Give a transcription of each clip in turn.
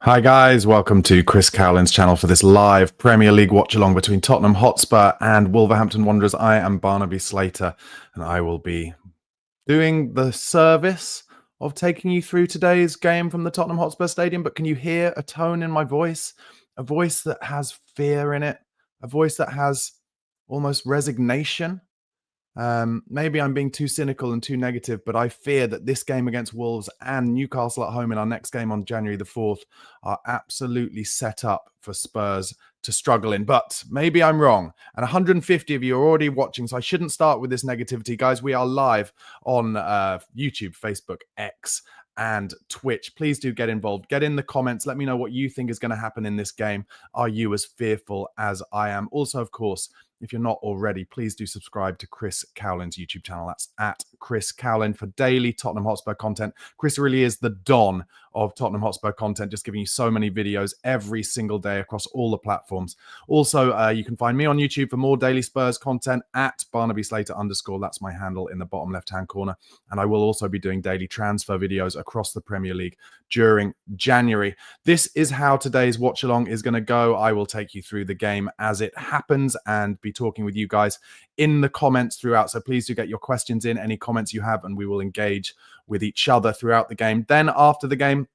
Hi guys, welcome to Chris Cowlin's channel for this live Premier League watch-along between Tottenham Hotspur and Wolverhampton Wanderers. I am Barnaby Slater and I will be doing the service of taking you through today's game from the Tottenham Hotspur Stadium. But can you hear a tone in my voice? A voice that has fear in it, a voice that has almost resignation. Maybe I'm being too cynical and too negative, but I fear that this game against Wolves and Newcastle at home in our next game on January the 4th are absolutely set up for Spurs to struggle in. But maybe I'm wrong. And 150 of you are already watching, so I shouldn't start with this negativity. Guys, we are live on YouTube, Facebook, X, and Twitch. Please do get involved. Get in the comments. Let me know what you think is going to happen in this game. Are you as fearful as I am? Also, of course, if you're not already, please do subscribe to Chris Cowlin's YouTube channel. That's at Chris Cowlin for daily Tottenham Hotspur content. Chris really is the Don of Tottenham Hotspur content, just giving you so many videos every single day across all the platforms. Also, you can find me on YouTube for more daily Spurs content at Barnaby Slater _. That's my handle in the bottom left-hand corner. And I will also be doing daily transfer videos across the Premier League during January. This is how today's watch-along is going to go. I will take you through the game as it happens and be talking with you guys in the comments throughout. So please do get your questions in, any comments you have, and we will engage with each other throughout the game. Then after the game,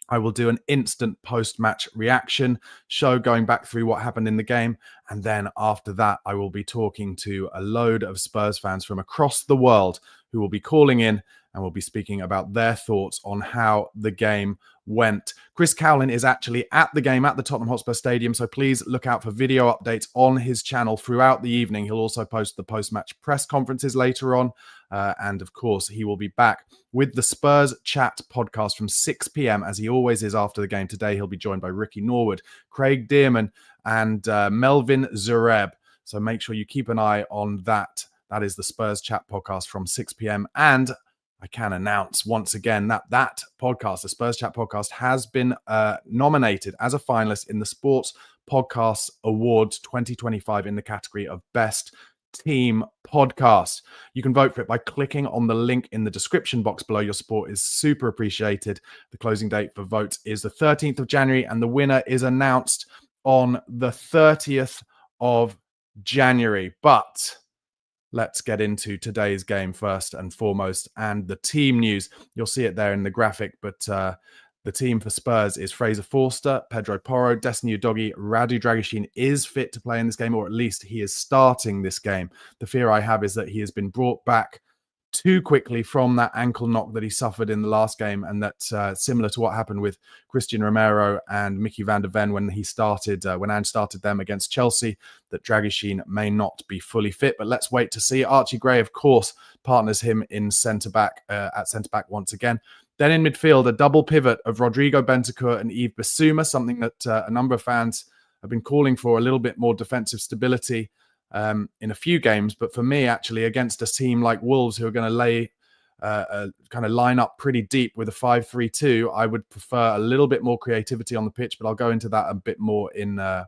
I will do an instant post-match reaction show going back through what happened in the game. And then after that, I will be talking to a load of Spurs fans from across the world who will be calling in and will be speaking about their thoughts on how the game went. Chris Cowlin is actually at the game at the Tottenham Hotspur Stadium, so please look out for video updates on his channel throughout the evening. He'll also post the post-match press conferences later on, and of course, he will be back with the Spurs Chat podcast from 6 p.m. as he always is after the game. Today, he'll be joined by Ricky Norwood, Craig Dearman, and Melvin Zureb. So make sure you keep an eye on that. That is the Spurs Chat podcast from 6 p.m. And I can announce once again that that podcast, the Spurs Chat podcast, has been nominated as a finalist in the Sports Podcasts Awards 2025 in the category of Best Team Podcast. You can vote for it by clicking on the link in the description box below. Your support is super appreciated. The closing date for votes is the 13th of January, and the winner is announced on the 30th of January. But let's get into today's game first and foremost, and the team news. You'll see it there in the graphic, but the team for Spurs is Fraser Forster, Pedro Porro, Destiny Udogie. Radu Dragusin is fit to play in this game, or at least he is starting this game. The fear I have is that he has been brought back too quickly from that ankle knock that he suffered in the last game, and that's similar to what happened with Christian Romero and Mickey van der Ven when he started, when Ange started them against Chelsea, that Dragusin may not be fully fit. But let's wait to see. Archie Gray, of course, partners him in centre-back at centre-back once again. Then in midfield, a double pivot of Rodrigo Bentancur and Yves Bissouma, something that a number of fans have been calling for, a little bit more defensive stability in a few games. But for me, actually, against a team like Wolves, who are going to lay kind of line up pretty deep with a 5-3-2, I would prefer a little bit more creativity on the pitch, but I'll go into that a bit more in a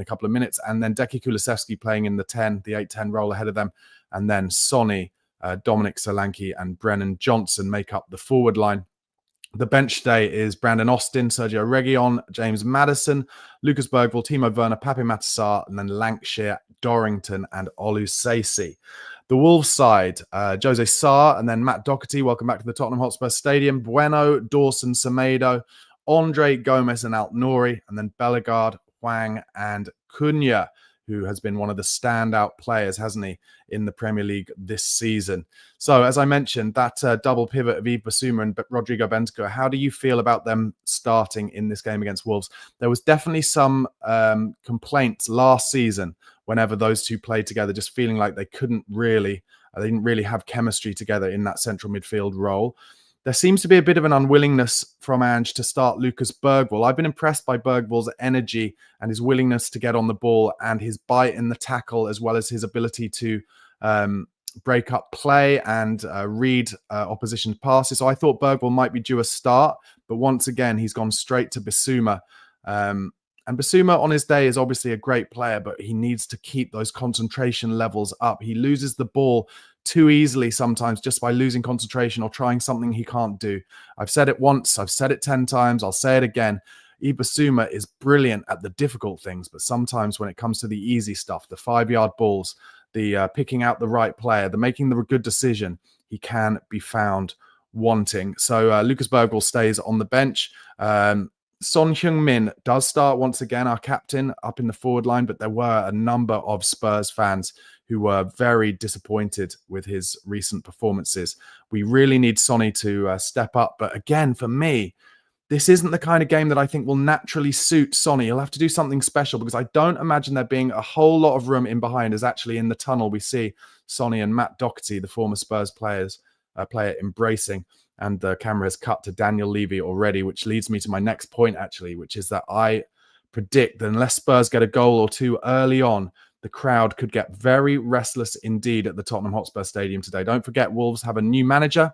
couple of minutes. And then Deki Kulusevski playing in the 10, the 8-10 role ahead of them. And then Sonny, Dominic Solanke and Brennan Johnson make up the forward line. The bench today is Brandon Austin, Sergio Reguilon, James Maddison, Lucas Bergvall, Timo Werner, Pape Matar, and then Lancashire, Dorrington, and Oluseyi. The Wolves side, Jose Sarr, and then Matt Doherty. Welcome back to the Tottenham Hotspur Stadium. Bueno, Dawson, Semedo, Andre Gomez, and Alt-Nouri, and then Bellegarde, Hwang, and Cunha, who has been one of the standout players, hasn't he, in the Premier League this season. So, as I mentioned, that double pivot of Yves Bissouma and Rodrigo Bentancur, how do you feel about them starting in this game against Wolves? There was definitely some complaints last season whenever those two played together, just feeling like they didn't really have chemistry together in that central midfield role. There seems to be a bit of an unwillingness from Ange to start Lucas Bergvall. I've been impressed by Bergvall's energy and his willingness to get on the ball and his bite in the tackle, as well as his ability to break up play and read opposition's passes. So I thought Bergvall might be due a start, but once again, he's gone straight to Bissouma. And Bissouma on his day is obviously a great player, but he needs to keep those concentration levels up. He loses the ball too easily sometimes just by losing concentration or trying something he can't do. I've said it once, I've said it 10 times, I'll say it again. Ibasuma is brilliant at the difficult things, but sometimes when it comes to the easy stuff, the 5-yard balls, the picking out the right player, the making the good decision, he can be found wanting. So Lucas Bergwall stays on the bench. Son Heung-min does start once again, our captain, up in the forward line, but there were a number of Spurs fans who were very disappointed with his recent performances. We really need Sonny to step up. But again, for me, this isn't the kind of game that I think will naturally suit Sonny. He'll have to do something special because I don't imagine there being a whole lot of room in behind, as actually in the tunnel we see Sonny and Matt Doherty, the former Spurs player, embracing. And the camera has cut to Daniel Levy already, which leads me to my next point, actually, which is that I predict that unless Spurs get a goal or two early on, the crowd could get very restless indeed at the Tottenham Hotspur Stadium today. Don't forget, Wolves have a new manager.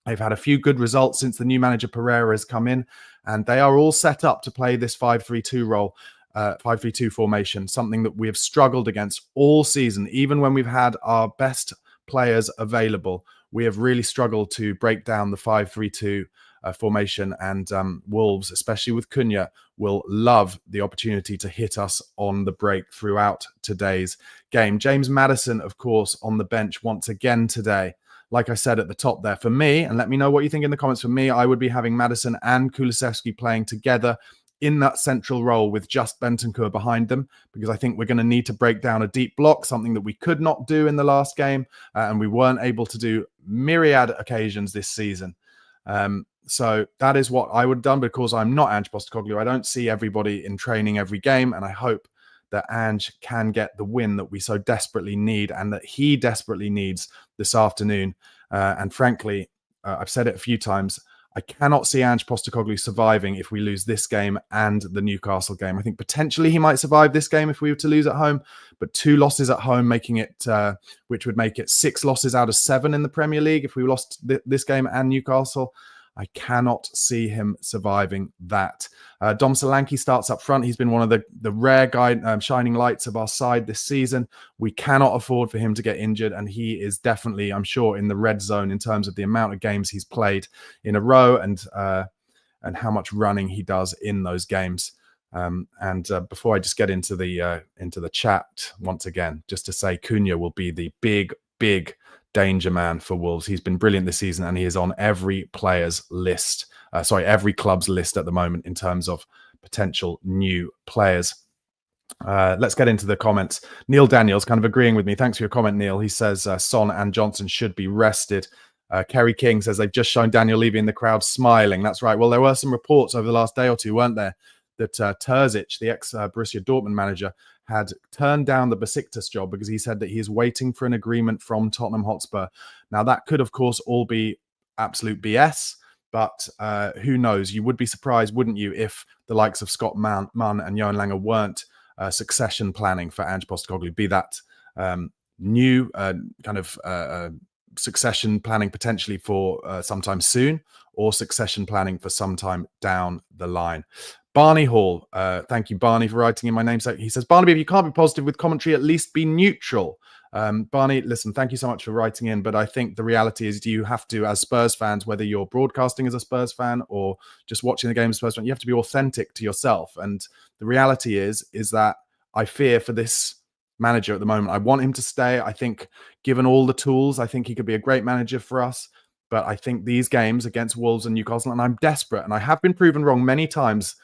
They've had a few good results since the new manager Pereira has come in, and they are all set up to play this 5-3-2 role, 5-3-2 formation, something that we have struggled against all season. Even when we've had our best players available, we have really struggled to break down the 5-3-2 formation, and Wolves, especially with Cunha, will love the opportunity to hit us on the break throughout today's game. James Maddison, of course, on the bench once again today. Like I said at the top there, for me, and let me know what you think in the comments, for me, I would be having Maddison and Kulusevski playing together in that central role with just Bentancur behind them, because I think we're going to need to break down a deep block, something that we could not do in the last game, and we weren't able to do myriad occasions this season. So that is what I would have done, because I'm not Ange Postecoglou. I don't see everybody in training every game, and I hope that Ange can get the win that we so desperately need and that he desperately needs this afternoon. And frankly, I've said it a few times, I cannot see Ange Postecoglou surviving if we lose this game and the Newcastle game. I think potentially he might survive this game if we were to lose at home, but 2 losses at home, making it, which would make it 6 losses out of 7 in the Premier League if we lost this game and Newcastle. I cannot see him surviving that. Dom Solanke starts up front. He's been one of the rare shining lights of our side this season. We cannot afford for him to get injured, and he is definitely, I'm sure, in the red zone in terms of the amount of games he's played in a row and how much running he does in those games. Before I just get into the chat once again, just to say Cunha will be the big danger man for Wolves. He's been brilliant this season, and he is on every player's list. Every club's list at the moment in terms of potential new players. Let's get into the comments. Neil Daniels kind of agreeing with me. Thanks for your comment, Neil. He says Son and Johnson should be rested. Kerry King says they've just shown Daniel Levy in the crowd smiling. That's right. Well, there were some reports over the last day or two, weren't there, that Terzic, the ex-Borussia Dortmund manager, had turned down the Besiktas job because he said that he is waiting for an agreement from Tottenham Hotspur. Now, that could, of course, all be absolute BS, but who knows? You would be surprised, wouldn't you, if the likes of Scott Munn and Johan Lange weren't succession planning for Ange Postecoglou, be that new succession planning potentially for sometime soon, or succession planning for sometime down the line. Barney Hall, thank you, Barney, for writing in my namesake. He says, Barnaby, if you can't be positive with commentary, at least be neutral. Barney, listen, thank you so much for writing in, but I think the reality is you have to, as Spurs fans, whether you're broadcasting as a Spurs fan or just watching the game as a Spurs fan, you have to be authentic to yourself. And the reality is that I fear for this manager at the moment. I want him to stay. I think, given all the tools, I think he could be a great manager for us. But I think these games against Wolves and Newcastle, and I'm desperate, and I have been proven wrong many times.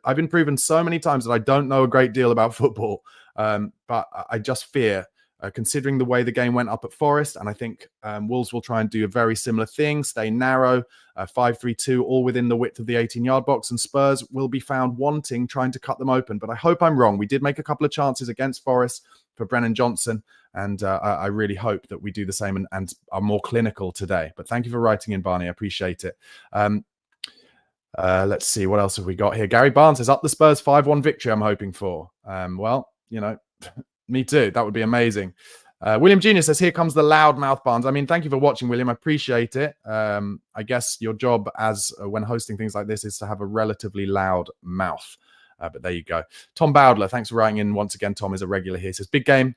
I've been proven so many times that I don't know a great deal about football. But I just fear, considering the way the game went up at Forest, and I think Wolves will try and do a very similar thing, stay narrow, 5-3-2, all within the width of the 18-yard box, and Spurs will be found wanting, trying to cut them open. But I hope I'm wrong. We did make a couple of chances against Forest for Brennan Johnson, and I really hope that we do the same and are more clinical today. But thank you for writing in, Barney. I appreciate it. Let's see, what else have we got here? Gary Barnes says, up the Spurs 5-1 victory I'm hoping for. Well, you know, me too. That would be amazing. William Jr. says, here comes the loud mouth, Barnes. I mean, thank you for watching, William. I appreciate it. I guess your job as when hosting things like this is to have a relatively loud mouth. But there you go. Tom Bowdler, thanks for writing in once again. Tom is a regular here. He says, big game.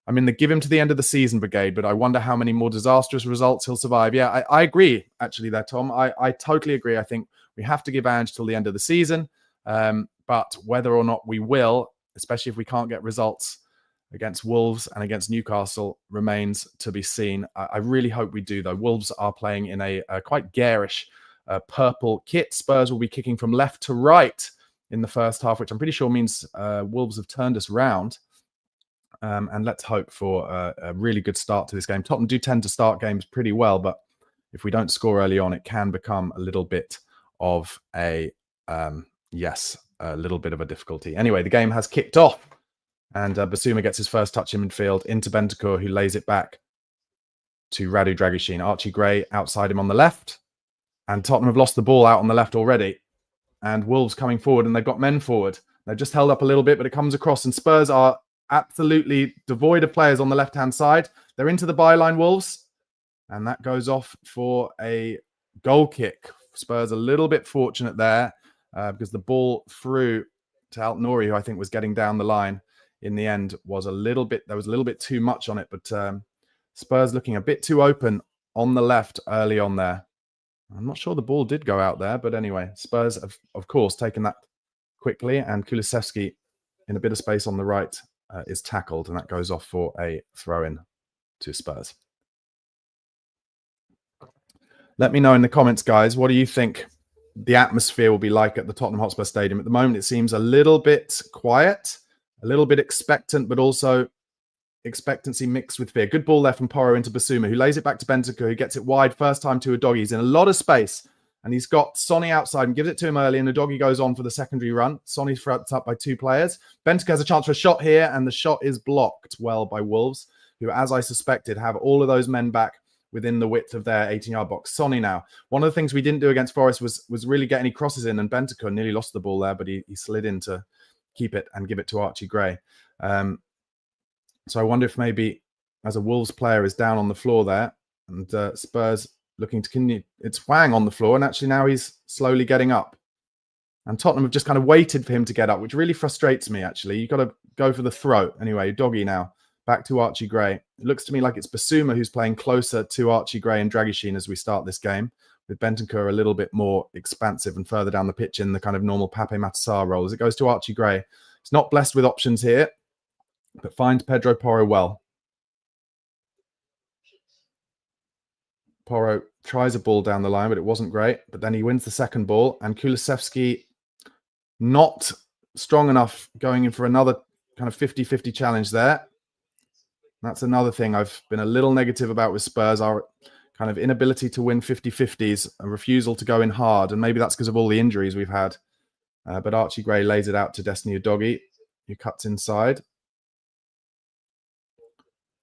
I'm in the give him to the end of the season brigade, but I wonder how many more disastrous results he'll survive. Yeah, I agree, actually, there, Tom. I totally agree. I think we have to give Ange till the end of the season. But whether or not we will, especially if we can't get results against Wolves and against Newcastle, remains to be seen. I really hope we do, though. Wolves are playing in a quite garish purple kit. Spurs will be kicking from left to right in the first half, which I'm pretty sure means Wolves have turned us round. And let's hope for a really good start to this game. Tottenham do tend to start games pretty well, but if we don't score early on, it can become a little bit of a, a little bit of a difficulty. Anyway, the game has kicked off. And Basuma gets his first touch in midfield into Bentancur, who lays it back to Radu Dragusin. Archie Gray outside him on the left. And Tottenham have lost the ball out on the left already. And Wolves coming forward, and they've got men forward. They're just held up a little bit, but it comes across. And Spurs are absolutely devoid of players on the left-hand side. They're into the byline, Wolves. And that goes off for a goal kick. Spurs a little bit fortunate there because the ball through to Alt-Nouri, who I think was getting down the line, in the end was a little bit too much on it, but Spurs looking a bit too open on the left early on there. I'm not sure the ball did go out there, but anyway, Spurs have, of course, taken that quickly, and Kulusevski in a bit of space on the right is tackled, and that goes off for a throw-in to Spurs. Let me know in the comments, guys, what do you think the atmosphere will be like at the Tottenham Hotspur Stadium? At the moment, it seems a little bit quiet, a little bit expectant, but also expectancy mixed with fear. Good ball there from Porro into Basuma, who lays it back to Bentancur, who gets it wide first time to Udogie. He's in a lot of space, and he's got Sonny outside and gives it to him early, and Udogie goes on for the secondary run. Sonny's fronted up by two players. Bentancur has a chance for a shot here, and the shot is blocked well by Wolves, who, as I suspected, have all of those men back within the width of their 18-yard box. Sonny now. One of the things we didn't do against Forest was really get any crosses in, and Bentancur nearly lost the ball there, but he slid in to keep it and give it to Archie Gray. So I wonder if maybe as a Wolves player is down on the floor there, and Spurs looking to continue. It's Wang on the floor, and actually now he's slowly getting up. And Tottenham have just kind of waited for him to get up, which really frustrates me, actually. You've got to go for the throat. Anyway, Doggy now. Back to Archie Gray. It looks to me like it's Basuma who's playing closer to Archie Gray and Dragusin as we start this game, with Bentancur a little bit more expansive and further down the pitch in the kind of normal Pape Matar role. As it goes to Archie Gray. He's not blessed with options here, but finds Pedro Porro well. Porro tries a ball down the line, but it wasn't great. But then he wins the second ball, and Kulusevski not strong enough, going in for another kind of 50-50 challenge there. That's another thing I've been a little negative about with Spurs, our kind of inability to win 50-50s, a refusal to go in hard. And maybe that's because of all the injuries we've had. But Archie Gray lays it out to Destiny Udogie, who cuts inside.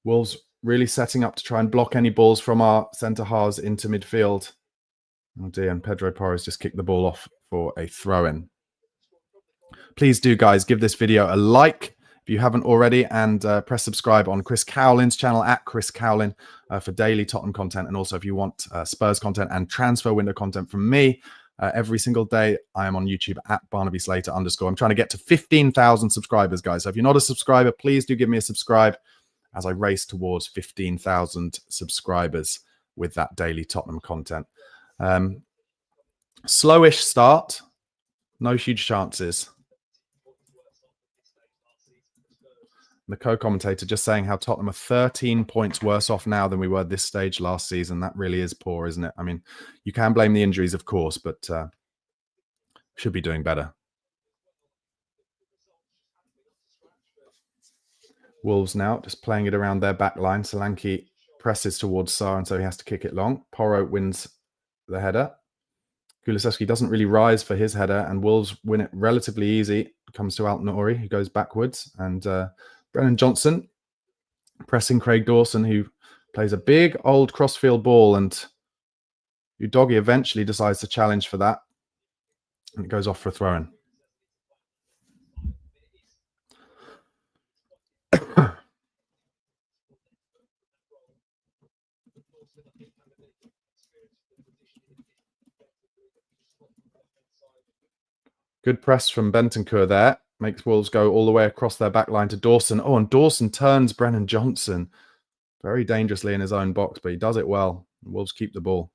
Wolves really setting up to try and block any balls from our centre-halves into midfield. Oh dear, and Pedro Porro's just kicked the ball off for a throw-in. Please do, guys, give this video a like if you haven't already, and press subscribe on Chris Cowlin's channel at Chris Cowlin for daily Tottenham content. And also if you want Spurs content and transfer window content from me every single day, I am on YouTube at Barnaby Slater _. I'm trying to get to 15,000 subscribers, guys. So if you're not a subscriber, please do give me a subscribe as I race towards 15,000 subscribers with that daily Tottenham content. Slowish start, no huge chances. The co-commentator just saying how Tottenham are 13 points worse off now than we were this stage last season. That really is poor, isn't it? I mean, you can blame the injuries, of course, but should be doing better. Wolves now just playing it around their back line. Solanke presses towards Sarr, and so he has to kick it long. Porro wins the header. Kulusevski doesn't really rise for his header, and Wolves win it relatively easy. Comes to Alt-Nouri, who goes backwards, and Brennan Johnson pressing Craig Dawson, who plays a big old crossfield ball, and Udogie eventually decides to challenge for that, and it goes off for a throw-in. Good press from Bentancur there. Makes Wolves go all the way across their back line to Dawson. Oh, and Dawson turns Brennan Johnson very dangerously in his own box, but he does it well. Wolves keep the ball.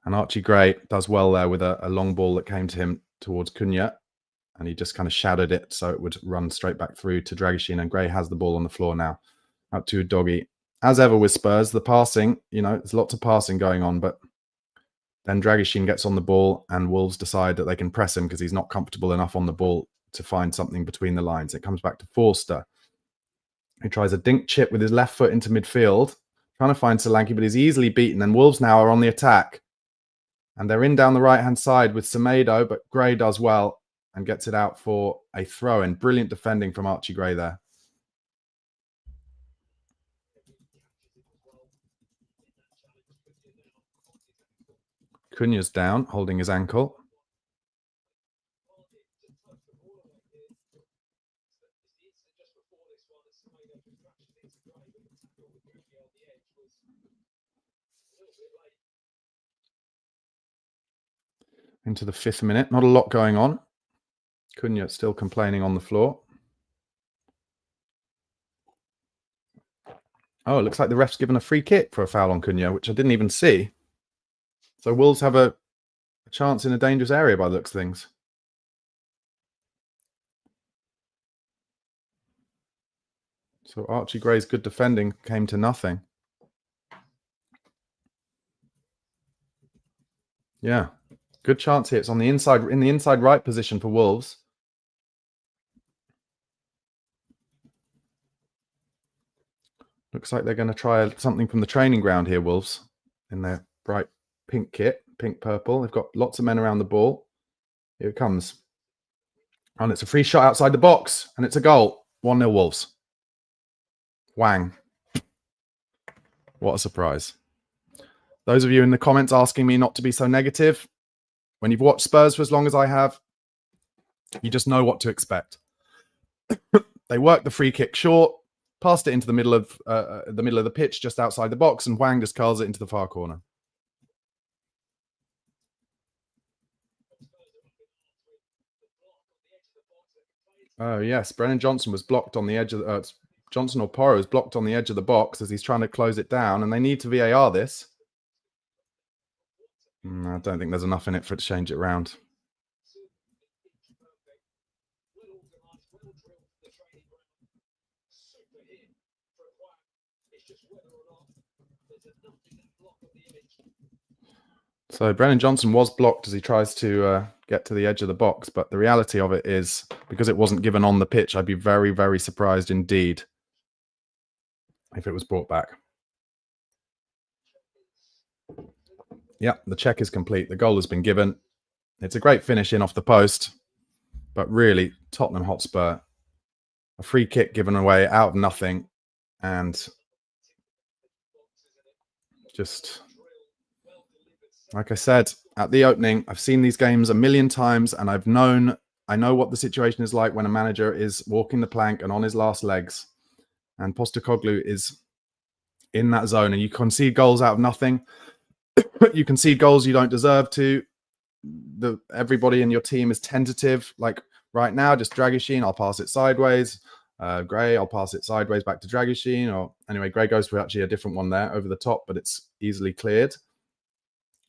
And Archie Gray does well there with a long ball that came to him towards Cunha. And he just kind of shadowed it so it would run straight back through to Dragoshin. And Gray has the ball on the floor now. Out to Doggy. As ever with Spurs, the passing, there's lots of passing going on. But then Dragoshin gets on the ball and Wolves decide that they can press him because he's not comfortable enough on the ball to find something between the lines. It comes back to Forster. He tries a dink chip with his left foot into midfield. Trying to find Solanke, but he's easily beaten. And Wolves now are on the attack. And they're in down the right-hand side with Semedo, but Gray does well and gets it out for a throw-in. Brilliant defending from Archie Gray there. Cunha's down, holding his ankle. Into the 5th minute. Not a lot going on. Cunha still complaining on the floor. Oh, it looks like the ref's given a free kick for a foul on Cunha, which I didn't even see. So Wolves have a chance in a dangerous area by the looks of things. So Archie Gray's good defending came to nothing. Yeah. Good chance here. It's on the inside, in the inside right position for Wolves. Looks like they're going to try something from the training ground here, Wolves, in their bright pink kit, pink purple. They've got lots of men around the ball. Here it comes. And it's a free shot outside the box, and it's a goal. 1-0 Wolves. Wang. What a surprise. Those of you in the comments asking me not to be so negative, when you've watched Spurs for as long as I have, you just know what to expect. They worked the free kick short, passed it into the middle of the pitch, just outside the box, and Wang just curls it into the far corner. Oh yes, Brennan Johnson was blocked on the edge of Johnson or Porro is blocked on the edge of the box as he's trying to close it down, and they need to VAR this. I don't think there's enough in it for it to change it around. So Brennan Johnson was blocked as he tries to get to the edge of the box, but the reality of it is, because it wasn't given on the pitch, I'd be very, very surprised indeed if it was brought back. Yeah, the check is complete. The goal has been given. It's a great finish in off the post, but really, Tottenham Hotspur, a free kick given away out of nothing, and just, like I said at the opening, I've seen these games a million times, and I know what the situation is like when a manager is walking the plank and on his last legs, and Postecoglou is in that zone, and you concede goals out of nothing. You concede goals you don't deserve to. Everybody in your team is tentative. Like right now, just Dragoshin, I'll pass it sideways. Gray, I'll pass it sideways back to Dragoshin. Or anyway, Gray goes for actually a different one there over the top, but it's easily cleared.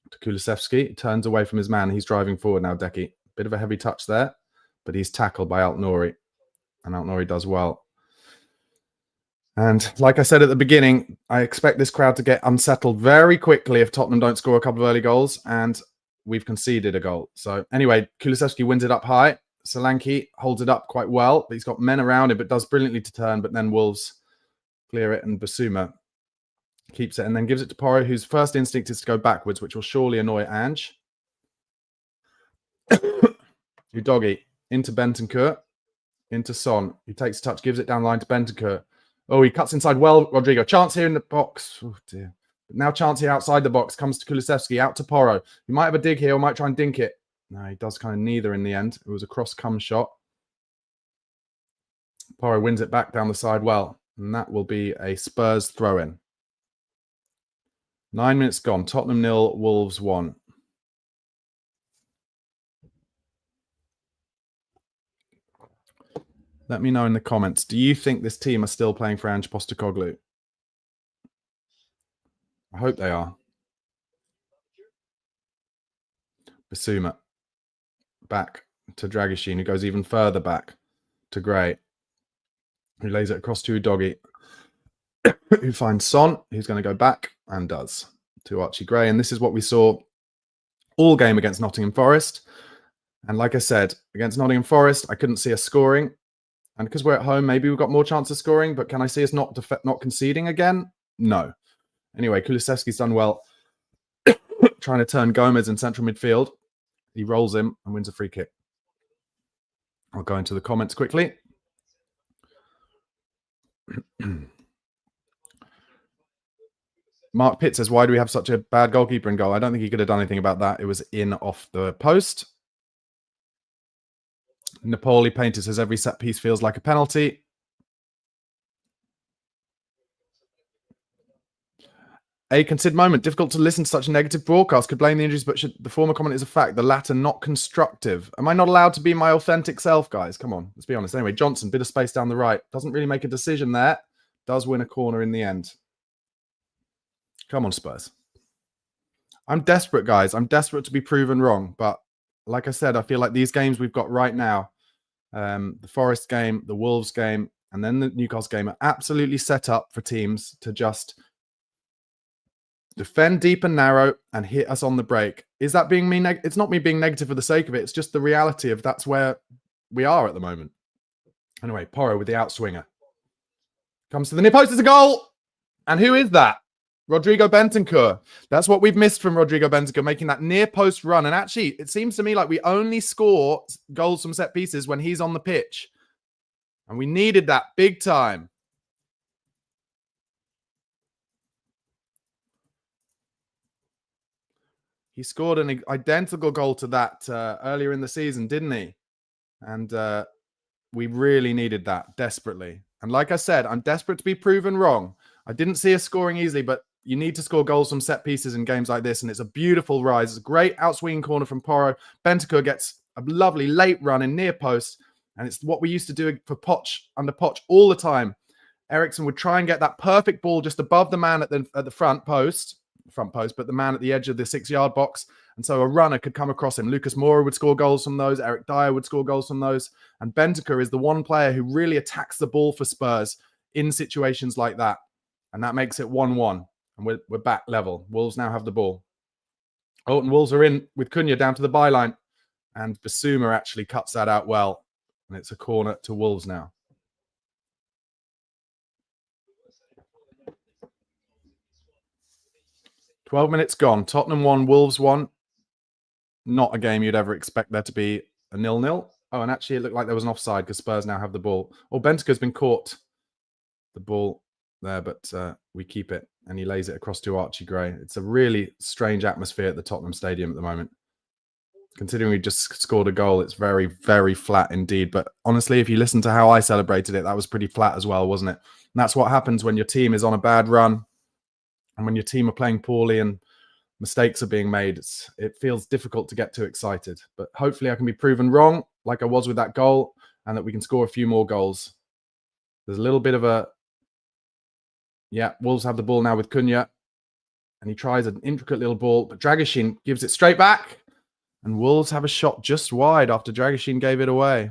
To Kulusevski, turns away from his man. He's driving forward now, Deki. Bit of a heavy touch there, but he's tackled by Altnouri, and Altnouri does well. And like I said at the beginning, I expect this crowd to get unsettled very quickly if Tottenham don't score a couple of early goals, and we've conceded a goal. So anyway, Kulusevski wins it up high. Solanke holds it up quite well, but he's got men around him, but does brilliantly to turn, but then Wolves clear it, and Basuma keeps it and then gives it to Porro, whose first instinct is to go backwards, which will surely annoy Ange. Udogi into Bentancur, into Son, who takes a touch, gives it down the line to Bentancur. Oh, he cuts inside well, Rodrigo. Chance here in the box. Oh, dear. But now chance here outside the box. Comes to Kulusevski, out to Porro. He might have a dig here or might try and dink it. No, he does kind of neither in the end. It was a cross-come shot. Porro wins it back down the side well. And that will be a Spurs throw-in. 9 minutes gone. Tottenham 0, Wolves 1. Let me know in the comments. Do you think this team are still playing for Ange Postecoglou? I hope they are. Bissouma. Back to Dragishin, who goes even further back to Gray, who lays it across to Udogie, who finds Son, who's going to go back and does to Archie Gray. And this is what we saw all game against Nottingham Forest. And like I said, against Nottingham Forest, I couldn't see us scoring. And because we're at home, maybe we've got more chance of scoring, but can I see us not conceding again? No. Anyway, Kulusevski's done well trying to turn Gomez in central midfield. He rolls him and wins a free kick. I'll go into the comments quickly. Mark Pitt says, why do we have such a bad goalkeeper in goal? I don't think he could have done anything about that. It was in off the post. Napoli Painter says, every set piece feels like a penalty. A considered moment. Difficult to listen to such a negative broadcast. Could blame the injuries, but the former comment is a fact. The latter not constructive. Am I not allowed to be my authentic self, guys? Come on, let's be honest. Anyway, Johnson, bit of space down the right. Doesn't really make a decision there. Does win a corner in the end. Come on, Spurs. I'm desperate, guys. I'm desperate to be proven wrong. But like I said, I feel like these games we've got right now, the Forest game, the Wolves game, and then the Newcastle game are absolutely set up for teams to just defend deep and narrow and hit us on the break. Is that being me? It's not me being negative for the sake of it. It's just the reality of that's where we are at the moment. Anyway, Porro with the outswinger. Comes to the near post. It's a goal. And who is that? Rodrigo Bentancur. That's what we've missed from Rodrigo Bentancur, making that near post run. And actually, it seems to me like we only score goals from set pieces when he's on the pitch. And we needed that big time. He scored an identical goal to that earlier in the season, didn't he? And we really needed that desperately. And like I said, I'm desperate to be proven wrong. I didn't see us scoring easily, but you need to score goals from set pieces in games like this. And it's a beautiful rise. It's a great outswinging corner from Porro. Bentancur gets a lovely late run in near post. And it's what we used to do for Poch, under Poch all the time. Eriksson would try and get that perfect ball just above the man at the front post, but the man at the edge of the 6-yard box. And so a runner could come across him. Lucas Moura would score goals from those. Eric Dyer would score goals from those. And Bentancur is the one player who really attacks the ball for Spurs in situations like that. And that makes it 1-1. And we're back level. Wolves now have the ball. Oh, and Wolves are in with Cunha down to the byline. And Bissouma actually cuts that out well. And it's a corner to Wolves now. "12 minutes gone. Tottenham 1, Wolves 1. Not a game you'd ever expect there to be a 0-0. Oh, and actually it looked like there was an offside because Spurs now have the ball. Oh, Bentancur's been caught the ball there, but we keep it. And he lays it across to Archie Gray. It's a really strange atmosphere at the Tottenham Stadium at the moment. Considering we just scored a goal, it's very, very flat indeed. But honestly, if you listen to how I celebrated it, that was pretty flat as well, wasn't it? And that's what happens when your team is on a bad run. And when your team are playing poorly and mistakes are being made, it feels difficult to get too excited. But hopefully I can be proven wrong, like I was with that goal, and that we can score a few more goals. There's a little bit of a... Yeah, Wolves have the ball now with Cunha. And he tries an intricate little ball, but Dragishin gives it straight back. And Wolves have a shot just wide after Dragishin gave it away.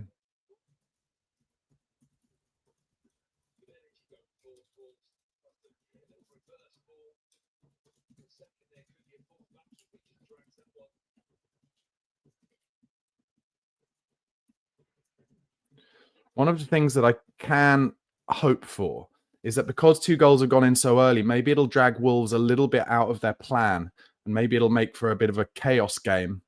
One of the things that I can hope for is that because 2 goals have gone in so early, maybe it'll drag Wolves a little bit out of their plan. And maybe it'll make for a bit of a chaos game,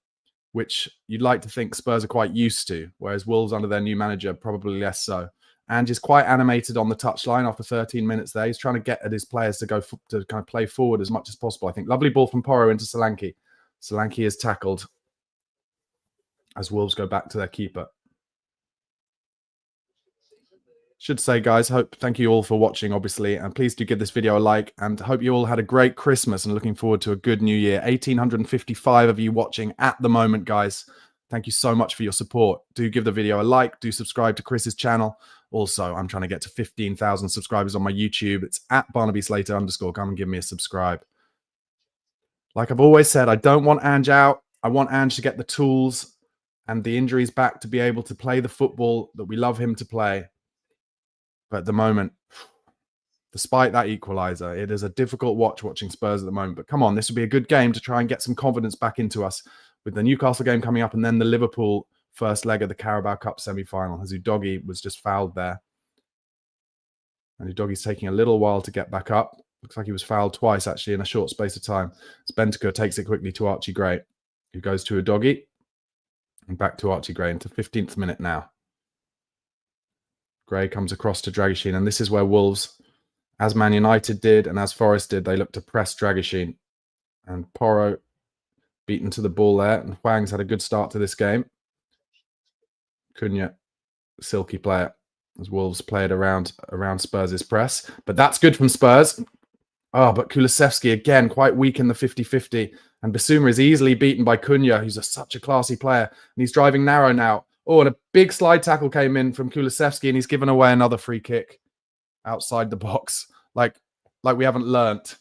which you'd like to think Spurs are quite used to, whereas Wolves under their new manager, probably less so. And is quite animated on the touchline after 13 minutes there. He's trying to get at his players to go to kind of play forward as much as possible, I think. Lovely ball from Porro into Solanke. Solanke is tackled as Wolves go back to their keeper. Should say, guys, thank you all for watching, obviously, and please do give this video a like, and hope you all had a great Christmas and looking forward to a good new year. 1,855 of you watching at the moment, guys. Thank you so much for your support. Do give the video a like. Do subscribe to Chris's channel. Also, I'm trying to get to 15,000 subscribers on my YouTube. It's at Barnaby Slater _. Come and give me a subscribe. Like I've always said, I don't want Ange out. I want Ange to get the tools and the injuries back to be able to play the football that we love him to play. But at the moment, despite that equalizer, it is a difficult watching Spurs at the moment. But come on, this would be a good game to try and get some confidence back into us with the Newcastle game coming up and then the Liverpool first leg of the Carabao Cup semi-final. As Udogie was just fouled there. And Udogie's taking a little while to get back up. Looks like he was fouled twice, actually, in a short space of time. Bentancur takes it quickly to Archie Gray, who goes to Udogie. And back to Archie Gray into 15th minute now. Gray comes across to Dragishin, and this is where Wolves, as Man United did and as Forest did, they look to press Dragishin. And Porro beaten to the ball there, and Hwang's had a good start to this game. Cunha, silky player, as Wolves played around Spurs' press. But that's good from Spurs. Oh, but Kulusevski, again, quite weak in the 50-50. And Bissouma is easily beaten by Cunha, who's such a classy player. And he's driving narrow now. Oh, and a big slide tackle came in from Kulusevski, and he's given away another free kick outside the box. Like we haven't learnt.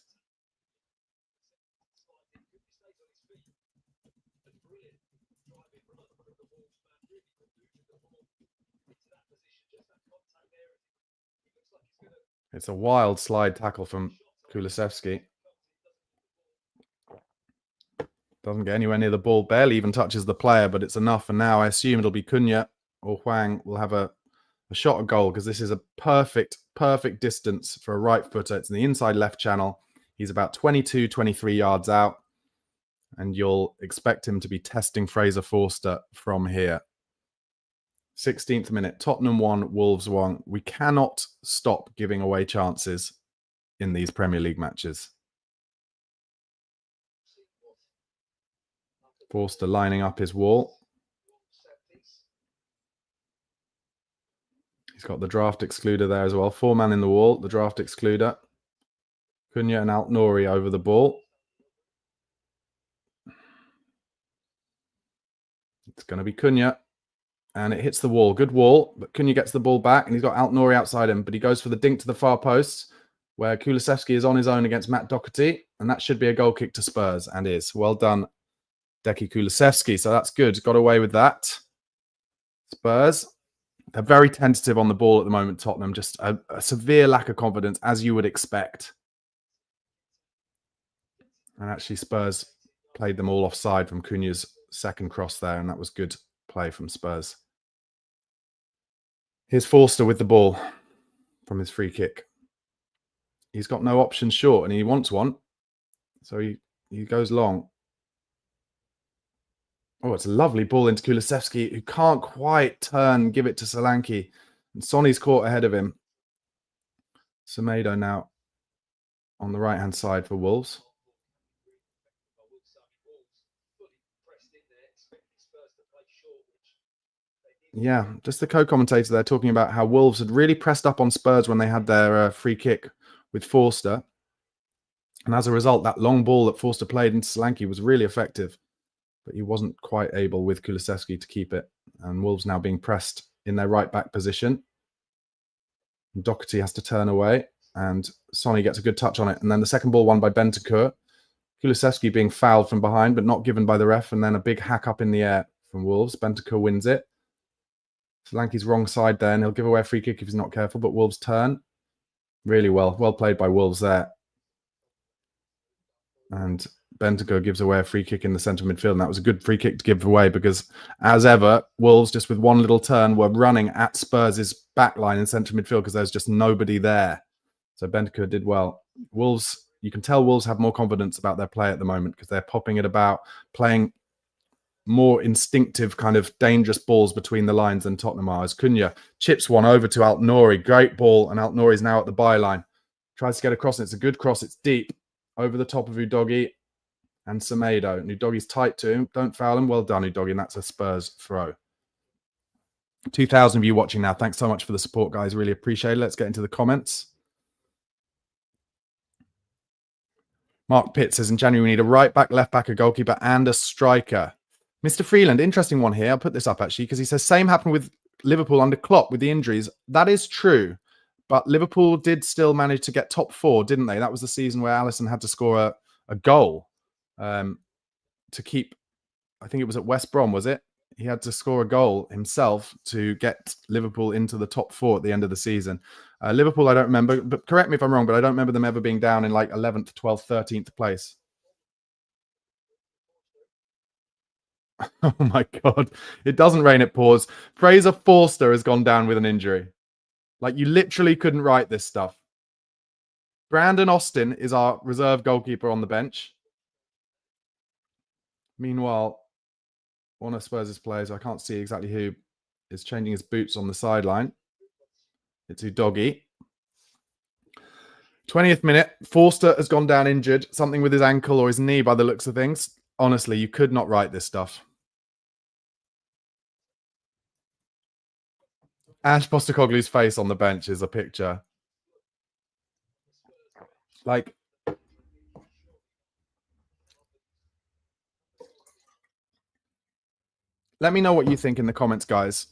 It's a wild slide tackle from Kulusevski. Doesn't get anywhere near the ball, barely even touches the player, but it's enough. And now I assume it'll be Cunha or Hwang will have a shot at goal, because this is a perfect distance for a right footer. It's in the inside left channel. He's about 22, 23 yards out. And you'll expect him to be testing Fraser Forster from here. 16th minute, Tottenham 1, Wolves 1. We cannot stop giving away chances in these Premier League matches. Forster lining up his wall. He's got the draft excluder there as well. 4-man in the wall, the draft excluder. Cunha and Alt-Nouri over the ball. It's going to be Cunha. And it hits the wall. Good wall. But Cunha gets the ball back. And he's got Alt-Nouri outside him. But he goes for the dink to the far post, where Kulusevski is on his own against Matt Doherty. And that should be a goal kick to Spurs. And is. Well done, Deki Kulusevski. So that's good. Got away with that. Spurs. They're very tentative on the ball at the moment, Tottenham. Just a severe lack of confidence, as you would expect. And actually, Spurs played them all offside from Cunha's second cross there. And that was good play from Spurs. Here's Forster with the ball from his free kick. He's got no option short, and he wants one. So he goes long. Oh, it's a lovely ball into Kulusevski, who can't quite turn, give it to Solanke. And Sonny's caught ahead of him. Semedo now on the right-hand side for Wolves. Yeah, just the co-commentator there talking about how Wolves had really pressed up on Spurs when they had their free kick with Forster. And as a result, that long ball that Forster played into Solanke was really effective. But he wasn't quite able with Kulusevski to keep it. And Wolves now being pressed in their right-back position. And Doherty has to turn away. And Sonny gets a good touch on it. And then the second ball won by Bentancur. Kulusevski being fouled from behind, but not given by the ref. And then a big hack up in the air from Wolves. Bentancur wins it. Solanke's wrong side there, and he'll give away a free kick if he's not careful, but Wolves turn. Really well. Well played by Wolves there. And Bentancur gives away a free kick in the centre midfield, and that was a good free kick to give away because, as ever, Wolves, just with one little turn, were running at Spurs' backline in centre midfield because there's just nobody there. So Bentancur did well. Wolves, you can tell Wolves have more confidence about their play at the moment because they're popping it about, playing more instinctive kind of dangerous balls between the lines than Tottenham are. As Cunha chips one over to Alt-Nouri. Great ball, and Alt-Nouri's now at the byline. Tries to get across, and it's a good cross. It's deep over the top of Udogie and Semedo. And Udogie's tight to him. Don't foul him. Well done, Udogie, and that's a Spurs throw. 2,000 of you watching now. Thanks so much for the support, guys. Really appreciate it. Let's get into the comments. Mark Pitt says, in January, we need a right back, left back, a goalkeeper, and a striker. Mr. Freeland, interesting one here. I'll put this up actually because he says same happened with Liverpool under Klopp with the injuries. That is true, but Liverpool did still manage to get top four, didn't they? That was the season where Alisson had to score a goal to keep I think it was at West Brom, was it? He had to score a goal himself to get Liverpool into the top 4 at the end of the season. Liverpool, I don't remember, but correct me if I'm wrong, but I don't remember them ever being down in like 11th, 12th, 13th place. Oh my God. It doesn't rain, it pours. Fraser Forster has gone down with an injury. Like, you literally couldn't write this stuff. Brandon Austin is our reserve goalkeeper on the bench. Meanwhile, one of Spurs' players, I can't see exactly who, is changing his boots on the sideline. It's Udogie. 20th minute, Forster has gone down injured, something with his ankle or his knee by the looks of things. Honestly, you could not write this stuff. Ange Postecoglou's face on the bench is a picture. Like, let me know what you think in the comments, guys.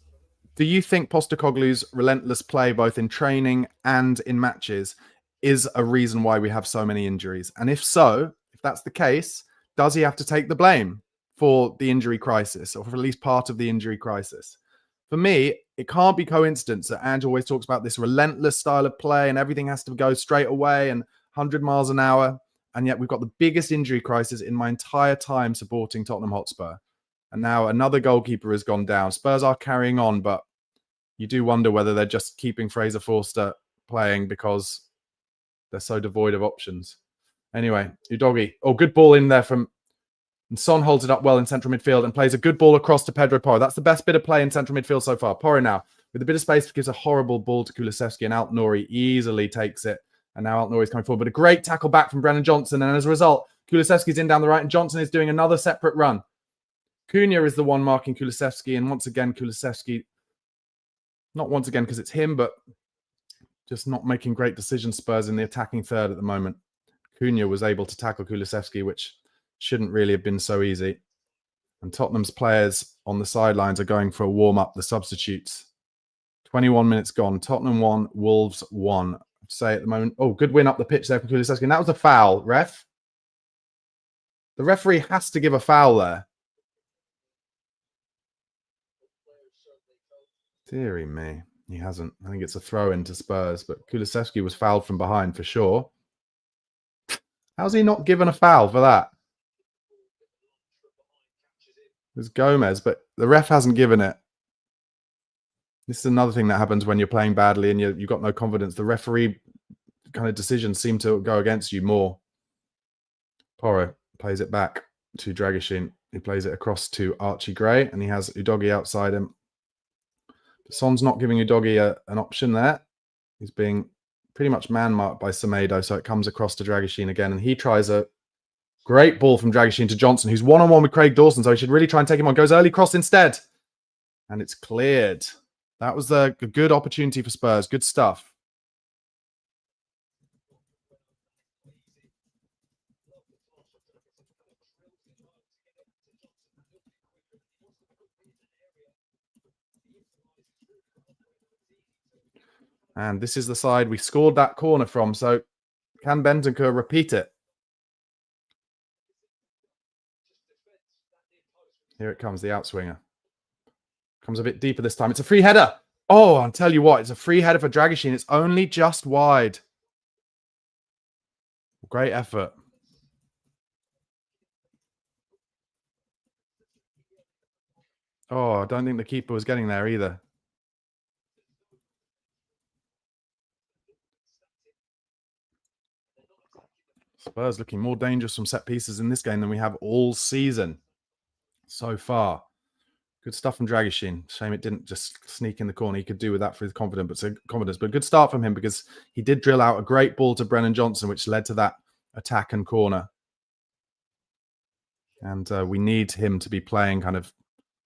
Do you think Postecoglou's relentless play, both in training and in matches, is a reason why we have so many injuries? And if so, if that's the case, does he have to take the blame for the injury crisis, or for at least part of the injury crisis? For me, it can't be coincidence that Ange always talks about this relentless style of play and everything has to go straight away and 100 miles an hour. And yet we've got the biggest injury crisis in my entire time supporting Tottenham Hotspur. And now another goalkeeper has gone down. Spurs are carrying on, but you do wonder whether they're just keeping Fraser Forster playing because they're so devoid of options. Anyway, Udogie. Oh, good ball in there from... And Son holds it up well in central midfield and plays a good ball across to Pedro Porro. That's the best bit of play in central midfield so far. Porro now, with a bit of space, gives a horrible ball to Kulusevski, and Alt-Nouri easily takes it. And now Alt-Nouri's coming forward. But a great tackle back from Brennan Johnson. And as a result, Kulusevski's in down the right, and Johnson is doing another separate run. Cunha is the one marking Kulusevski, and once again, Kulusevski, not once again because it's him, but just not making great decisions, Spurs, in the attacking third at the moment. Cunha was able to tackle Kulusevski, which shouldn't really have been so easy. And Tottenham's players on the sidelines are going for a warm-up, the substitutes. 21 minutes gone. Tottenham 1, Wolves 1. I'd say at the moment, oh, good win up the pitch there from Kulusevski. And that was a foul, ref. The referee has to give a foul there. Deary me. He hasn't. I think it's a throw-in to Spurs, but Kulusevski was fouled from behind for sure. How's he not given a foul for that? It was Gomez, but the ref hasn't given it. This is another thing that happens when you're playing badly and you've got no confidence. The referee kind of decisions seem to go against you more. Porro plays it back to Dragishin. He plays it across to Archie Gray, and he has Udogie outside him. Son's not giving Udogie an option there. He's being pretty much man-marked by Semedo, so it comes across to Dragishin again, and he tries a great ball from Dragishin to Johnson, who's one-on-one with Craig Dawson, so he should really try and take him on. Goes early cross instead, and it's cleared. That was a good opportunity for Spurs. Good stuff. And this is the side we scored that corner from. So can Bentancur repeat it? Here it comes, the outswinger. Comes a bit deeper this time. It's a free header. Oh, I'll tell you what, it's a free header for Dragishin. It's only just wide. Great effort. Oh, I don't think the keeper was getting there either. Spurs looking more dangerous from set pieces in this game than we have all season so far. Good stuff from Dragishin. Shame it didn't just sneak in the corner. He could do with that for his confidence, but good start from him because he did drill out a great ball to Brennan Johnson, which led to that attack and corner. And we need him to be playing kind of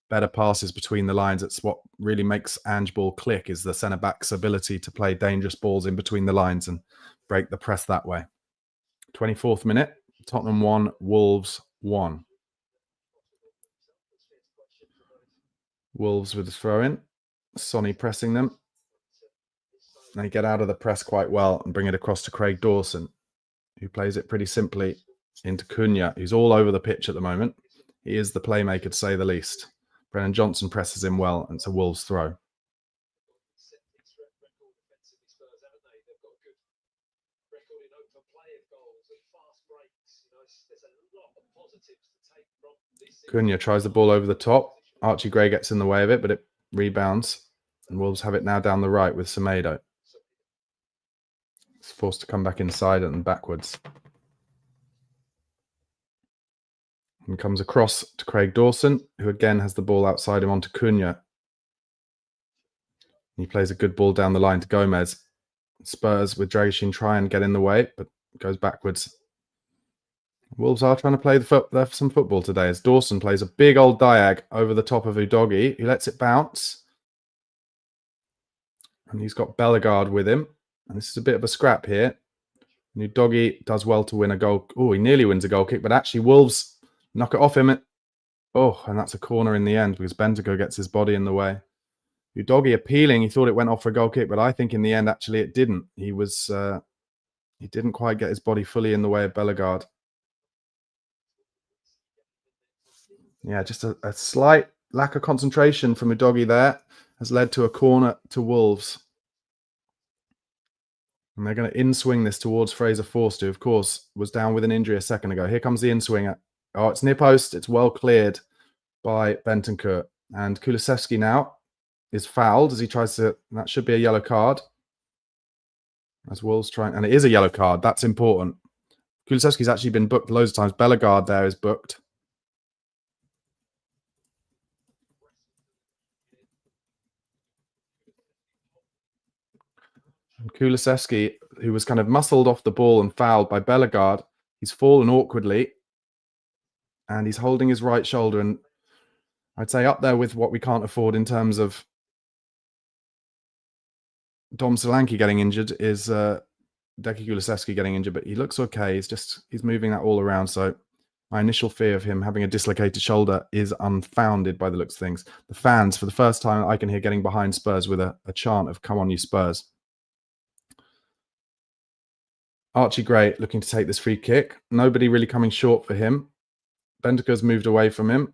better passes between the lines. It's what really makes Ange ball click, is the centre-back's ability to play dangerous balls in between the lines and break the press that way. 24th minute, Tottenham 1, Wolves 1. Wolves with the throw-in. Sonny pressing them. They get out of the press quite well and bring it across to Craig Dawson, who plays it pretty simply into Cunha, who's all over the pitch at the moment. He is the playmaker, to say the least. Brennan Johnson presses him well, and it's a Wolves throw. Cunha tries the ball over the top. Archie Gray gets in the way of it, but it rebounds. And Wolves have it now down the right with Semedo. It's forced to come back inside and backwards. And comes across to Craig Dawson, who again has the ball outside him onto Cunha. He plays a good ball down the line to Gomez. Spurs with Dragoshin try and get in the way, but goes backwards. Wolves are trying to play some football today as Dawson plays a big old diag over the top of Udogie. He lets it bounce. And he's got Bellegarde with him. And this is a bit of a scrap here. And Udogie does well to win a goal. Oh, he nearly wins a goal kick, but actually Wolves knock it off him. Oh, and that's a corner in the end because Bentancur gets his body in the way. Udogie appealing. He thought it went off for a goal kick, but I think in the end, actually, it didn't. He didn't quite get his body fully in the way of Bellegarde. Yeah, just a slight lack of concentration from Udogie there has led to a corner to Wolves. And they're going to in-swing this towards Fraser Forster, who, of course, was down with an injury a second ago. Here comes the in-swinger. Oh, it's near post. It's well cleared by Bentancur. And Kulusevski now is fouled as he tries to... That should be a yellow card. As Wolves trying... And it is a yellow card. That's important. Kulusevski's actually been booked loads of times. Bellegarde there is booked. And Kulusevski, who was kind of muscled off the ball and fouled by Bellegarde, he's fallen awkwardly. And he's holding his right shoulder. And I'd say up there with what we can't afford in terms of Dom Solanke getting injured is Deki Kulusevski getting injured. But he looks okay. He's moving that all around. So my initial fear of him having a dislocated shoulder is unfounded by the looks of things. The fans, for the first time, I can hear getting behind Spurs with a chant of "Come on, you Spurs." Archie Gray looking to take this free kick. Nobody really coming short for him. Bentancur's moved away from him.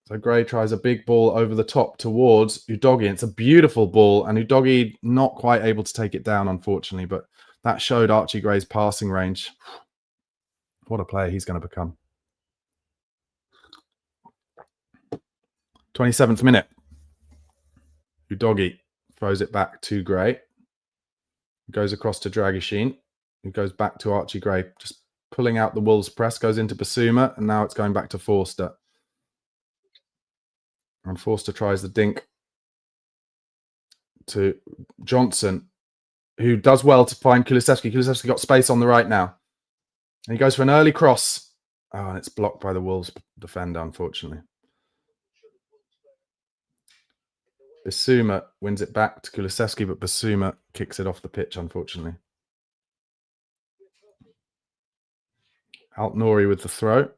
So Gray tries a big ball over the top towards Udogie. It's a beautiful ball, and Udogie not quite able to take it down, unfortunately, but that showed Archie Gray's passing range. What a player he's going to become. 27th minute. Udogie throws it back to Gray. Goes across to Dragoshin. Who goes back to Archie Gray, just pulling out the Wolves press, goes into Basuma, and now it's going back to Forster. And Forster tries the dink to Johnson, who does well to find Kulusevski. Kulusevski got space on the right now. And he goes for an early cross. Oh, and it's blocked by the Wolves defender, unfortunately. Basuma wins it back to Kulusevski, but Basuma kicks it off the pitch, unfortunately. Alt-Nouri with the throw.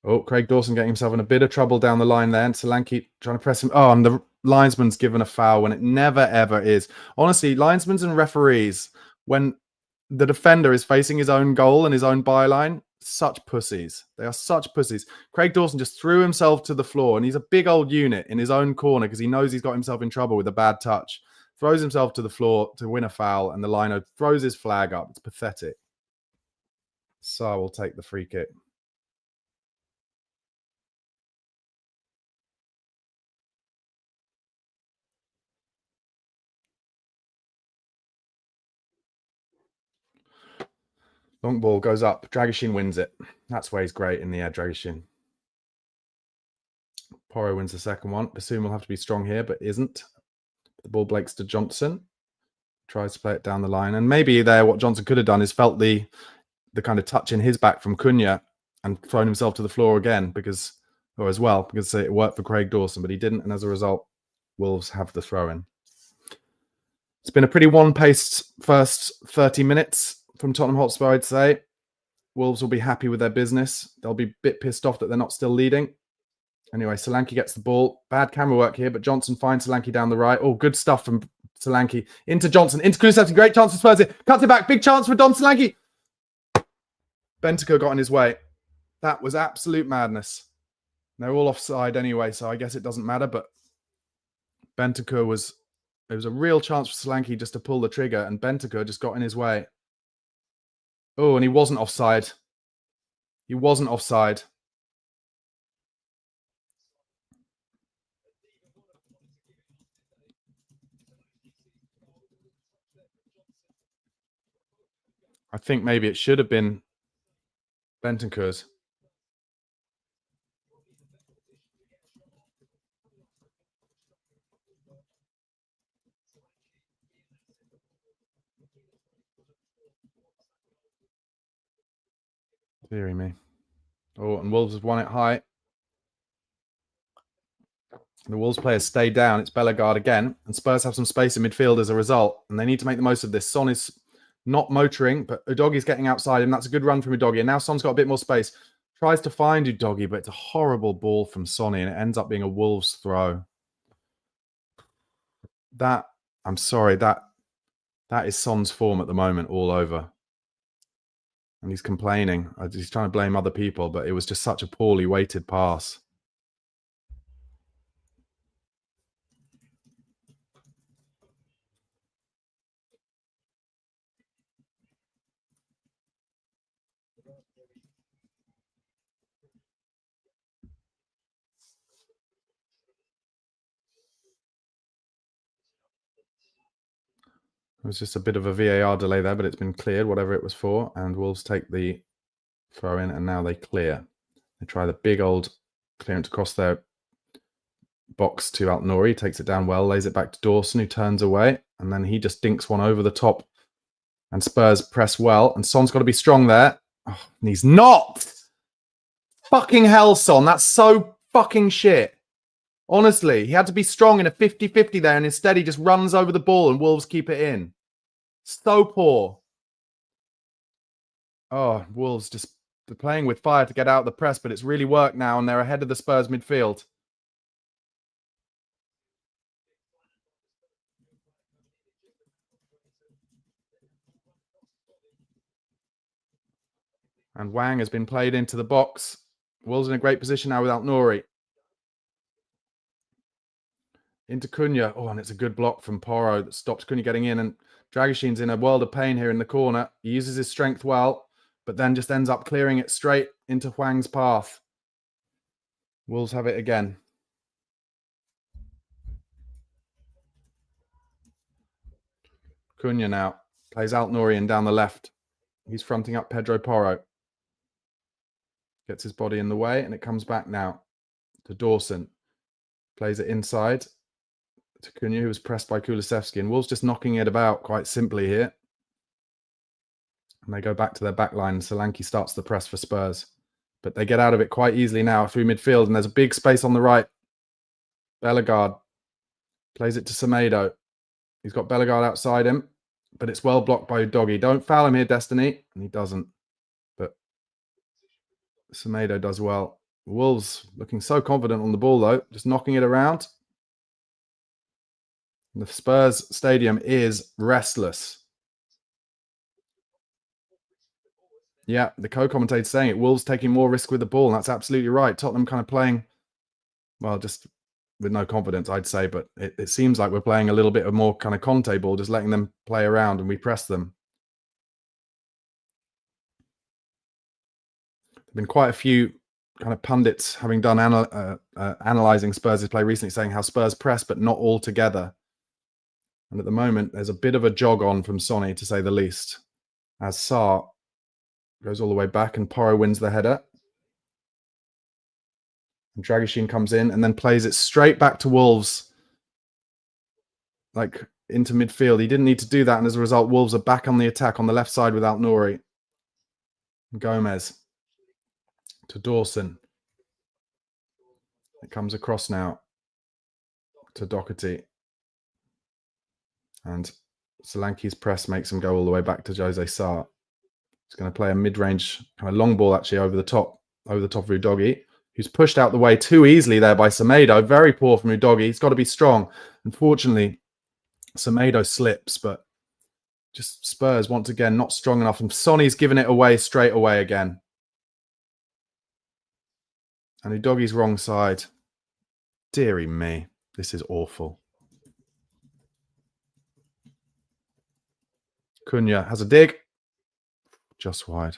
Oh, Craig Dawson getting himself in a bit of trouble down the line there. And Solanke trying to press him. Oh, and the linesman's given a foul when it never, ever is. Honestly, linesmen and referees, when the defender is facing his own goal and his own byline, such pussies. They are such pussies. Craig Dawson just threw himself to the floor, and he's a big old unit in his own corner because he knows he's got himself in trouble with a bad touch. Throws himself to the floor to win a foul, and the lino throws his flag up. It's pathetic. Sarr will take the free kick. Long ball goes up. Dragoshin wins it. That's where he's great in the air, Dragoshin. Porro wins the second one. Basuma will have to be strong here, but isn't. The ball breaks to Johnson. Tries to play it down the line. And maybe there what Johnson could have done is felt the kind of touch in his back from Cunha and thrown himself to the floor again because it worked for Craig Dawson, but he didn't. And as a result, Wolves have the throw-in. It's been a pretty one-paced first 30 minutes from Tottenham Hotspur, I'd say. Wolves will be happy with their business. They'll be a bit pissed off that they're not still leading. Anyway, Solanke gets the ball. Bad camera work here, but Johnson finds Solanke down the right. Oh, good stuff from Solanke into Johnson, into Kulusevski. Great chance for Spurs here. Cuts it back. Big chance for Dom Solanke. Bentancur got in his way. That was absolute madness. They're all offside anyway, so I guess it doesn't matter. But Bentancur was... There was a real chance for Solanke just to pull the trigger, and Bentancur just got in his way. Oh, and he wasn't offside. He wasn't offside. I think maybe it should have been Bentancur's. Deary me. Oh, and Wolves have won it high. The Wolves players stay down. It's Bellegarde again. And Spurs have some space in midfield as a result. And they need to make the most of this. Son is not motoring, but Udogi's getting outside him. That's a good run from Udogi. And now Son's got a bit more space. Tries to find Udogi, but it's a horrible ball from Sonny. And it ends up being a Wolves throw. That, I'm sorry, that is Son's form at the moment all over. And he's complaining. He's trying to blame other people, but it was just such a poorly weighted pass. It was just a bit of a VAR delay there, but it's been cleared, whatever it was for. And Wolves take the throw in, and now they clear. They try the big old clearance across their box to Altnouri. Takes it down well, lays it back to Dawson, who turns away. And then he just dinks one over the top. And Spurs press well. And Son's got to be strong there. Oh, and he's not! Fucking hell, Son. That's so fucking shit. Honestly, he had to be strong in a 50-50 there, and instead he just runs over the ball and Wolves keep it in. So poor. Oh, Wolves just they're playing with fire to get out of the press, but it's really worked now, and they're ahead of the Spurs midfield. And Wang has been played into the box. Wolves in a great position now with Altnouri. Into Cunha. Oh, and it's a good block from Porro that stops Cunha getting in. And Dragishin's in a world of pain here in the corner. He uses his strength well, but then just ends up clearing it straight into Hwang's path. Wolves have it again. Cunha now plays Altnouri in down the left. He's fronting up Pedro Porro. Gets his body in the way, and it comes back now to Dawson. Plays it inside to Cunha, who was pressed by Kulusevski. And Wolves just knocking it about quite simply here. And they go back to their back line. Solanke starts the press for Spurs. But they get out of it quite easily now through midfield. And there's a big space on the right. Bellegarde plays it to Semedo. He's got Bellegarde outside him. But it's well blocked by Udogi. Don't foul him here, Destiny. And he doesn't. But Semedo does well. Wolves looking so confident on the ball, though. Just knocking it around. The Spurs stadium is restless. Yeah, the co-commentator's saying it. Wolves taking more risk with the ball, and that's absolutely right. Tottenham kind of playing, well, just with no confidence, I'd say. But it seems like we're playing a little bit of more kind of Conte ball, just letting them play around, and we press them. There have been quite a few kind of pundits having done analysing Spurs' play recently, saying how Spurs press, but not all together. And at the moment, there's a bit of a jog on from Sonny, to say the least, as Sarr goes all the way back and Porro wins the header. And Dragishin comes in and then plays it straight back to Wolves, like into midfield. He didn't need to do that, and as a result, Wolves are back on the attack on the left side with Altnouri. Gomez to Dawson. It comes across now to Doherty. And Solanke's press makes him go all the way back to Jose Sarr. He's going to play a mid-range kind of long ball actually over the top of Udogi, who's pushed out the way too easily there by Semedo. Very poor from Udogi. He's got to be strong. Unfortunately, Semedo slips, but just Spurs once again not strong enough. And Sonny's giving it away straight away again. And Udogie's wrong side. Deary me, this is awful. Cunha has a dig. Just wide.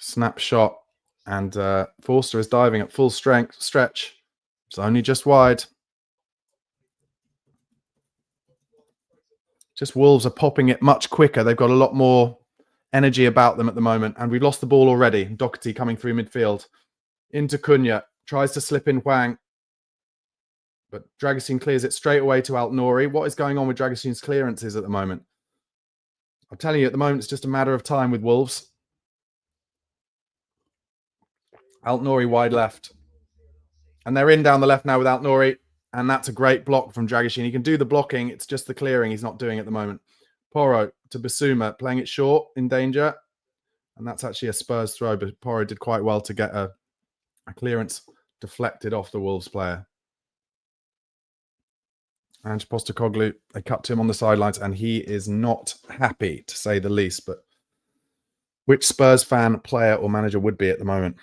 Snapshot. And Forster is diving at full strength. Stretch. It's only just wide. Just Wolves are popping it much quicker. They've got a lot more energy about them at the moment. And we've lost the ball already. Doherty coming through midfield. Into Cunha. Tries to slip in Hwang. But Dragusin clears it straight away to Altnouri. What is going on with Dragusin's clearances at the moment? I'm telling you, at the moment, it's just a matter of time with Wolves. Altnouri wide left. And they're in down the left now with Altnouri. And that's a great block from Dragusin. He can do the blocking. It's just the clearing he's not doing at the moment. Porro to Bissouma, playing it short, in danger. And that's actually a Spurs throw, but Porro did quite well to get a clearance deflected off the Wolves player. And Postecoglou, they cut to him on the sidelines, and he is not happy, to say the least. But which Spurs fan, player, or manager would be at the moment?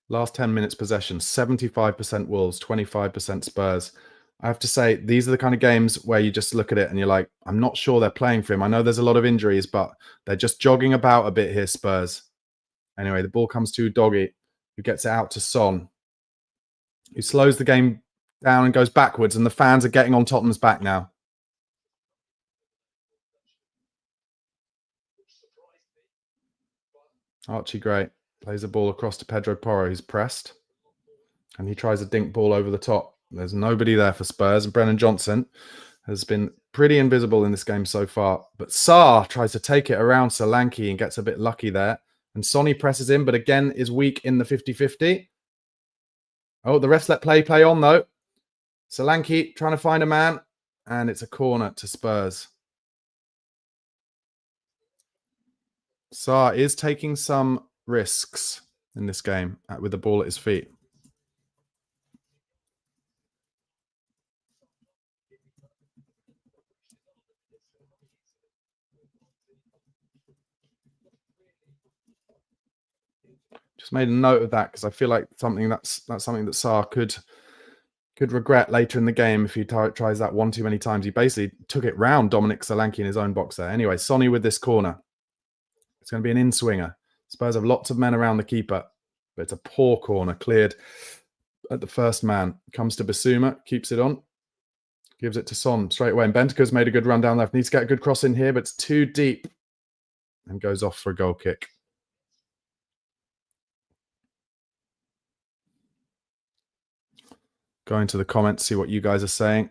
Last 10 minutes possession, 75% Wolves, 25% Spurs. I have to say, these are the kind of games where you just look at it and you're like, I'm not sure they're playing for him. I know there's a lot of injuries, but they're just jogging about a bit here, Spurs. Anyway, the ball comes to Doggy, who gets it out to Son, who slows the game down and goes backwards, and the fans are getting on Tottenham's back now. Archie Gray plays the ball across to Pedro Porro, who's pressed. And he tries a dink ball over the top. There's nobody there for Spurs. And Brennan Johnson has been pretty invisible in this game so far. But Sarr tries to take it around Solanke and gets a bit lucky there. And Sonny presses in, but again is weak in the 50-50. Oh, the refs let play on, though. Solanke trying to find a man. And it's a corner to Spurs. Sarr is taking some risks in this game with the ball at his feet. Just made a note of that because I feel like that's something that Sarr could regret later in the game if he tries that one too many times. He basically took it round Dominic Solanke in his own box there. Anyway, Sonny with this corner. It's going to be an in-swinger. Spurs have lots of men around the keeper, but it's a poor corner cleared at the first man. Comes to Bissouma, keeps it on, gives it to Son straight away. And Bentancur's made a good run down left. Needs to get a good cross in here, but it's too deep and goes off for a goal kick. Go into the comments, see what you guys are saying.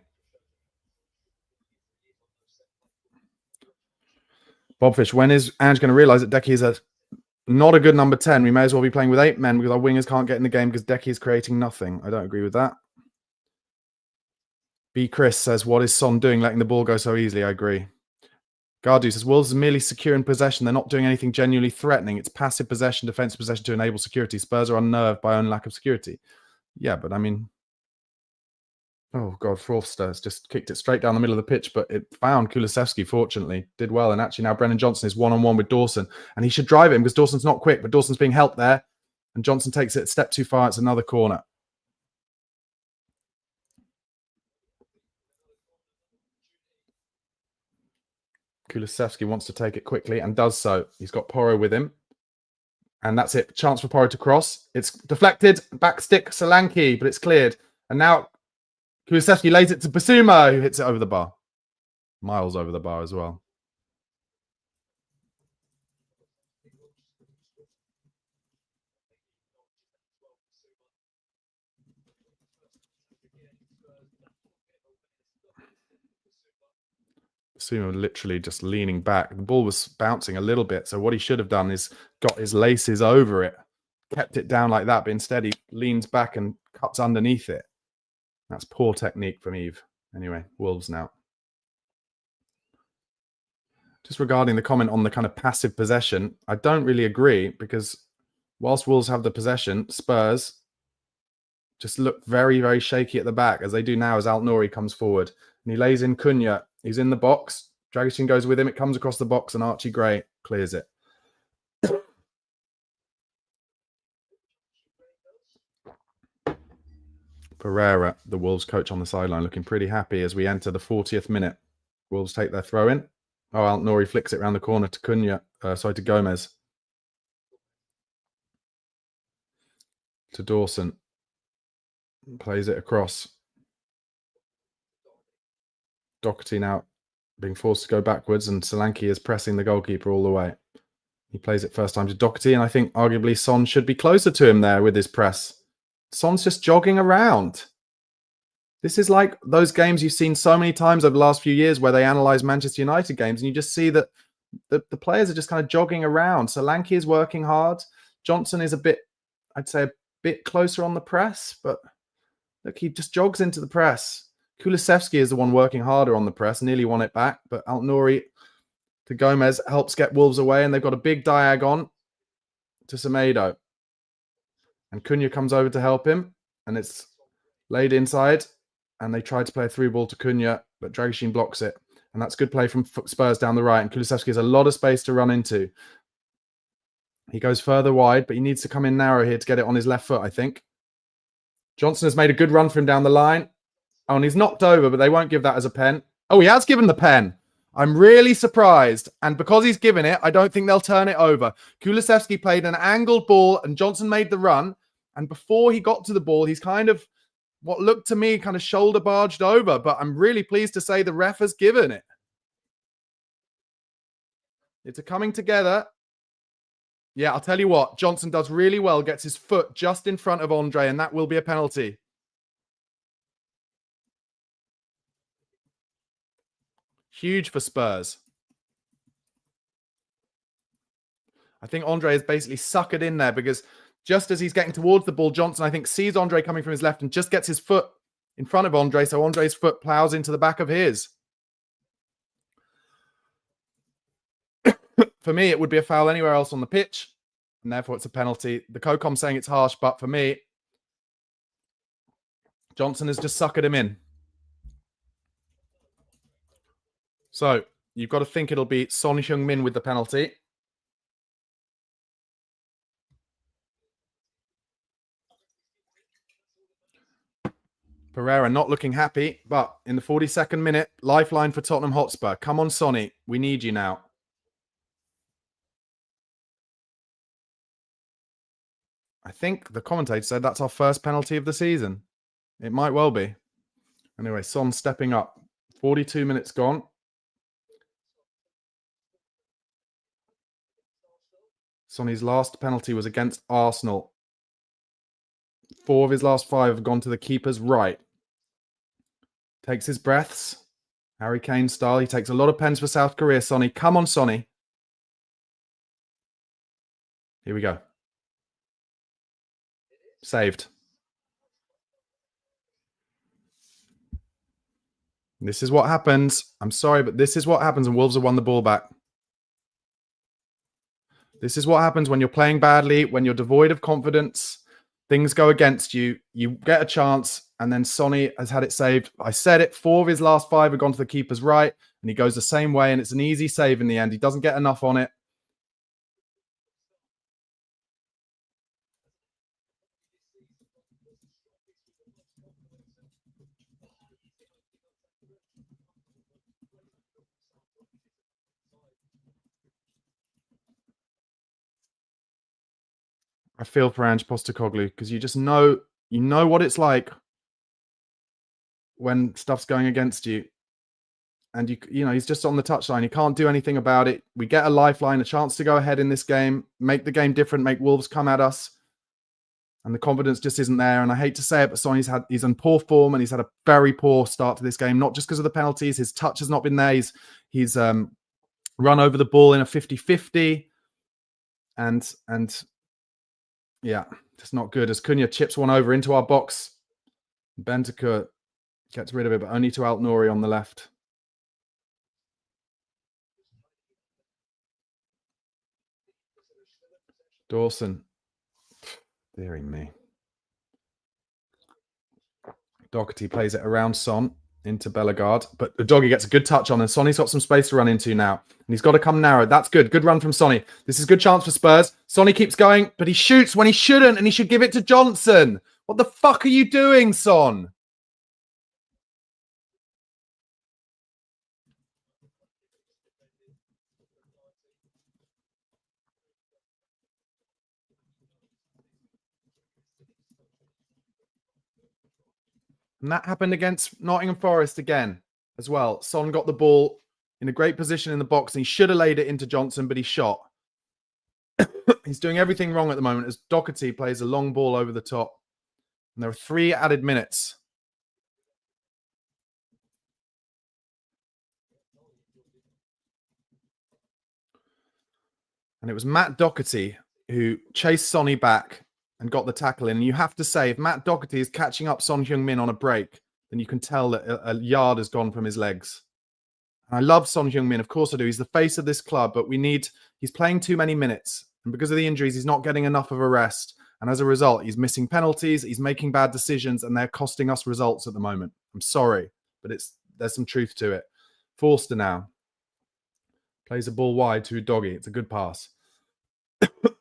Bobfish, when is Ange going to realise that Decky is not a good number 10? We may as well be playing with 8 men because our wingers can't get in the game because Decky is creating nothing. I don't agree with that. B. Chris says, what is Son doing letting the ball go so easily? I agree. Gardu says, Wolves are merely secure in possession. They're not doing anything genuinely threatening. It's passive possession, defensive possession to enable security. Spurs are unnerved by own lack of security. Yeah, but I mean... Oh, God, Forster has just kicked it straight down the middle of the pitch, but it found Kulusevski, fortunately. Did well, and actually now Brennan Johnson is one-on-one with Dawson, and he should drive him because Dawson's not quick, but Dawson's being helped there, and Johnson takes it a step too far. It's another corner. Kulusevski wants to take it quickly and does so. He's got Porro with him. And that's it. Chance for Porro to cross. It's deflected. Back stick Solanke, but it's cleared. And now Kulusevski lays it to Bissouma, who hits it over the bar. Miles over the bar as well. Bissouma literally just leaning back. The ball was bouncing a little bit. So what he should have done is got his laces over it, kept it down like that, but instead he leans back and cuts underneath it. That's poor technique from Eve. Anyway, Wolves now. Just regarding the comment on the kind of passive possession, I don't really agree, because whilst Wolves have the possession, Spurs just look very, very shaky at the back, as they do now as Alt-Nouri comes forward. And he lays in Cunha. He's in the box. Dragichin goes with him. It comes across the box and Archie Gray clears it. Pereira, the Wolves coach on the sideline, looking pretty happy as we enter the 40th minute. Wolves take their throw in. Oh, Alt-Nouri flicks it around the corner to Cunha. To Gomez. To Dawson. Plays it across. Doherty now being forced to go backwards, and Solanke is pressing the goalkeeper all the way. He plays it first time to Doherty, and I think arguably Son should be closer to him there with his press. Son's just jogging around. This is like those games you've seen so many times over the last few years where they analyse Manchester United games, and you just see that the players are just kind of jogging around. Solanke is working hard. Johnson is a bit, I'd say, a bit closer on the press, but look, he just jogs into the press. Kulusevski is the one working harder on the press, nearly won it back, but Alt-Nouri to Gomez helps get Wolves away, and they've got a big diag on to Semedo. And Cunha comes over to help him, and it's laid inside, and they try to play a through ball to Cunha, but Dragichin blocks it. And that's good play from Spurs down the right, and Kulusevski has a lot of space to run into. He goes further wide, but he needs to come in narrow here to get it on his left foot, I think. Johnson has made a good run for him down the line. Oh, and he's knocked over, but they won't give that as a pen. Oh, he has given the pen. I'm really surprised. And because he's given it, I don't think they'll turn it over. Kulusevski played an angled ball, and Johnson made the run. And before he got to the ball, he's kind of, what looked to me, kind of shoulder barged over. But I'm really pleased to say the ref has given it. It's a coming together. Yeah, I'll tell you what. Johnson does really well, gets his foot just in front of Andre, and that will be a penalty. Huge for Spurs. I think Andre is basically suckered in there, because just as he's getting towards the ball, Johnson, I think, sees Andre coming from his left and just gets his foot in front of Andre, so Andre's foot plows into the back of his. For me, it would be a foul anywhere else on the pitch, and therefore it's a penalty. The COCOM saying it's harsh, but for me, Johnson has just suckered him in. So you've got to think it'll be Son Heung-min with the penalty. Pereira not looking happy, but in the 42nd minute, lifeline for Tottenham Hotspur. Come on, Sonny. We need you now. I think the commentator said that's our first penalty of the season. It might well be. Anyway, Son stepping up. 42 minutes gone. Sonny's last penalty was against Arsenal. 4 of his last 5 have gone to the keeper's right. Takes his breaths. Harry Kane style. He takes a lot of pens for South Korea, Sonny. Come on, Sonny. Here we go. Saved. This is what happens. I'm sorry, but this is what happens when Wolves have won the ball back. This is what happens when you're playing badly, when you're devoid of confidence. Things go against you. You get a chance, and then Sonny has had it saved. I said it. 4 of his last 5 have gone to the keeper's right, and he goes the same way, and it's an easy save in the end. He doesn't get enough on it. I feel for Ange Postecoglou, because you just know, what it's like when stuff's going against you. And you know, he's just on the touchline. He can't do anything about it. We get a lifeline, a chance to go ahead in this game, make the game different, make Wolves come at us. And the confidence just isn't there. And I hate to say it, but Sonny's he's in poor form, and he's had a very poor start to this game, not just because of the penalties. His touch has not been there. He's run over the ball in a 50-50. And yeah, just not good. As Cunha chips one over into our box. Bentancur gets rid of it, but only to Alt-Nouri on the left. Dawson. Dearie me. Doherty plays it around Son into Bellegarde, but the doggy gets a good touch on, and Sonny's got some space to run into now, and he's got to come narrow. That's good. Good run from Sonny. This is a good chance for Spurs. Sonny keeps going, but he shoots when he shouldn't, and he should give it to Johnson. What the fuck are you doing, Son? And that happened against Nottingham Forest again as well. Son got the ball in a great position in the box, and he should have laid it into Johnson, but he shot. He's doing everything wrong at the moment as Doherty plays a long ball over the top. And there are 3 added minutes. And it was Matt Doherty who chased Sonny back and got the tackle in. And you have to say, if Matt Doherty is catching up Son Heung-min on a break, then you can tell that a yard has gone from his legs. And I love Son Heung-min, of course I do. He's the face of this club, but he's playing too many minutes. And because of the injuries, he's not getting enough of a rest. And as a result, he's missing penalties, he's making bad decisions, and they're costing us results at the moment. I'm sorry, but there's some truth to it. Forster now plays a ball wide to Udogie. It's a good pass.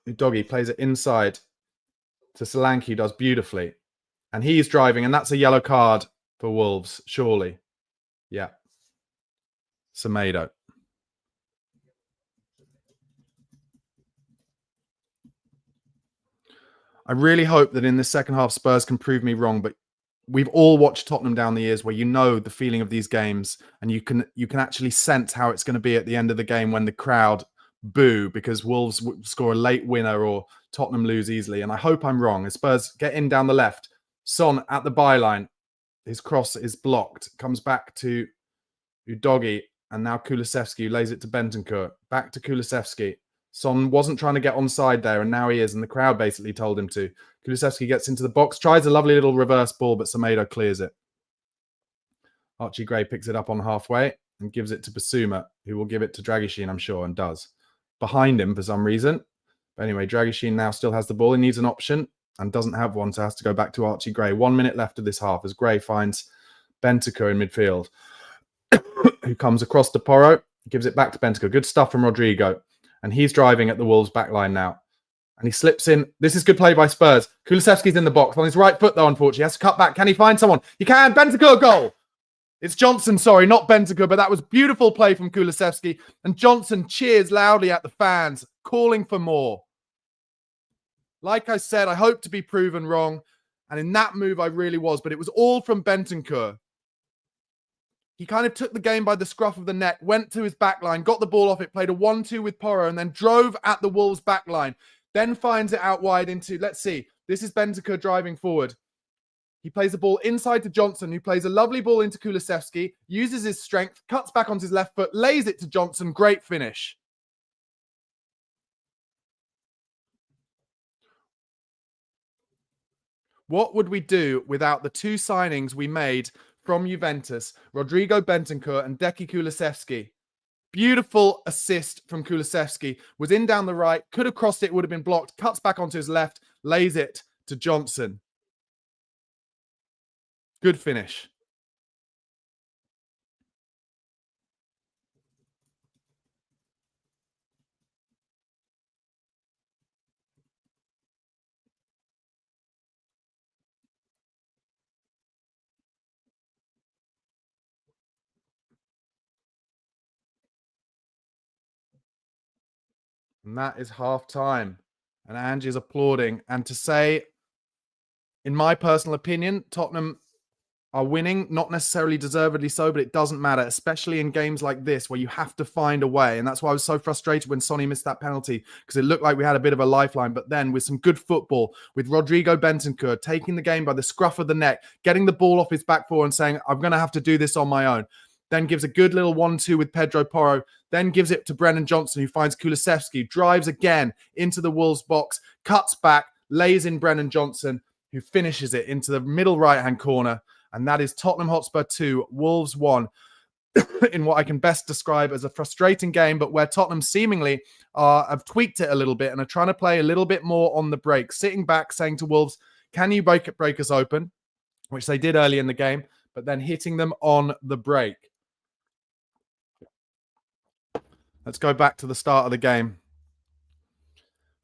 Udogie plays it inside to Solanke, who does beautifully. And he's driving, and that's a yellow card for Wolves, surely. Yeah. Semedo. I really hope that in the second half, Spurs can prove me wrong, but we've all watched Tottenham down the years where you know the feeling of these games, and you can actually sense how it's going to be at the end of the game when the crowd boo because Wolves score a late winner or Tottenham lose easily. And I hope I'm wrong. As Spurs get in down the left, Son at the byline, his cross is blocked, comes back to Udogie, and now Kulusevski lays it to Bentancur. Back to Kulusevski. Son wasn't trying to get onside there, and now he is, and the crowd basically told him to. Kulusevski gets into the box, tries a lovely little reverse ball, but Semedo clears it. Archie Gray picks it up on halfway and gives it to Basuma, who will give it to Dragishin, I'm sure, and does. Behind him for some reason. But anyway, Dragishin now still has the ball. He needs an option and doesn't have one, so has to go back to Archie Gray. 1 minute left of this half as Gray finds Bentancur in midfield, who comes across to Porro, gives it back to Bentancur. Good stuff from Rodrigo. And he's driving at the Wolves back line now. And he slips in. This is good play by Spurs. Kulusevski's in the box. On his right foot, though, unfortunately. He has to cut back. Can he find someone? He can. Bentancur goal. It's Johnson, sorry, not Bentancur, but that was beautiful play from Kulusevski. And Johnson cheers loudly at the fans, calling for more. Like I said, I hope to be proven wrong. And in that move, I really was. But it was all from Bentancur. He kind of took the game by the scruff of the neck, went to his back line, got the ball off it, played a 1-2 with Porro, and then drove at the Wolves back line. Then finds it out wide into, let's see, this is Bentancur driving forward. He plays the ball inside to Johnson, who plays a lovely ball into Kulusevski, uses his strength, cuts back onto his left foot, lays it to Johnson. Great finish. What would we do without the 2 signings we made from Juventus, Rodrigo Bentancur and Deki Kulusevski? Beautiful assist from Kulusevski. Was in down the right, could have crossed it, would have been blocked, cuts back onto his left, lays it to Johnson. Good finish. And that is half time. And Angie is applauding. And to say, in my personal opinion, Tottenham are winning, not necessarily deservedly so, but it doesn't matter, especially in games like this where you have to find a way. And that's why I was so frustrated when Sonny missed that penalty, because it looked like we had a bit of a lifeline. But then with some good football, with Rodrigo Bentancur taking the game by the scruff of the neck, getting the ball off his back foot and saying, I'm going to have to do this on my own. Then gives a good little 1-2 with Pedro Porro. Then gives it to Brennan Johnson, who finds Kulusevski, drives again into the Wolves box, cuts back, lays in Brennan Johnson, who finishes it into the middle right-hand corner. And that is Tottenham Hotspur 2, Wolves 1. in what I can best describe as a frustrating game, but where Tottenham seemingly have tweaked it a little bit and are trying to play a little bit more on the break, sitting back, saying to Wolves, can you break us open? Which they did early in the game, but then hitting them on the break. Let's go back to the start of the game.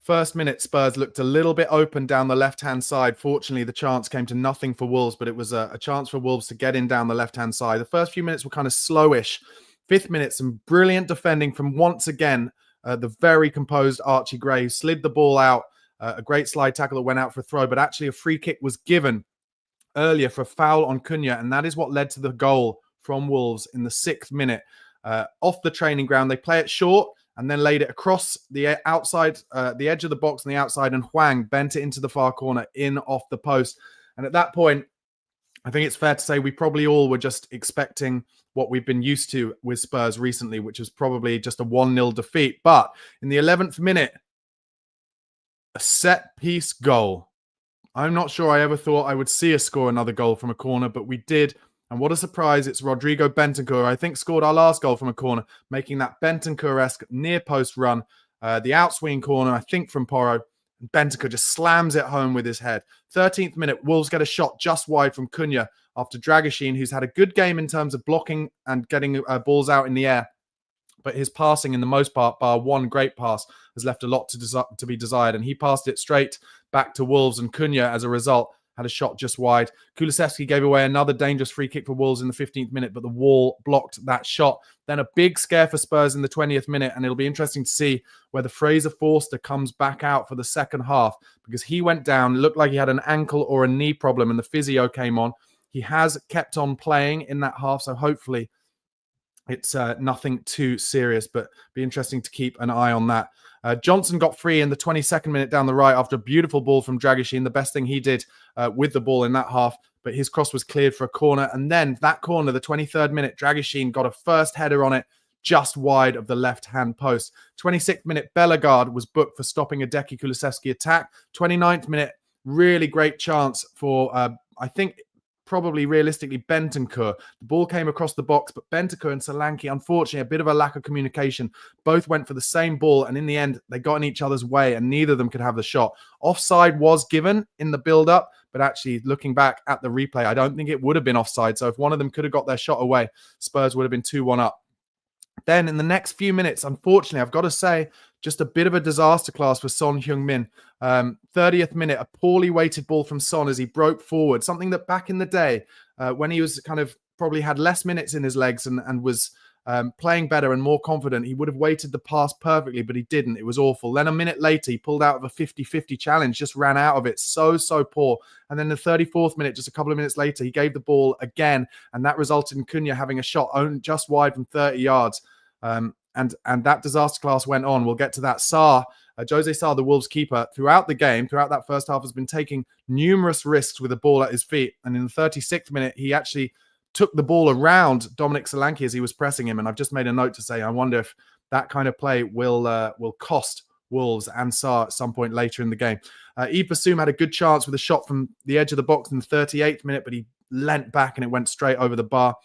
First minute, Spurs looked a little bit open down the left-hand side. Fortunately, the chance came to nothing for Wolves, but it was a chance for Wolves to get in down the left-hand side. The first few minutes were kind of slowish. Fifth minute, some brilliant defending from, once again, the very composed Archie Gray, who slid the ball out. A great slide tackle that went out for a throw, but actually a free kick was given earlier for a foul on Cunha, and that is what led to the goal from Wolves in the 6th minute. Off the training ground, they play it short and then laid it across the outside, the edge of the box on the outside, and Hwang bent it into the far corner, in off the post. And at that point, I think it's fair to say we probably all were just expecting what we've been used to with Spurs recently, which was probably just a 1-0 defeat. But in the 11th minute, a set-piece goal. I'm not sure I ever thought I would see us score another goal from a corner, but we did. And what a surprise, it's Rodrigo Bentancur, I think, scored our last goal from a corner, making that Bentancur-esque near-post run. The outswing corner, I think, from Porro. Bentancur just slams it home with his head. 13th minute, Wolves get a shot just wide from Cunha after Dragusin, who's had a good game in terms of blocking and getting balls out in the air. But his passing, in the most part, bar one great pass, has left a lot to be desired. And he passed it straight back to Wolves, and Cunha, as a result, had a shot just wide. Kulusevski gave away another dangerous free kick for Wolves in the 15th minute, but the wall blocked that shot. Then a big scare for Spurs in the 20th minute, and it'll be interesting to see whether Fraser Forster comes back out for the second half, because he went down, looked like he had an ankle or a knee problem, and the physio came on. He has kept on playing in that half, so hopefully it's nothing too serious, but be interesting to keep an eye on that. Johnson got free in the 22nd minute down the right after a beautiful ball from Dragusin, the best thing he did with the ball in that half, but his cross was cleared for a corner. And then that corner, the 23rd minute, Dragusin got a first header on it just wide of the left-hand post. 26th minute, Bellegarde was booked for stopping a Deki Kulusevski attack. 29th minute, really great chance for, I think, probably realistically Bentancur. The ball came across the box, but Bentancur and Solanke, unfortunately, a bit of a lack of communication. Both went for the same ball, and in the end, they got in each other's way, and neither of them could have the shot. Offside was given in the build-up, but actually, looking back at the replay, I don't think it would have been offside. So if one of them could have got their shot away, Spurs would have been 2-1 up. Then in the next few minutes, unfortunately, I've got to say, just a bit of a disaster class for Son Heung-min. 30th minute, a poorly weighted ball from Son as he broke forward. Something that back in the day, when he was kind of probably had less minutes in his legs and was playing better and more confident, he would have weighted the pass perfectly, but he didn't. It was awful. Then a minute later, he pulled out of a 50-50 challenge, just ran out of it. So poor. And then the 34th minute, just a couple of minutes later, he gave the ball again, and that resulted in Cunha having a shot just wide from 30 yards. And that disaster class went on. We'll get to that. Jose Sarr, the Wolves keeper, throughout the game, throughout that first half, has been taking numerous risks with the ball at his feet. And in the 36th minute, he actually took the ball around Dominic Solanke as he was pressing him. And I've just made a note to say, I wonder if that kind of play will cost Wolves and Sarr at some point later in the game. Yves Bassoum had a good chance with a shot from the edge of the box in the 38th minute, but he leant back and it went straight over the bar.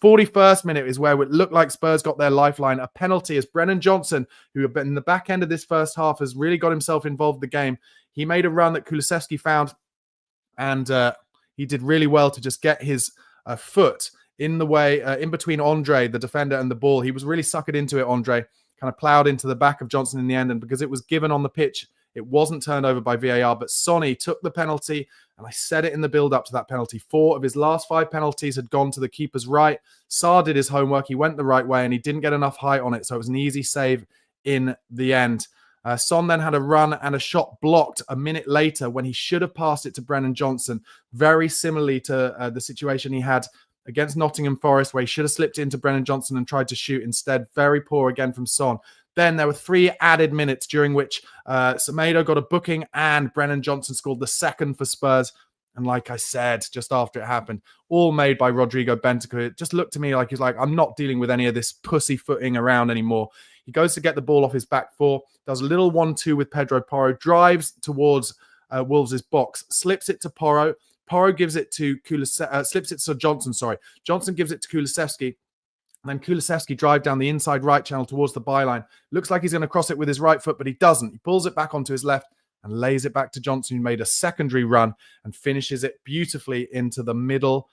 41st minute is where it looked like Spurs got their lifeline. A penalty as Brennan Johnson, who in the back end of this first half has really got himself involved in the game. He made a run that Kulusevski found, and he did really well to just get his foot in the way, in between Andre, the defender, and the ball. He was really suckered into it, Andre, kind of plowed into the back of Johnson in the end, and because it was given on the pitch, it wasn't turned over by VAR, but Sonny took the penalty, and I said it in the build-up to that penalty. 4 of his last 5 penalties had gone to the keeper's right. Sarr did his homework. He went the right way, and he didn't get enough height on it, so it was an easy save in the end. Son then had a run and a shot blocked a minute later when he should have passed it to Brennan Johnson, very similarly to the situation he had against Nottingham Forest, where he should have slipped into Brennan Johnson and tried to shoot instead. Very poor again from Son. Then there were 3 added minutes during which Semedo got a booking and Brennan Johnson scored the second for Spurs. And like I said, just after it happened, all made by Rodrigo Bentancur. It just looked to me like he's like, I'm not dealing with any of this pussyfooting around anymore. He goes to get the ball off his back 4, does a little 1-2 with Pedro Porro, drives towards Wolves' box, slips it to Porro. Porro gives it to Johnson, sorry. Johnson gives it to Kulusevski. And then Kulusevski drive down the inside right channel towards the byline. Looks like he's going to cross it with his right foot, but he doesn't. He pulls it back onto his left and lays it back to Johnson, who made a secondary run and finishes it beautifully into the middle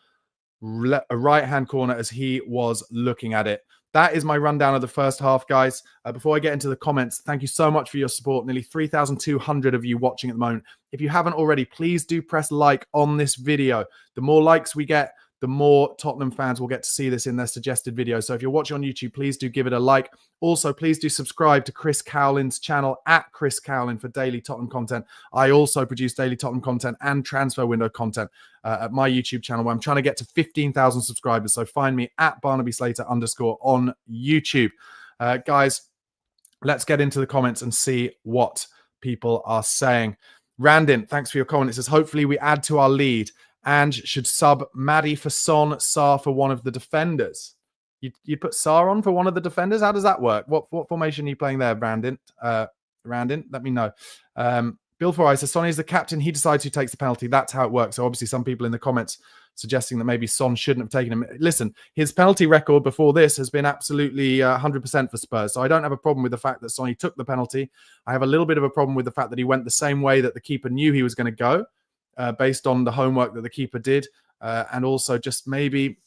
right-hand corner as he was looking at it. That is my rundown of the first half, guys. Before I get into the comments, thank you so much for your support. Nearly 3,200 of you watching at the moment. If you haven't already, please do press like on this video. The more likes we get, the more Tottenham fans will get to see this in their suggested videos. So if you're watching on YouTube, please do give it a like. Also, please do subscribe to Chris Cowlin's channel at Chris Cowlin for daily Tottenham content. I also produce daily Tottenham content and transfer window content at my YouTube channel, where I'm trying to get to 15,000 subscribers. So find me at Barnaby Slater _ on YouTube. Guys, let's get into the comments and see what people are saying. Randin, thanks for your comment. It says, hopefully we add to our lead and should sub Maddie for Son, Sarr for one of the defenders. You'd put Sarr on for one of the defenders? How does that work? What formation are you playing there, Randin? Randin, let me know. Bill Foray says, Son is the captain. He decides who takes the penalty. That's how it works. So obviously some people in the comments suggesting that maybe Son shouldn't have taken him. Listen, his penalty record before this has been absolutely 100% for Spurs. So I don't have a problem with the fact that Sonny took the penalty. I have a little bit of a problem with the fact that he went the same way that the keeper knew he was going to go. Based on the homework that the keeper did. And also just maybe,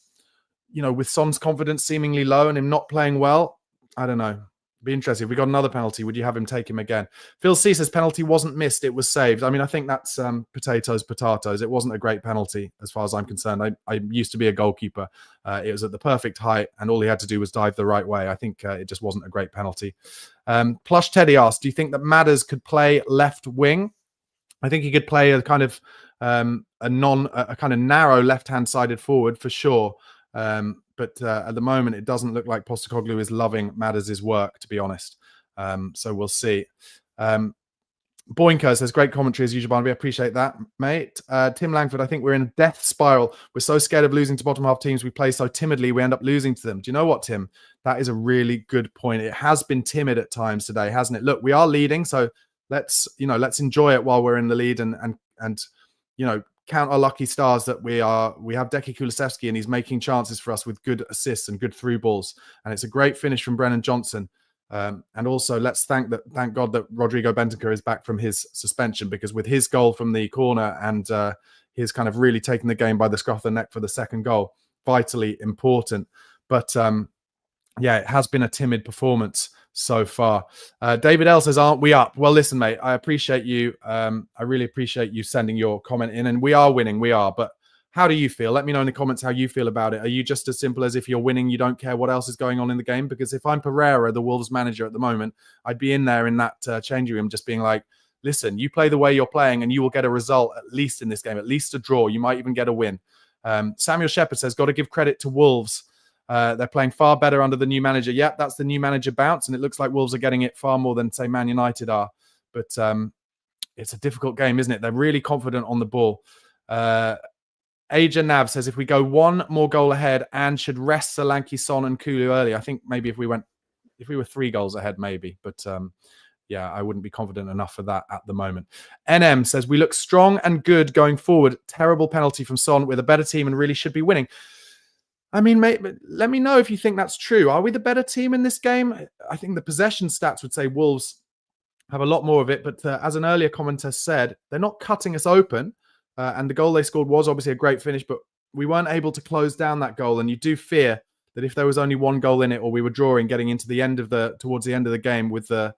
with Son's confidence seemingly low and him not playing well, I don't know. Be interested. If we got another penalty, would you have him take him again? Phil C says penalty wasn't missed. It was saved. I mean, I think that's potatoes. It wasn't a great penalty as far as I'm concerned. I used to be a goalkeeper. It was at the perfect height and all he had to do was dive the right way. I think it just wasn't a great penalty. Plush Teddy asked, do you think that Madders could play left wing? I think he could play a kind of a kind of narrow left-hand sided forward for sure. But at the moment, it doesn't look like Postecoglou is loving Madders' work, to be honest. So we'll see. Boinker says, great commentary as usual, Barnaby. I appreciate that, mate. Tim Langford, I think we're in a death spiral. We're so scared of losing to bottom half teams. We play so timidly, we end up losing to them. Do you know what, Tim? That is a really good point. It has been timid at times today, hasn't it? Look, we are leading, so let's enjoy it while we're in the lead and count our lucky stars that we have Decky Kulusevski and he's making chances for us with good assists and good through balls. And it's a great finish from Brennan Johnson. And also let's thank God that Rodrigo Bentancur is back from his suspension, because with his goal from the corner and his kind of really taking the game by the scruff of the neck for the second goal, vitally important. But yeah, it has been a timid performance so far. David L says, aren't we up? Well, listen, mate, I appreciate you. I really appreciate you sending your comment in, and we are winning. We are. But how do you feel? Let me know in the comments how you feel about it. Are you just as simple as if you're winning, you don't care what else is going on in the game? Because if I'm Pereira, the Wolves manager at the moment, I'd be in there in that changing room just being like, listen, you play the way you're playing and you will get a result, at least in this game, at least a draw. You might even get a win. Samuel Shepherd says, got to give credit to Wolves. They're playing far better under the new manager. Yep, that's the new manager bounce, and it looks like Wolves are getting it far more than, say, Man United are. But it's a difficult game, isn't it? They're really confident on the ball. Aja Nav says, if we go one more goal ahead and should rest Solanke, Son and Kulu early, I think maybe if we were 3 goals ahead, maybe. But yeah, I wouldn't be confident enough for that at the moment. NM says, we look strong and good going forward. Terrible penalty from Son. We're the better team and really should be winning. I mean, mate, let me know if you think that's true. Are we the better team in this game? I think the possession stats would say Wolves have a lot more of it. But as an earlier commenter said, they're not cutting us open. And the goal they scored was obviously a great finish, but we weren't able to close down that goal. And you do fear that if there was only one goal in it, or we were drawing getting into the end of towards the end of the game, with the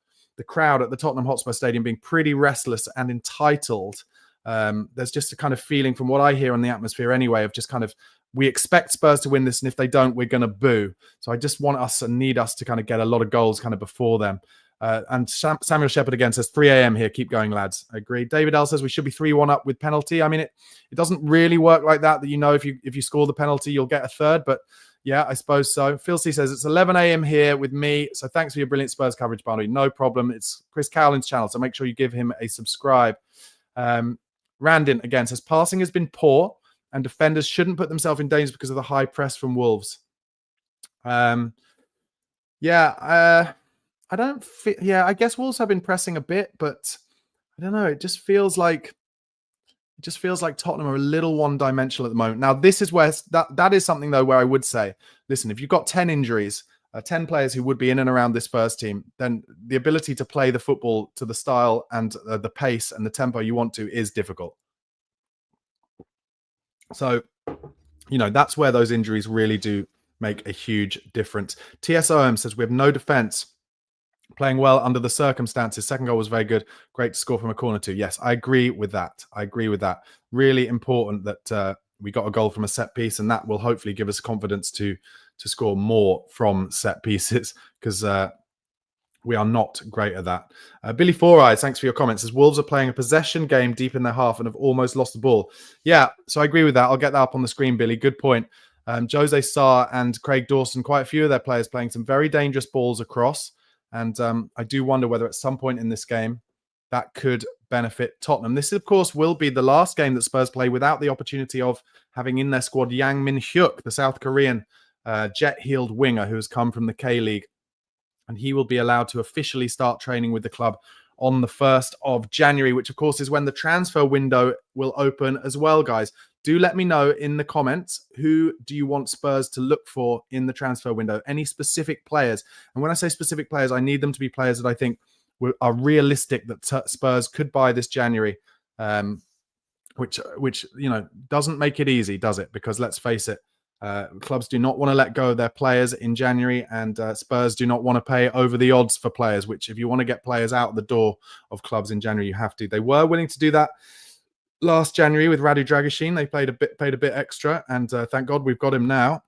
crowd at the Tottenham Hotspur Stadium being pretty restless and entitled, there's just a kind of feeling from what I hear on the atmosphere anyway of just kind of, we expect Spurs to win this, and if they don't, we're going to boo. So I just want us and need us to kind of get a lot of goals kind of before them. And Samuel Shepherd again says 3 a.m. here. Keep going, lads. I agree. David L says we should be 3-1 up with penalty. I mean, it doesn't really work like that. That if you score the penalty, you'll get a third. But yeah, I suppose so. Phil C says it's 11 a.m. here with me. So thanks for your brilliant Spurs coverage, Barnaby. No problem. It's Chris Cowlin's channel, so make sure you give him a subscribe. Randin again says passing has been poor, and defenders shouldn't put themselves in danger because of the high press from Wolves. I don't feel, I guess Wolves have been pressing a bit, but I don't know. It just feels like It just feels like Tottenham are a little one-dimensional at the moment. Now, this is where that is something, though, where I would say, listen, if you've got 10 injuries, 10 players who would be in and around this first team, then the ability to play the football to the style and the pace and the tempo you want to is difficult. So, you know, that's where those injuries really do make a huge difference. TSOM says we have no defense. Playing well under the circumstances. Second goal was very good. Great to score from a corner too. Yes, I agree with that. I agree with that. Really important that we got a goal from a set piece, and that will hopefully give us confidence to score more from set pieces, because we are not great at that. Billy Four Eyes, thanks for your comments. Says Wolves are playing a possession game deep in their half and have almost lost the ball. Yeah, so I agree with that. I'll get that up on the screen, Billy. Good point. Jose Sarr and Craig Dawson, quite a few of their players playing some very dangerous balls across. And I do wonder whether at some point in this game that could benefit Tottenham. This, of course, will be the last game that Spurs play without the opportunity of having in their squad Yang Min-hyuk, the South Korean jet-heeled winger who has come from the K-League. And he will be allowed to officially start training with the club on the 1st of January, which, of course, is when the transfer window will open as well, guys. Do let me know in the comments, who do you want Spurs to look for in the transfer window? Any specific players? And when I say specific players, I need them to be players that I think are realistic that Spurs could buy this January, which you know, doesn't make it easy, does it? Because let's face it, clubs do not want to let go of their players in January, and Spurs do not want to pay over the odds for players, which if you want to get players out the door of clubs in January, you have to. They were willing to do that last January with Radu Dragusin. They paid a bit extra, and thank God we've got him now.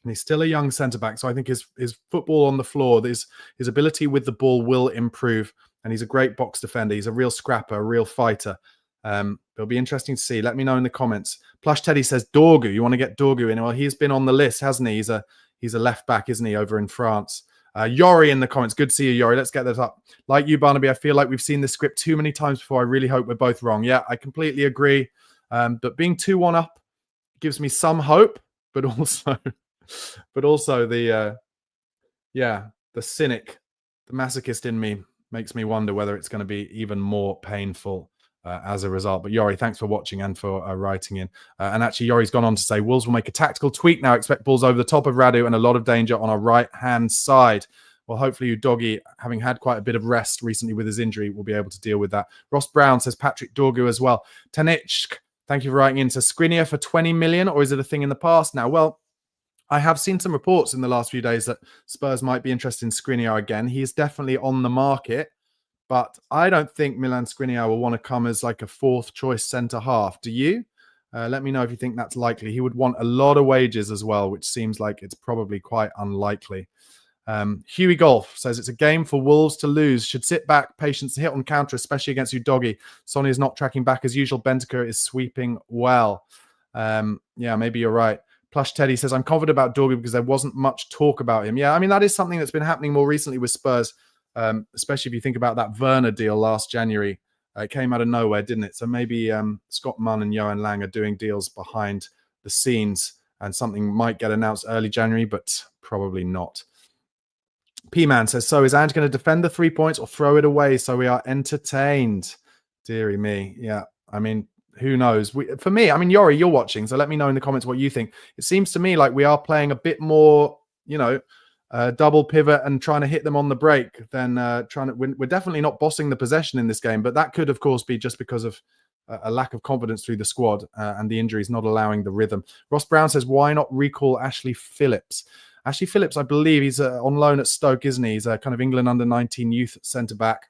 And he's still a young centre-back, so I think his football on the floor, his ability with the ball will improve, and he's a great box defender. He's a real scrapper, a real fighter. It'll be interesting to see. Let me know in the comments. Plush Teddy says Dorgu. You want to get Dorgu in? Well, he's been on the list, hasn't he? He's a left back, isn't he, over in France? Yori in the comments. Good to see you, Yori. Let's get this up. Like you, Barnaby, I feel like we've seen this script too many times before. I really hope we're both wrong. Yeah, I completely agree. But being 2-1 up gives me some hope, but also the cynic, the masochist in me makes me wonder whether it's going to be even more painful as a result. But Yori, thanks for watching and for writing in. And actually, Yori's gone on to say, Wolves will make a tactical tweak now. Expect balls over the top of Radu and a lot of danger on our right-hand side. Well, hopefully Udogie, having had quite a bit of rest recently with his injury, will be able to deal with that. Ross Brown says Patrick Dorgu as well. Tanich, thank you for writing in. Says Skriniar for 20 million, or is it a thing in the past now? Well, I have seen some reports in the last few days that Spurs might be interested in Skriniar again. He is definitely on the market. But I don't think Milan Skriniar will want to come as like a fourth choice centre half. Do you? Let me know if you think that's likely. He would want a lot of wages as well, which seems like it's probably quite unlikely. Huey Golf says it's a game for Wolves to lose. Should sit back, patience to hit on counter, especially against Udogie. Sonny is not tracking back as usual. Bentancur is sweeping well. Yeah, maybe you're right. Plush Teddy says, I'm confident about Dorgu because there wasn't much talk about him. Yeah, I mean, that is something that's been happening more recently with Spurs. Especially if you think about that Werner deal last January. It came out of nowhere, didn't it? So maybe Scott Munn and Johan Lang are doing deals behind the scenes, and something might get announced early January, but probably not. P-Man says, so is Ange going to defend the 3 points or throw it away so we are entertained? Deary me. Yeah, I mean, who knows? For me, I mean, Yori, you're watching, so let me know in the comments what you think. It seems to me like we are playing a bit more, you know, double pivot and trying to hit them on the break, then we're definitely not bossing the possession in this game, but that could of course be just because of a lack of confidence through the squad and the injuries not allowing the rhythm. Ross Brown says, why not recall Ashley Phillips? Ashley Phillips, I believe he's on loan at Stoke, isn't he? He's a kind of England under-19 youth centre-back.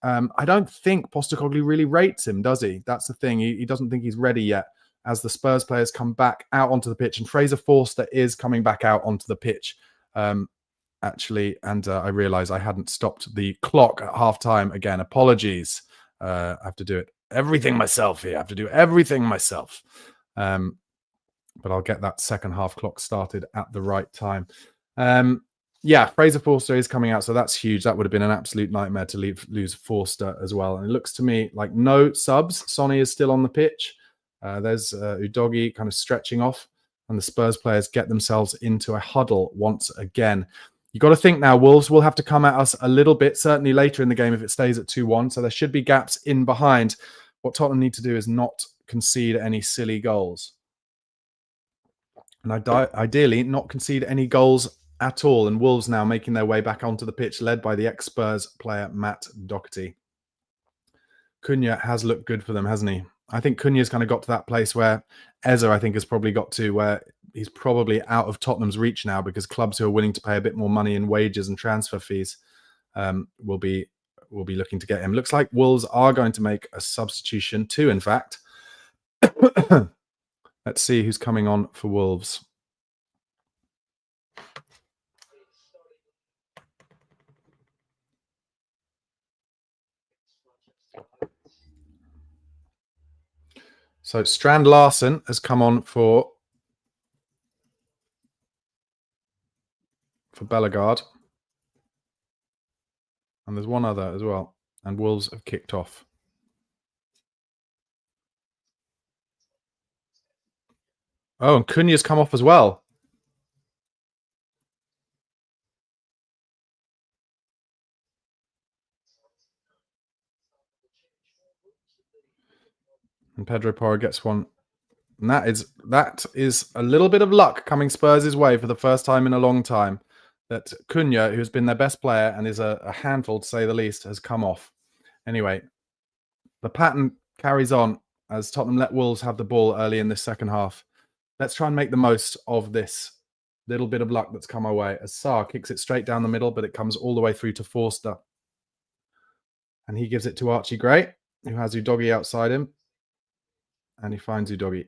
I don't think Postecoglou really rates him, does he? That's the thing. He doesn't think he's ready yet as the Spurs players come back out onto the pitch, and Fraser Forster is coming back out onto the pitch. Actually, and I realized I hadn't stopped the clock at half-time again. Apologies. I have to do everything myself here. I have to do everything myself. But I'll get that second half clock started at the right time. Yeah, Fraser Forster is coming out, so that's huge. That would have been an absolute nightmare to lose Forster as well. And it looks to me like no subs. Sonny is still on the pitch. There's Udogie kind of stretching off, and the Spurs players get themselves into a huddle once again. You've got to think now, Wolves will have to come at us a little bit, certainly later in the game if it stays at 2-1. So there should be gaps in behind. What Tottenham need to do is not concede any silly goals. And ideally not concede any goals at all. And Wolves now making their way back onto the pitch, led by the ex-Spurs player Matt Doherty. Cunha has looked good for them, hasn't he? I think Cunha's kind of got to that place where Eze, I think, has probably got to, where he's probably out of Tottenham's reach now, because clubs who are willing to pay a bit more money in wages and transfer fees will be looking to get him. Looks like Wolves are going to make a substitution, two, in fact. Let's see who's coming on for Wolves. So Strand Larsen has come on for Bellegarde. And there's one other as well. And Wolves have kicked off. Oh, and Cunha's come off as well. And Pedro Porro gets one. And that is a little bit of luck coming Spurs' way for the first time in a long time. That Cunha, who's been their best player and is a handful to say the least, has come off. Anyway, the pattern carries on as Tottenham let Wolves have the ball early in this second half. Let's try and make the most of this little bit of luck that's come our way. As Sarr kicks it straight down the middle, but it comes all the way through to Forster. And he gives it to Archie Gray, who has Udogie outside him. And he finds Udogie.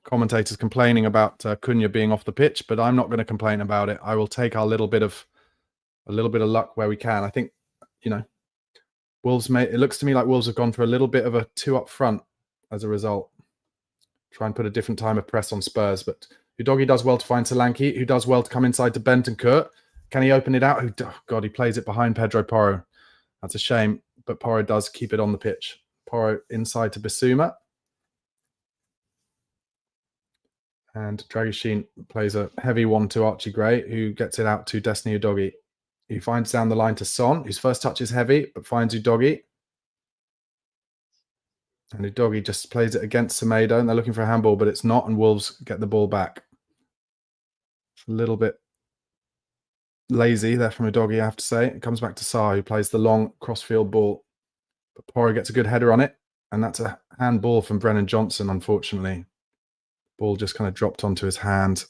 Commentators complaining about Cunha being off the pitch, but I'm not going to complain about it. I will take our little bit of luck where we can. I think, you know, it looks to me like Wolves have gone for a little bit of a two up front as a result. Try and put a different time of press on Spurs, but Udogie does well to find Solanke, who does well to come inside to Bentancur. Can he open it out? Oh, God, he plays it behind Pedro Porro. That's a shame, but Porro does keep it on the pitch. Porro inside to Bissouma. And Dragusin plays a heavy one to Archie Gray, who gets it out to Destiny Udogie. He finds down the line to Son, whose first touch is heavy, but finds Udogie. And Udogie just plays it against Semedo, and they're looking for a handball, but it's not, and Wolves get the ball back. A little bit lazy there from Udogie, I have to say. It comes back to Sarr, who plays the long crossfield ball. But Porro gets a good header on it, and that's a handball from Brennan Johnson, unfortunately. Ball just kind of dropped onto his hand.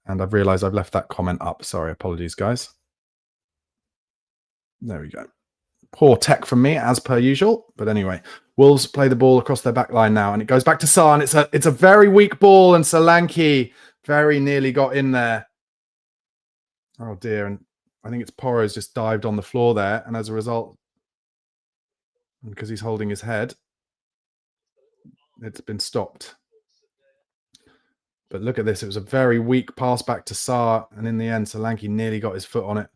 And I've realised I've left that comment up. Sorry, apologies, guys. There we go. Poor tech from me, as per usual. But anyway, Wolves play the ball across their back line now, and it goes back to Sarr, and it's a very weak ball, and Solanke very nearly got in there. Oh dear, and I think it's Porro's just dived on the floor there, and as a result, because he's holding his head, it's been stopped. But look at this. It was a very weak pass back to Sarr. And in the end, Solanke nearly got his foot on it.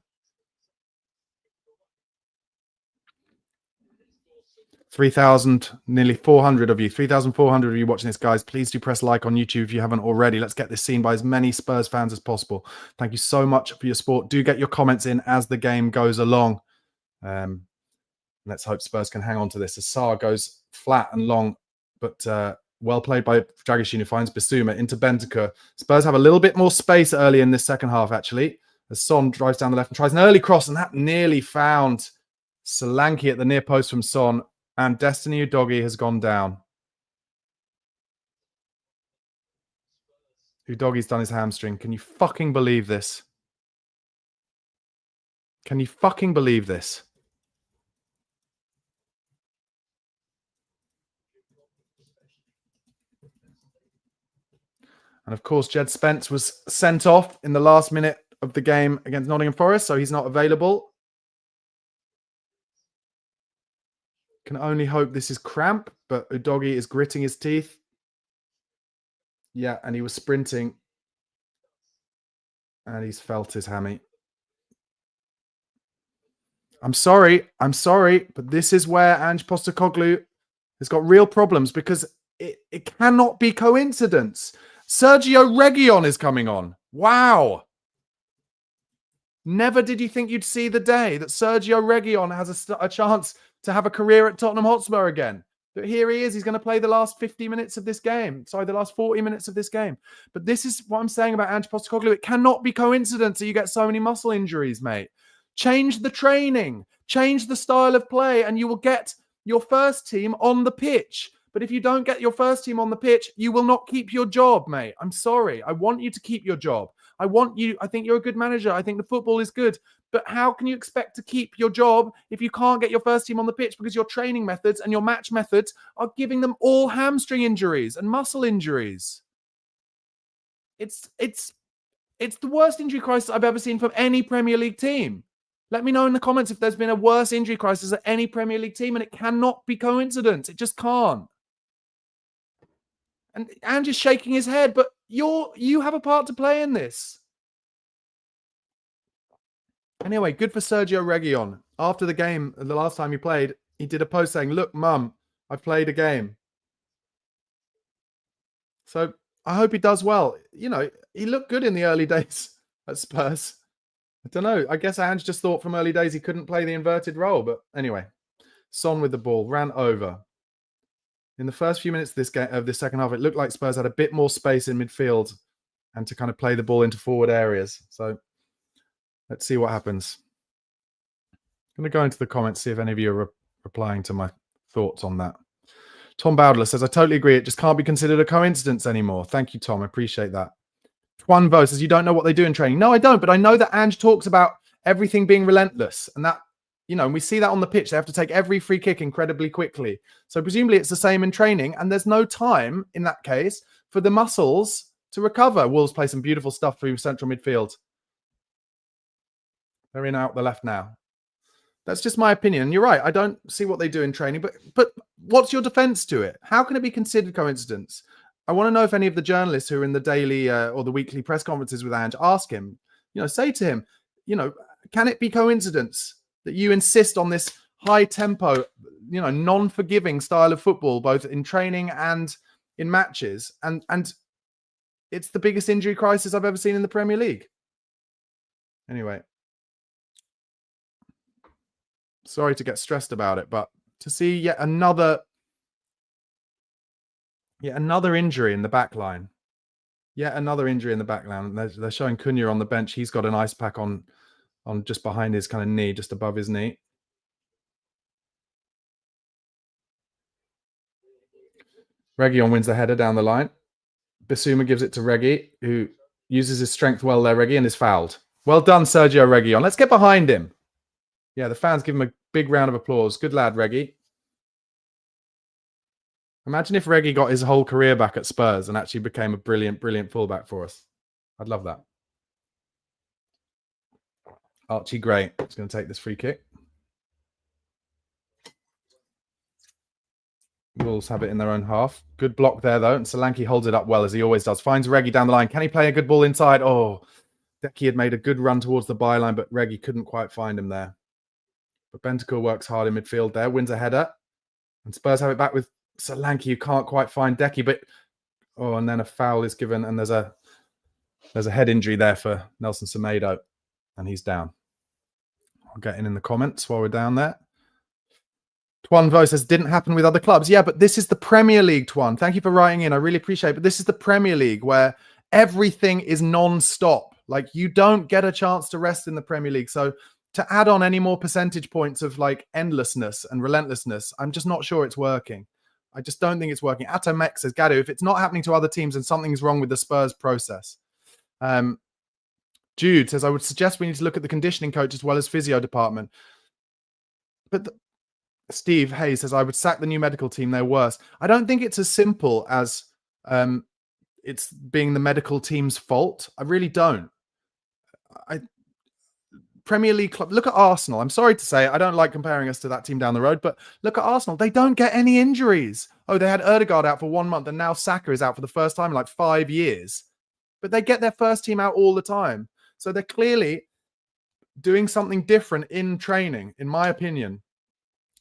3,000, nearly 400 of you. 3,400 of you watching this, guys. Please do press like on YouTube if you haven't already. Let's get this seen by as many Spurs fans as possible. Thank you so much for your support. Do get your comments in as the game goes along. Let's hope Spurs can hang on to this. As Sarr goes flat and long, but... well played by Dragusin, who finds Bissouma into Bentancur. Spurs have a little bit more space early in this second half, actually. As Son drives down the left and tries an early cross, and that nearly found Solanke at the near post from Son. And Destiny Udogie has gone down. Udogie's done his hamstring. Can you fucking believe this? Can you fucking believe this? And of course, Jed Spence was sent off in the last minute of the game against Nottingham Forest, so he's not available. Can only hope this is cramp, but Udogie is gritting his teeth. Yeah, and he was sprinting. And he's felt his hammy. I'm sorry, but this is where Ange Postecoglou has got real problems, because it cannot be coincidence. Sergio Reguilon is coming on. Wow. Never did you think you'd see the day that Sergio Reguilon has a chance to have a career at Tottenham Hotspur again. But here he is. He's going to play the last 50 minutes of this game. Sorry, the last 40 minutes of this game. But this is what I'm saying about Ange Postecoglou. It cannot be coincidence that you get so many muscle injuries, mate. Change the training. Change the style of play, and you will get your first team on the pitch. But if you don't get your first team on the pitch, you will not keep your job, mate. I'm sorry. I want you to keep your job. I think you're a good manager. I think the football is good. But how can you expect to keep your job if you can't get your first team on the pitch because your training methods and your match methods are giving them all hamstring injuries and muscle injuries? It's the worst injury crisis I've ever seen from any Premier League team. Let me know in the comments if there's been a worse injury crisis at any Premier League team, and it cannot be coincidence. It just can't. And Ange is shaking his head, but you have a part to play in this. Anyway, good for Sergio Reguilon. After the game, the last time he played, he did a post saying, "Look, Mum, I've played a game." So I hope he does well. You know, he looked good in the early days at Spurs. I don't know. I guess Ange just thought from early days he couldn't play the inverted role. But anyway, Son with the ball, ran over. In the first few minutes of this game, of the second half, it looked like Spurs had a bit more space in midfield and to kind of play the ball into forward areas. So let's see what happens. I'm going to go into the comments, see if any of you are replying to my thoughts on that. Tom Bowdler says, I totally agree. It just can't be considered a coincidence anymore. Thank you, Tom. I appreciate that. Juan Vo says, you don't know what they do in training. No, I don't. But I know that Ange talks about everything being relentless. And that, you know, we see that on the pitch. They have to take every free kick incredibly quickly. So presumably it's the same in training. And there's no time, in that case, for the muscles to recover. Wolves play some beautiful stuff through central midfield. They're in out the left now. That's just my opinion. You're right. I don't see what they do in training. But what's your defense to it? How can it be considered coincidence? I want to know if any of the journalists who are in the daily or the weekly press conferences with Ange ask him, say to him, can it be coincidence that you insist on this high tempo, non-forgiving style of football, both in training and in matches? And it's the biggest injury crisis I've ever seen in the Premier League. Anyway, sorry to get stressed about it, but to see yet another injury in the back line. Yet another injury in the back line. They're showing Cunha on the bench. He's got an ice pack on just behind his kind of knee, just above his knee. Reguilon wins the header down the line. Bissouma gives it to Reggie, who uses his strength well there, Reggie, and is fouled. Well done, Sergio Reguilon. Let's get behind him. Yeah, the fans give him a big round of applause. Good lad, Reggie. Imagine if Reggie got his whole career back at Spurs and actually became a brilliant, brilliant fullback for us. I'd love that. Archie Gray is going to take this free kick. Wolves have it in their own half. Good block there, though. And Solanke holds it up well, as he always does. Finds Reggie down the line. Can he play a good ball inside? Oh, Decky had made a good run towards the byline, but Reggie couldn't quite find him there. But Bentancur works hard in midfield there. Wins a header. And Spurs have it back with Solanke, you can't quite find Decky, but and then a foul is given, and there's a head injury there for Nelson Semedo, and he's down. I'll get in the comments while we're down there. Twan Vo says, didn't happen with other clubs. Yeah, but this is the Premier League, Twan. Thank you for writing in. I really appreciate it. But this is the Premier League where everything is non-stop. Like, you don't get a chance to rest in the Premier League. So to add on any more percentage points of like endlessness and relentlessness, I'm just not sure it's working. I just don't think it's working. Atomek says, Gadu, if it's not happening to other teams, then something's wrong with the Spurs process. Jude says, I would suggest we need to look at the conditioning coach as well as physio department. But Steve Hayes says, I would sack the new medical team. They're worse. I don't think it's as simple as it's being the medical team's fault. I really don't. Premier League club. Look at Arsenal. I'm sorry to say, I don't like comparing us to that team down the road, but look at Arsenal. They don't get any injuries. Oh, they had Ødegaard out for 1 month, and now Saka is out for the first time in like 5 years. But they get their first team out all the time. So they're clearly doing something different in training, in my opinion.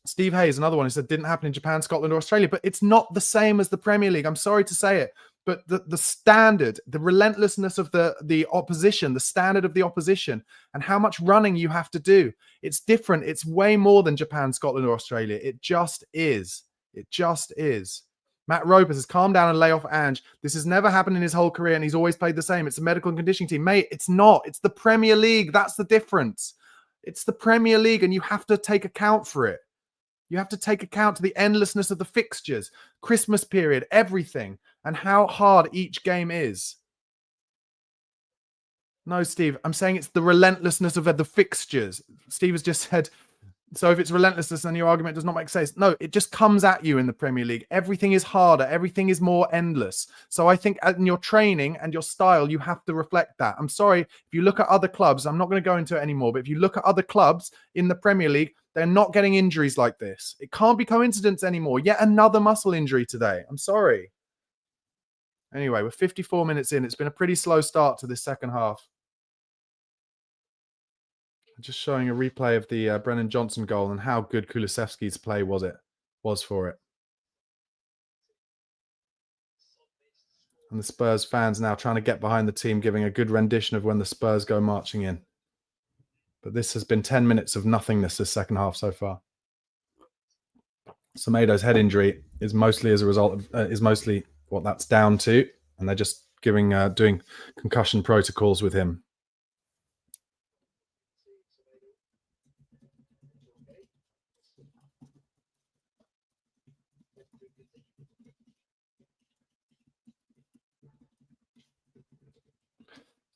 Steve Hayes, another one, who said didn't happen in Japan, Scotland, or Australia, but it's not the same as the Premier League. I'm sorry to say it. but the standard, the relentlessness of the opposition, the standard of the opposition, and how much running you have to do, it's different. It's way more than Japan, Scotland, or Australia. It just is. It just is. Matt Roper says, calm down and lay off Ange. This has never happened in his whole career, and he's always played the same. It's a medical and conditioning team. Mate, it's not. It's the Premier League. That's the difference. It's the Premier League, and you have to take account for it. You have to take account to the endlessness of the fixtures, Christmas period, everything, and how hard each game is. No, Steve, I'm saying it's the relentlessness of the fixtures. Steve has just said, so if it's relentlessness, then your argument does not make sense. No, it just comes at you in the Premier League. Everything is harder. Everything is more endless. So I think in your training and your style, you have to reflect that. I'm sorry, if you look at other clubs, I'm not going to go into it anymore, but if you look at other clubs in the Premier League, they're not getting injuries like this. It can't be coincidence anymore. Yet another muscle injury today. I'm sorry. Anyway, we're 54 minutes in. It's been a pretty slow start to this second half. Just showing a replay of the Brennan Johnson goal and how good Kulusevski's play was for it. And the Spurs fans now trying to get behind the team, giving a good rendition of when the Spurs go marching in. But this has been 10 minutes of nothingness this second half so far. Semedo's head injury is mostly as a result of is mostly what that's down to, and they're just doing concussion protocols with him.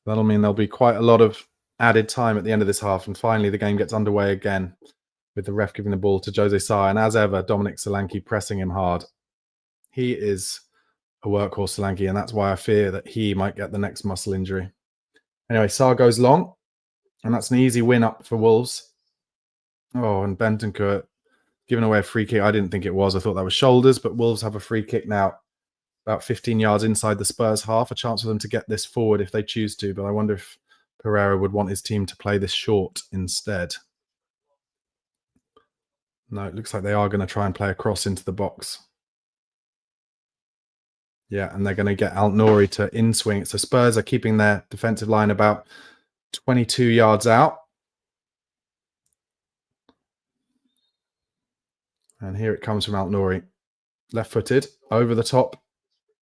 That'll mean there'll be quite a lot of added time at the end of this half, and finally the game gets underway again with the ref giving the ball to Jose Sarr, and as ever, Dominic Solanke pressing him hard. He is a workhorse, Solanke, and that's why I fear that he might get the next muscle injury. Anyway, Sarr goes long, and that's an easy win up for Wolves. Oh, and Bentancur giving away a free kick. I didn't think it was. I thought that was shoulders, but Wolves have a free kick now, about 15 yards inside the Spurs half, a chance for them to get this forward if they choose to, but I wonder if Pereira would want his team to play this short instead. No, it looks like they are going to try and play a cross into the box. Yeah, and they're going to get Al-Nouri to in-swing. So Spurs are keeping their defensive line about 22 yards out. And here it comes from Al-Nouri. Left-footed, over the top.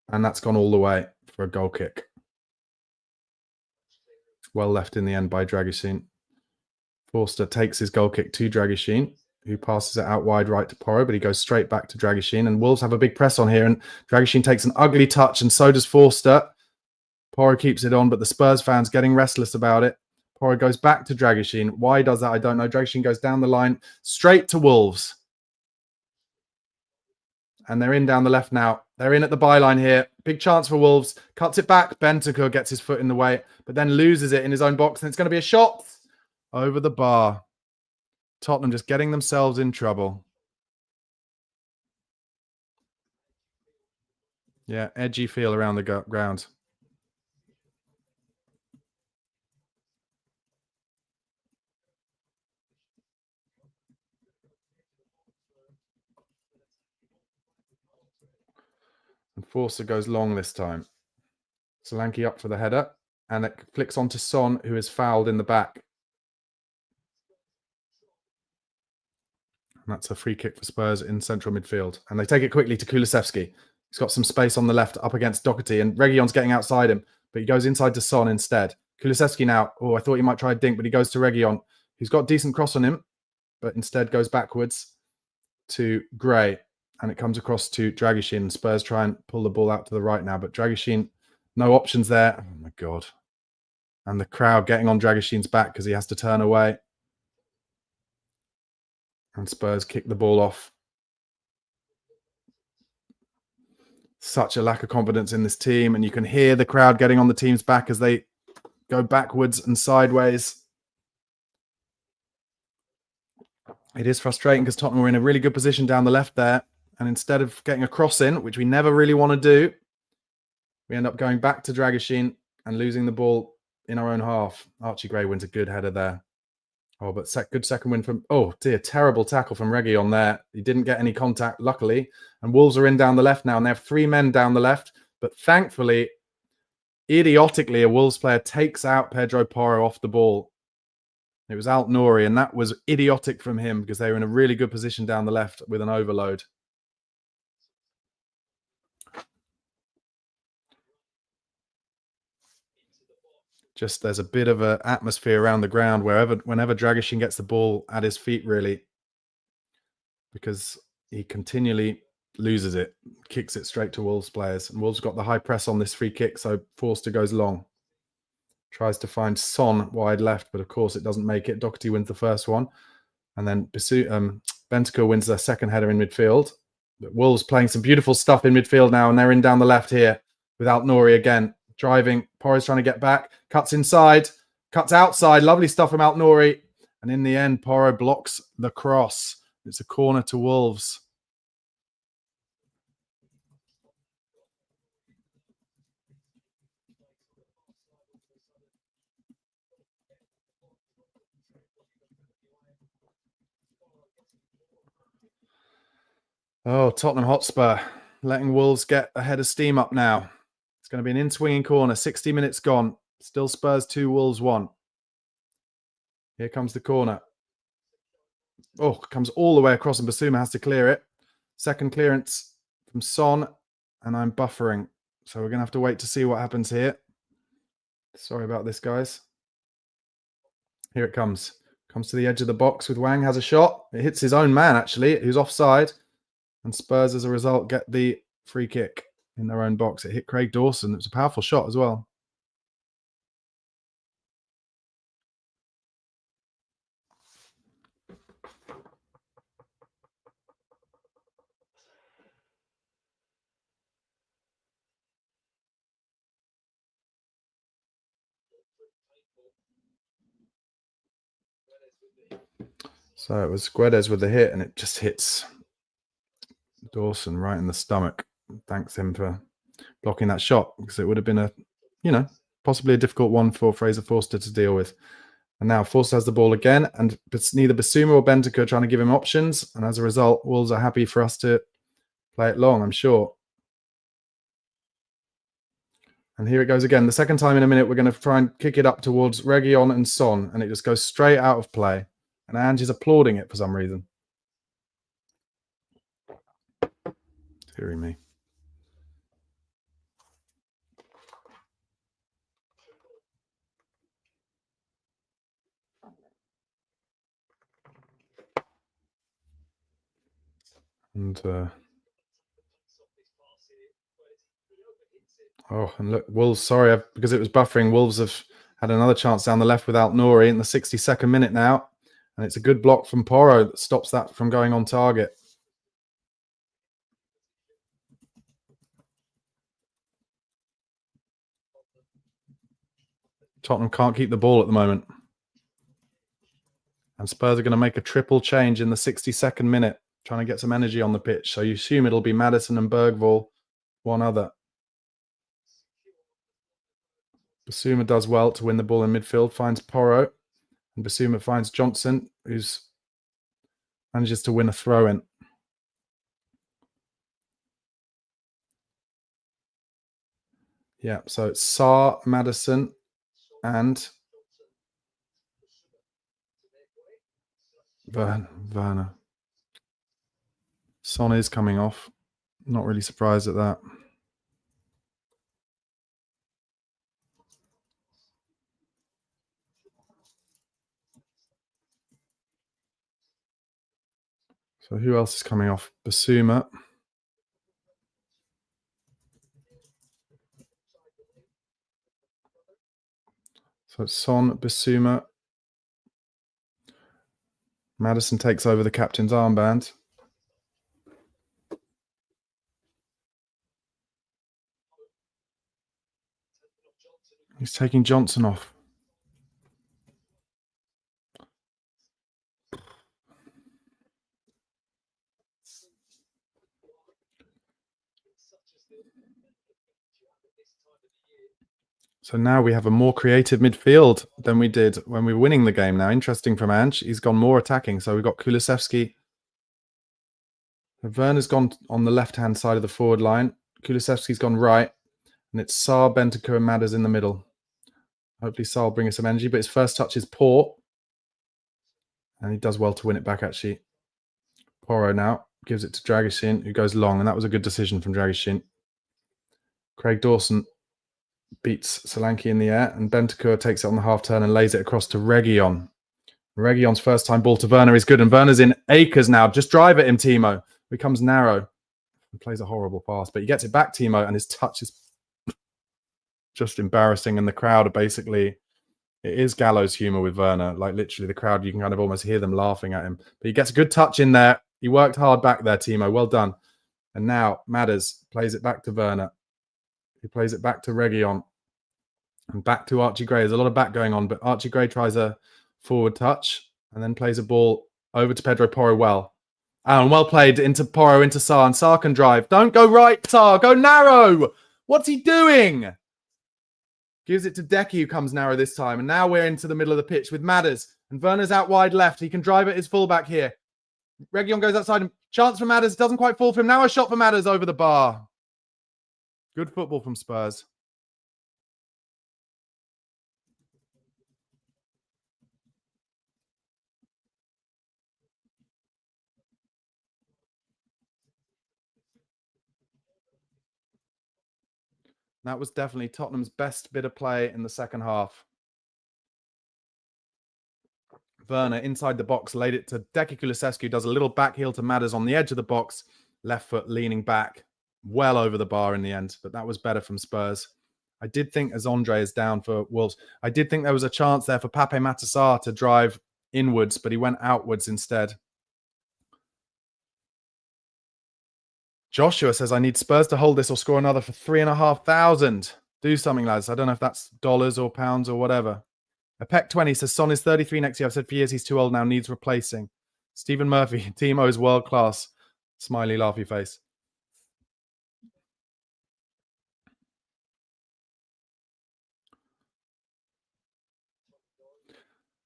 And that's gone all the way for a goal kick. Well left in the end by Dragusin. Forster takes his goal kick to Dragusin, who passes it out wide right to Porro, but he goes straight back to Dragusin. And Wolves have a big press on here, and Dragusin takes an ugly touch, and so does Forster. Porro keeps it on, but the Spurs fans getting restless about it. Porro goes back to Dragusin. Why he does that, I don't know. Dragusin goes down the line, straight to Wolves. And they're in down the left now. They're in at the byline here. Big chance for Wolves. Cuts it back. Bentancur gets his foot in the way, but then loses it in his own box. And it's going to be a shot over the bar. Tottenham just getting themselves in trouble. Yeah, edgy feel around the ground. And Forster goes long this time. Solanke up for the header. And it flicks onto Son, who is fouled in the back. And that's a free kick for Spurs in central midfield. And they take it quickly to Kulusevski. He's got some space on the left up against Doherty. And Reguilon's getting outside him. But he goes inside to Son instead. Kulusevski now. Oh, I thought he might try a dink, but he goes to Reguilon, who's got a decent cross on him. But instead goes backwards to Gray. And it comes across to Dragusin. Spurs try and pull the ball out to the right now. But Dragusin, no options there. Oh, my God. And the crowd getting on Dragusin's back because he has to turn away. And Spurs kick the ball off. Such a lack of confidence in this team. And you can hear the crowd getting on the team's back as they go backwards and sideways. It is frustrating because Tottenham were in a really good position down the left there. And instead of getting a cross in, which we never really want to do, we end up going back to Dragusin and losing the ball in our own half. Archie Gray wins a good header there. Oh, but good second win from... Oh, dear, terrible tackle from Reguilon there. He didn't get any contact, luckily. And Wolves are in down the left now, and they have three men down the left. But thankfully, idiotically, a Wolves player takes out Pedro Porro off the ball. It was Alt Nouri, and that was idiotic from him because they were in a really good position down the left with an overload. Just there's a bit of an atmosphere around the ground whenever Dragusin gets the ball at his feet, really, because he continually loses it, kicks it straight to Wolves players. And Wolves got the high press on this free kick, so Forster goes long. Tries to find Son wide left, but of course it doesn't make it. Doherty wins the first one. And then Bentancur wins their second header in midfield. But Wolves playing some beautiful stuff in midfield now, and they're in down the left here with Alt Nouri again. Driving, Porro's trying to get back, cuts inside, cuts outside. Lovely stuff from Alt Nouri. And in the end, Porro blocks the cross. It's a corner to Wolves. Oh, Tottenham Hotspur letting Wolves get a head of steam up now. It's going to be an in-swinging corner. 60 minutes gone. Still Spurs 2, Wolves 1. Here comes the corner. Oh, comes all the way across and Basuma has to clear it. Second clearance from Son, and I'm buffering. So we're going to have to wait to see what happens here. Sorry about this, guys. Here it comes. Comes to the edge of the box with Wang, has a shot. It hits his own man, actually, who's offside. And Spurs, as a result, get the free kick in their own box. It hit Craig Dawson. It was a powerful shot as well. So it was Guedes with the hit, and it just hits Dawson right in the stomach. Thanks him for blocking that shot, because it would have been a, possibly a difficult one for Fraser Forster to deal with. And now Forster has the ball again, and neither Basuma or Bentancur are trying to give him options. And as a result, Wolves are happy for us to play it long, I'm sure. And here it goes again. The second time in a minute, we're going to try and kick it up towards Reguilon and Son, and it just goes straight out of play. And Ange is applauding it for some reason. Hearing me. And and look, Wolves, sorry, because it was buffering, Wolves have had another chance down the left with Alt Nouri in the 62nd minute now. And it's a good block from Porro that stops that from going on target. Tottenham can't keep the ball at the moment. And Spurs are going to make a triple change in the 62nd minute, trying to get some energy on the pitch. So you assume it'll be Maddison and Bergvall, one other. Basuma does well to win the ball in midfield, finds Porro. And Basuma finds Johnson, who manages to win a throw-in. Yeah, so it's Sarr, Maddison, and Werner. Son is coming off. Not really surprised at that. So who else is coming off? Basuma. So it's Son, Basuma. Maddison takes over the captain's armband. He's taking Johnson off. So now we have a more creative midfield than we did when we were winning the game now. Interesting from Ange. He's gone more attacking. So we've got Kulusevski. Werner's gone on the left-hand side of the forward line. Kulusevski's gone right. And it's Saar, Bentancur, and Madders in the middle. Hopefully Saar will bring us some energy, but his first touch is poor. And he does well to win it back, actually. Porro now gives it to Dragishin, who goes long, and that was a good decision from Dragishin. Craig Dawson beats Solanke in the air, and Bentancur takes it on the half turn and lays it across to Reguilon. Reguilon's first time ball to Werner is good, and Werner's in acres now. Just drive at him, Timo. Becomes narrow. He plays a horrible pass, but he gets it back, Timo, and his touch is just embarrassing, and the crowd are basically... It is gallows humor with Werner. Like, literally, the crowd, you can kind of almost hear them laughing at him. But he gets a good touch in there. He worked hard back there, Timo. Well done. And now Madders plays it back to Werner. He plays it back to Reguilon. And back to Archie Gray. There's a lot of back going on, but Archie Gray tries a forward touch and then plays a ball over to Pedro Porro well. And well played into Porro, into Saar. And Saar can drive. Don't go right, Saar. Go narrow. What's he doing? Gives it to Decky, who comes narrow this time. And now we're into the middle of the pitch with Madders. And Werner's out wide left. He can drive at his fullback here. Reguilon goes outside. Chance for Madders. Doesn't quite fall for him. Now a shot for Madders over the bar. Good football from Spurs. That was definitely Tottenham's best bit of play in the second half. Werner inside the box, laid it to Decky Kulusevski, does a little back heel to Madders on the edge of the box, left foot leaning back, well over the bar in the end, but that was better from Spurs. I did think, as Andre is down for Wolves, I did think there was a chance there for Pape Matar Sarr to drive inwards, but he went outwards instead. Joshua says, I need Spurs to hold this or score another for 3,500. Do something, lads. I don't know if that's dollars or pounds or whatever. Apec20 says, Son is 33 next year. I've said for years he's too old now, needs replacing. Stephen Murphy, Timo is world class. Smiley, laughy face.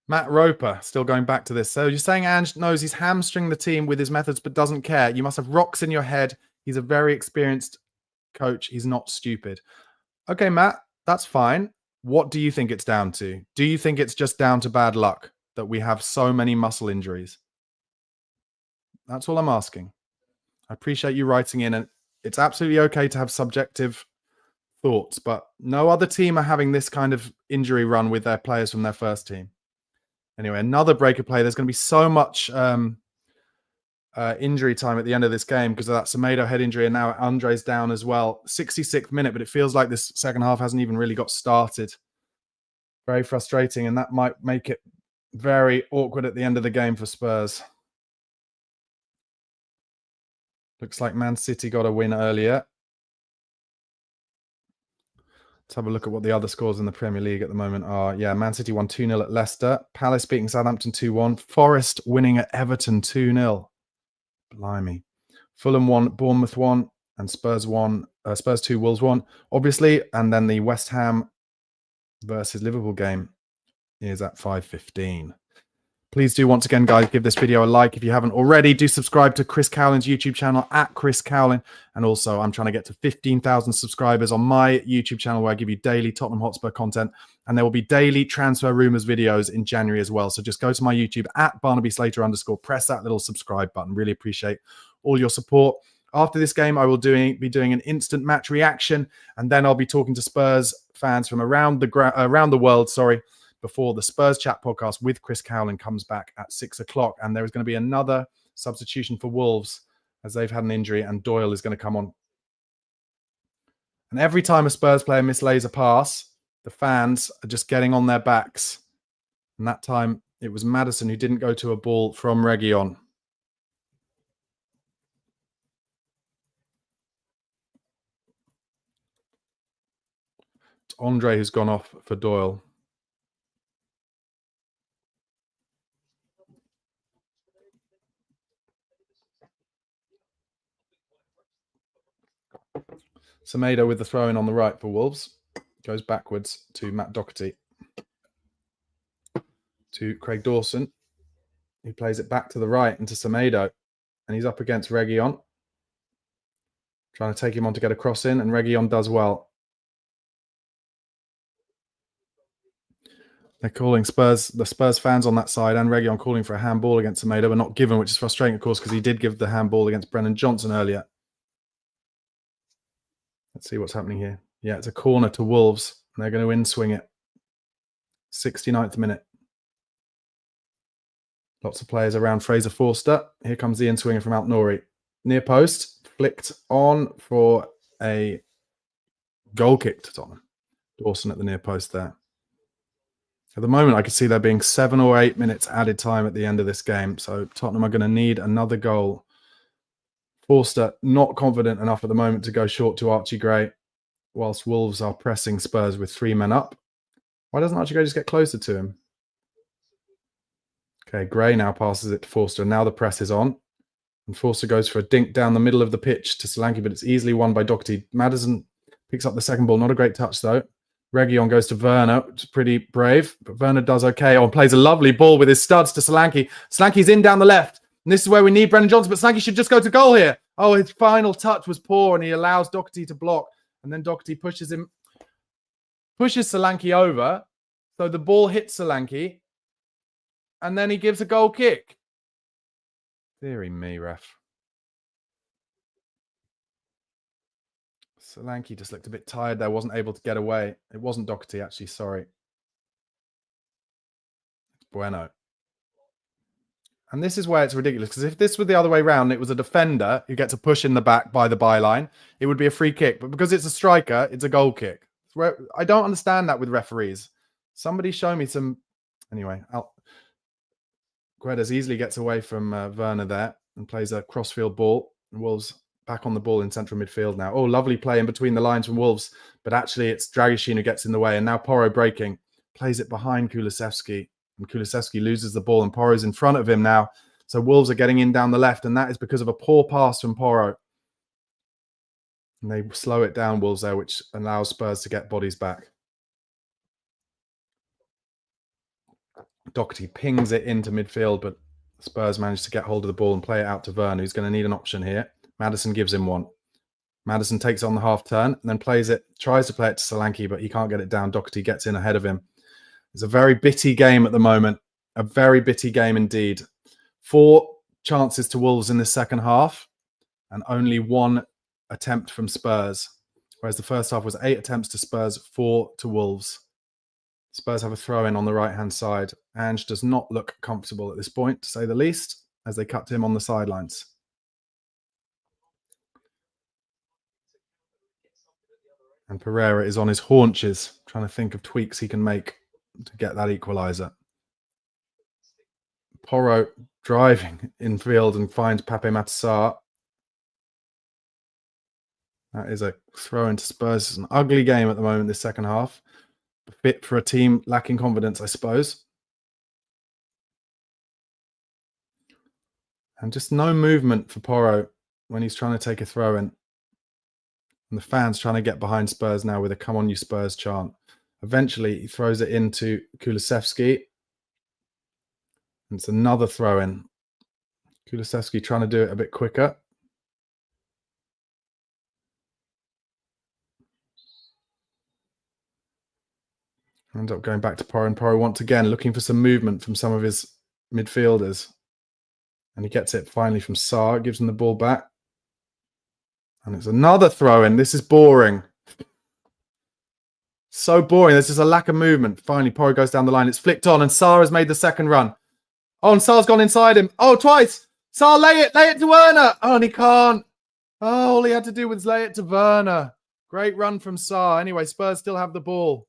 Matt Roper, still going back to this. So you're saying Ange knows he's hamstring the team with his methods but doesn't care. You must have rocks in your head. He's a very experienced coach. He's not stupid. Okay, Matt, that's fine. What do you think it's down to? Do you think it's just down to bad luck that we have so many muscle injuries? That's all I'm asking. I appreciate you writing in, and it's absolutely okay to have subjective thoughts, but no other team are having this kind of injury run with their players from their first team. Anyway, another break of play. There's going to be so much injury time at the end of this game because of that Semedo head injury, and now Andre's down as well. 66th minute, but it feels like this second half hasn't even really got started. Very frustrating, and that might make it very awkward at the end of the game for Spurs. Looks like Man City got a win earlier. Let's have a look at what the other scores in the Premier League at the moment are. Yeah, Man City won 2-0 at Leicester. Palace beating Southampton 2-1. Forest winning at Everton 2-0. Blimey. Fulham won, Bournemouth won, and Spurs won. Spurs 2, Wolves 1, obviously. And then the West Ham versus Liverpool game is at 5:15. Please do, once again, guys, give this video a like if you haven't already. Do subscribe to Chris Cowlin's YouTube channel, at Chris Cowlin. And also, I'm trying to get to 15,000 subscribers on my YouTube channel where I give you daily Tottenham Hotspur content. And there will be daily transfer rumours videos in January as well. So just go to my YouTube, at Barnaby Slater _. Press that little subscribe button. Really appreciate all your support. After this game, I will be doing an instant match reaction. And then I'll be talking to Spurs fans from around the world, before the Spurs Chat podcast with Chris Cowlin comes back at 6 o'clock. And there is going to be another substitution for Wolves as they've had an injury, and Doyle is going to come on. And every time a Spurs player mislays a pass, the fans are just getting on their backs. And that time it was Maddison who didn't go to a ball from Reguilon. It's Andre who's gone off for Doyle. Semedo with the throw-in on the right for Wolves. Goes backwards to Matt Doherty. To Craig Dawson. He plays it back to the right into Semedo. And he's up against Reguilon. Trying to take him on to get a cross in, and Reguilon does well. They're calling the Spurs fans on that side, and Reguilon calling for a handball against Semedo, but not given, which is frustrating, of course, because he did give the handball against Brennan Johnson earlier. Let's see what's happening here. Yeah, it's a corner to Wolves, and they're going to in-swing it. 69th minute. Lots of players around Fraser Forster. Here comes the in-swinger from Altnori. Near post, flicked on for a goal kick to Tottenham. Dawson at the near post there. At the moment, I can see there being 7 or 8 minutes added time at the end of this game. So Tottenham are going to need another goal. Forster not confident enough at the moment to go short to Archie Gray, whilst Wolves are pressing Spurs with 3 men up. Why doesn't Archie Gray just get closer to him? Okay, Gray now passes it to Forster. And now the press is on. And Forster goes for a dink down the middle of the pitch to Solanke, but it's easily won by Doherty. Maddison picks up the second ball. Not a great touch, though. Reguilon goes to Werner, which is pretty brave, but Werner does okay. Oh, and plays a lovely ball with his studs to Solanke. Solanke's in down the left. And this is where we need Brennan Johnson, but Solanke should just go to goal here. Oh, his final touch was poor, and he allows Doherty to block. And then Doherty pushes Solanke over. So the ball hits Solanke. And then he gives a goal kick. Deary me, ref. Solanke just looked a bit tired there, wasn't able to get away. It wasn't Doherty, actually, sorry. It's Bueno. And this is where it's ridiculous, because if this were the other way around, it was a defender who gets a push in the back by the byline, it would be a free kick. But because it's a striker, it's a goal kick. I don't understand that with referees. Somebody show me some... Anyway, Guedes easily gets away from Werner there and plays a crossfield ball. And Wolves back on the ball in central midfield now. Oh, lovely play in between the lines from Wolves. But actually, it's Dragusin who gets in the way. And now Porro breaking. Plays it behind Kulusevski. And Kulusevski loses the ball. And Porro's in front of him now. So Wolves are getting in down the left. And that is because of a poor pass from Porro. And they slow it down, Wolves there, which allows Spurs to get bodies back. Doherty pings it into midfield, but Spurs managed to get hold of the ball and play it out to Werner, who's going to need an option here. Maddison gives him one. Maddison takes it on the half turn and then plays it, tries to play it to Solanke, but he can't get it down. Doherty gets in ahead of him. It's a very bitty game at the moment. A very bitty game indeed. 4 chances to Wolves in the second half and only 1 attempt from Spurs. Whereas the first half was 8 attempts to Spurs, 4 to Wolves. Spurs have a throw-in on the right-hand side. Ange does not look comfortable at this point, to say the least, as they cut to him on the sidelines. And Pereira is on his haunches, trying to think of tweaks he can make to get that equalizer. Porro driving in field and finds Pape Matar. That is a throw into Spurs. It's an ugly game at the moment, this second half. Fit for a team lacking confidence, I suppose. And just no movement for Porro when he's trying to take a throw in. And the fans trying to get behind Spurs now with a "Come on, you Spurs" chant. Eventually, he throws it into Kulusevski. And it's another throw in. Kulusevski trying to do it a bit quicker. Ends up going back to Porro, and Porro once again looking for some movement from some of his midfielders. And he gets it finally from Sarr, gives him the ball back. And it's another throw-in. This is boring. So boring. There's just a lack of movement. Finally, Porro goes down the line. It's flicked on, and Sarr has made the second run. Oh, and Sarr's gone inside him. Oh, twice. Sarr, lay it to Werner. Oh, and he can't. Oh, all he had to do was lay it to Werner. Great run from Sarr. Anyway, Spurs still have the ball.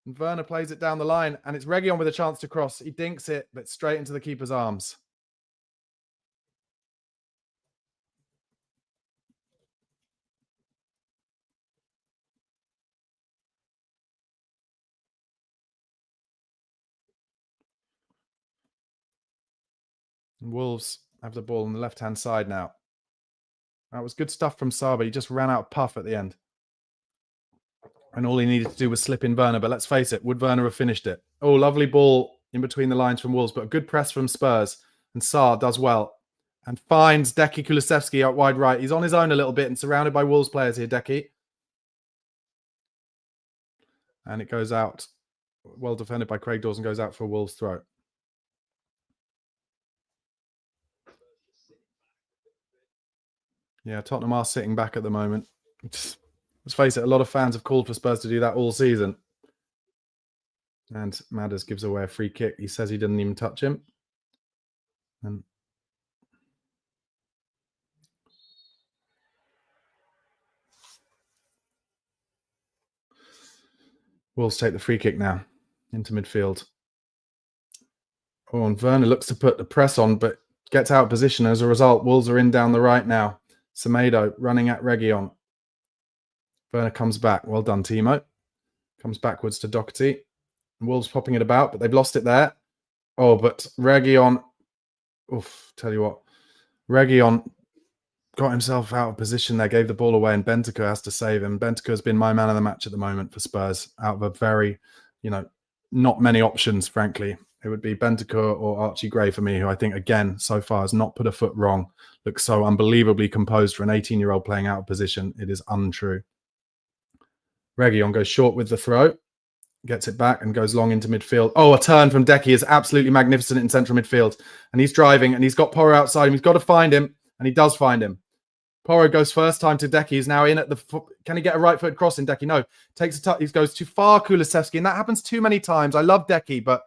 And Werner plays it down the line, and it's Reguilon with a chance to cross. He dinks it, but straight into the keeper's arms. And Wolves have the ball on the left-hand side now. That was good stuff from Sarr, but he just ran out of puff at the end. And all he needed to do was slip in Werner. But let's face it, would Werner have finished it? Oh, lovely ball in between the lines from Wolves, but a good press from Spurs. And Sarr does well and finds Deki Kulusevski out wide right. He's on his own a little bit and surrounded by Wolves players here, Deki. And it goes out. Well defended by Craig Dawson, goes out for Wolves' throat. Yeah, Tottenham are sitting back at the moment. Let's face it, a lot of fans have called for Spurs to do that all season. And Madders gives away a free kick. He says he didn't even touch him. And Wolves take the free kick now into midfield. Oh, and Werner looks to put the press on, but gets out of position. As a result, Wolves are in down the right now. Semedo running at Reguilon. Werner comes back. Well done, Timo. Comes backwards to Doherty. Wolves popping it about, but they've lost it there. Oh, but Reguilon... Oof, tell you what. Reguilon got himself out of position there, gave the ball away, and Bentancur has to save him. Bentancur has been my man of the match at the moment for Spurs, out of a very, not many options, frankly. It would be Bentancur or Archie Gray for me, who I think, again, so far has not put a foot wrong. Looks so unbelievably composed for an 18-year-old playing out of position. It is untrue. Reguilon goes short with the throw, gets it back and goes long into midfield. Oh, a turn from Decky is absolutely magnificent in central midfield. And he's driving and he's got Porro outside him. He's got to find him, and he does find him. Porro goes first time to Decky. He's now in at the foot. Can he get a right-footed cross in Decky? No. Takes a touch. He goes too far, Kulusevski, and that happens too many times. I love Decky, but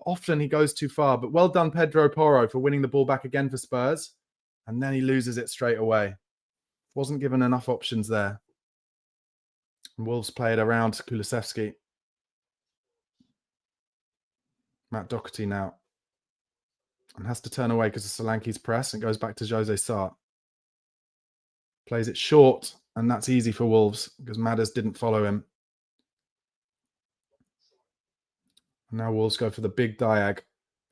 often he goes too far. But well done, Pedro Porro, for winning the ball back again for Spurs. And then he loses it straight away. Wasn't given enough options there. And Wolves play it around Kulusevski. Matt Doherty now. And has to turn away because of Solanke's press and goes back to Jose Sarr. Plays it short, and that's easy for Wolves because Madders didn't follow him. And now Wolves go for the big diag,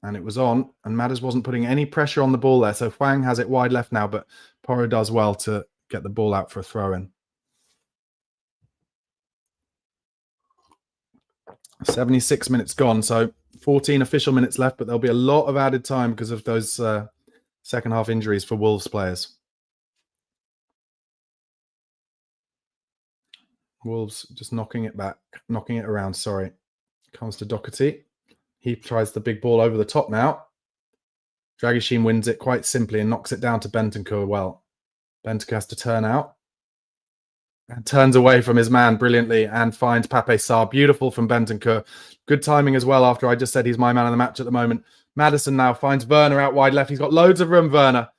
and it was on, and Madders wasn't putting any pressure on the ball there. So Hwang has it wide left now, but Porro does well to get the ball out for a throw-in. 76 minutes gone, so 14 official minutes left, but there'll be a lot of added time because of those second half injuries for Wolves players. Wolves just knocking it around, sorry. Comes to Doherty. He tries the big ball over the top now. Dragishin wins it quite simply and knocks it down to Bentancur well. Bentancur has to turn out. And turns away from his man brilliantly and finds Pape Sarr. Beautiful from Bentancur. Good timing as well after I just said he's my man of the match at the moment. Maddison now finds Werner out wide left. He's got loads of room, Werner.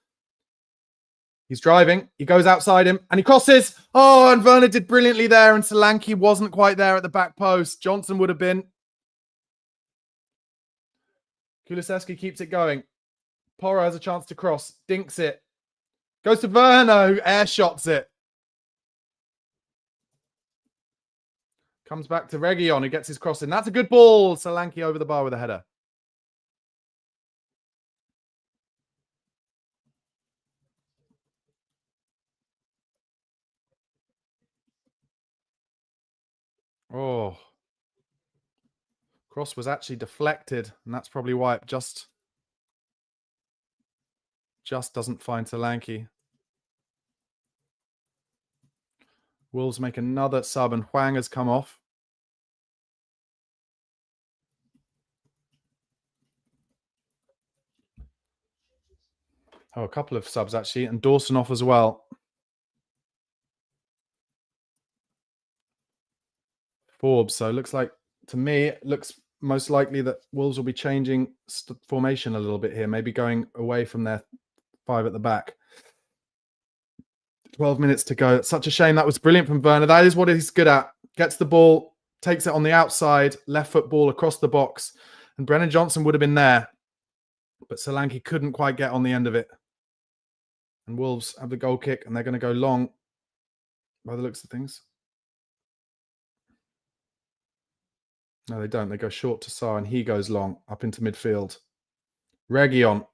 He's driving. He goes outside him and he crosses. Oh, and Werner did brilliantly there, and Solanke wasn't quite there at the back post. Johnson would have been. Kulusevski keeps it going. Porro has a chance to cross. Dinks it. Goes to Werner, who air shots it. Comes back to Reguilon, who gets his cross in. That's a good ball. Solanke over the bar with a header. Oh. Cross was actually deflected, and that's probably why it just doesn't find Solanke. Wolves make another sub, and Hwang has come off. Oh, a couple of subs actually, and Dawson off as well. Forbes. So it looks like, to me, it looks most likely that Wolves will be changing formation a little bit here, maybe going away from their 5 at the back. 12 minutes to go. It's such a shame. That was brilliant from Werner. That is what he's good at. Gets the ball, takes it on the outside, left foot ball across the box. And Brennan Johnson would have been there. But Solanke couldn't quite get on the end of it. And Wolves have the goal kick, and they're going to go long by the looks of things. No, they don't. They go short to Sarr, and he goes long up into midfield. Reguilon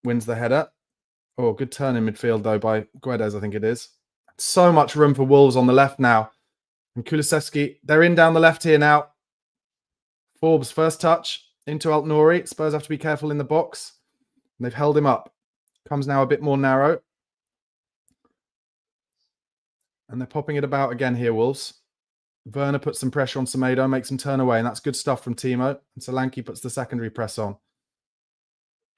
wins the header. Oh, good turn in midfield, though, by Guedes, I think it is. So much room for Wolves on the left now. And Kulusevski, they're in down the left here now. Forbes, first touch into Alt-Nouri. Spurs have to be careful in the box. And they've held him up. Comes now a bit more narrow. And they're popping it about again here, Wolves. Werner puts some pressure on Semedo, makes him turn away, and that's good stuff from Timo. And Solanke puts the secondary press on.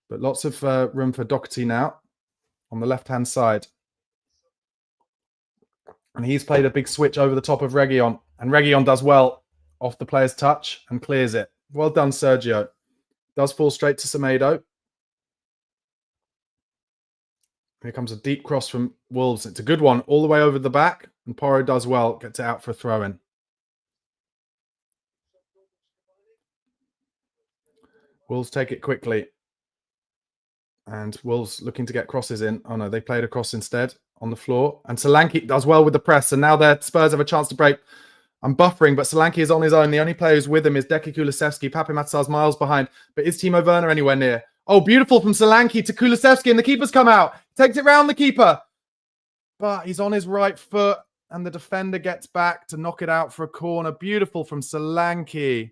But lots of room for Doherty now on the left-hand side. And he's played a big switch over the top of Reguilon. And Reguilon does well off the player's touch and clears it. Well done, Sergio. Does fall straight to Semedo. Here comes a deep cross from Wolves. It's a good one all the way over the back. And Porro does well, gets it out for a throw-in. Wolves take it quickly. And Wolves looking to get crosses in. Oh no, they played a cross instead on the floor. And Solanke does well with the press. And now their Spurs have a chance to break. I'm buffering, but Solanke is on his own. The only player who's with him is Decky Kulusevski. Pape Matsar's miles behind. But is Timo Werner anywhere near? Oh, beautiful from Solanke to Kulusevski. And the keeper's come out. Takes it round the keeper. But he's on his right foot. And the defender gets back to knock it out for a corner. Beautiful from Solanke.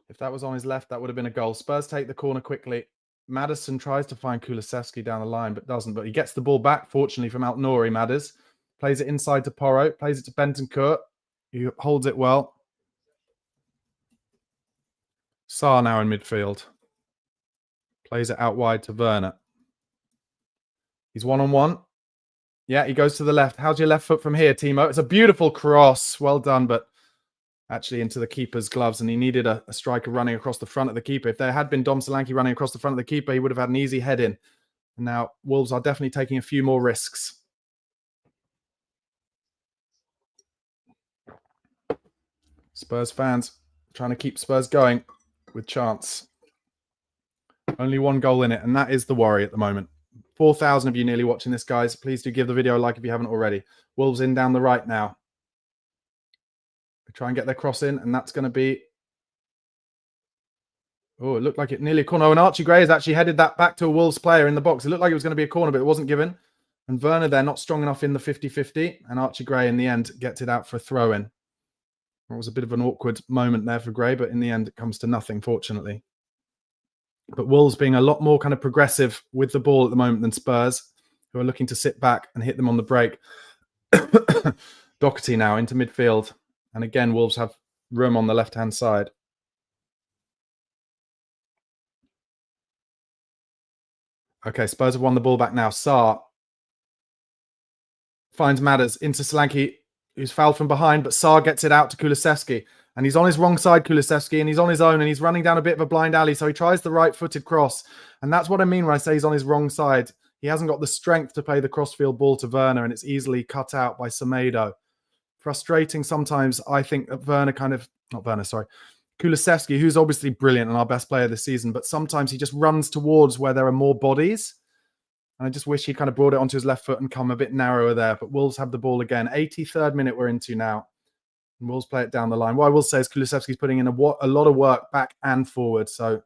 If that was on his left, that would have been a goal. Spurs take the corner quickly. Maddison tries to find Kulusevski down the line, but doesn't. But he gets the ball back, fortunately, from Altnouri. Madders plays it inside to Porro, plays it to Bentancur, who holds it well. Sarr now in midfield. Plays it out wide to Werner. He's one-on-one. Yeah, he goes to the left. How's your left foot from here, Timo? It's a beautiful cross. Well done, but actually into the keeper's gloves, and he needed a striker running across the front of the keeper. If there had been Dom Solanke running across the front of the keeper, he would have had an easy head in. And now Wolves are definitely taking a few more risks. Spurs fans trying to keep Spurs going with chance. Only one goal in it, and that is the worry at the moment. 4,000 of you nearly watching this, guys. Please do give the video a like if you haven't already. Wolves in down the right now. They try and get their cross in, and that's going to be... Oh, it looked like it nearly a corner. Oh, and Archie Gray has actually headed that back to a Wolves player in the box. It looked like it was going to be a corner, but it wasn't given. And Werner there, not strong enough in the 50-50. And Archie Gray, in the end, gets it out for a throw-in. It was a bit of an awkward moment there for Gray, but in the end, it comes to nothing, fortunately. But Wolves being a lot more kind of progressive with the ball at the moment than Spurs, who are looking to sit back and hit them on the break. Doherty now into midfield. And again, Wolves have room on the left-hand side. Okay, Spurs have won the ball back now. Sarr finds Madders into Solanke, who's fouled from behind, but Sarr gets it out to Kulusevski. And he's on his wrong side, Kulusevski, and he's on his own, and he's running down a bit of a blind alley, so he tries the right-footed cross. And that's what I mean when I say he's on his wrong side. He hasn't got the strength to play the crossfield ball to Werner, and it's easily cut out by Semedo. Frustrating sometimes, I think, that Werner Kulusevski, who's obviously brilliant and our best player this season, but sometimes he just runs towards where there are more bodies. And I just wish he kind of brought it onto his left foot and come a bit narrower there. But Wolves have the ball again. 83rd minute we're into now. And Wolves play it down the line. What I will say is Kulusevski's putting in a lot of work back and forward. So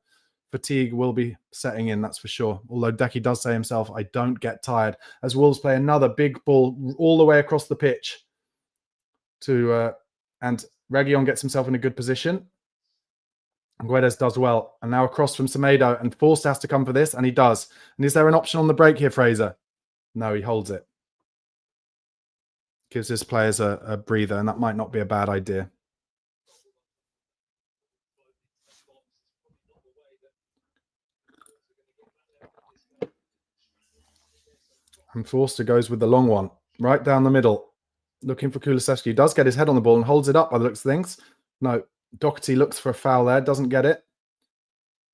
fatigue will be setting in, that's for sure. Although Decky does say himself, I don't get tired. As Wolves play another big ball all the way across the pitch. And Reguilon gets himself in a good position. And Guedes does well. And now across from Semedo. And Forster has to come for this, and he does. And is there an option on the break here, Fraser? No, he holds it. Gives his players a breather, and that might not be a bad idea. And Forster goes with the long one, right down the middle, looking for Kulusevski. He does get his head on the ball and holds it up by the looks of things. No, Doherty looks for a foul there, doesn't get it.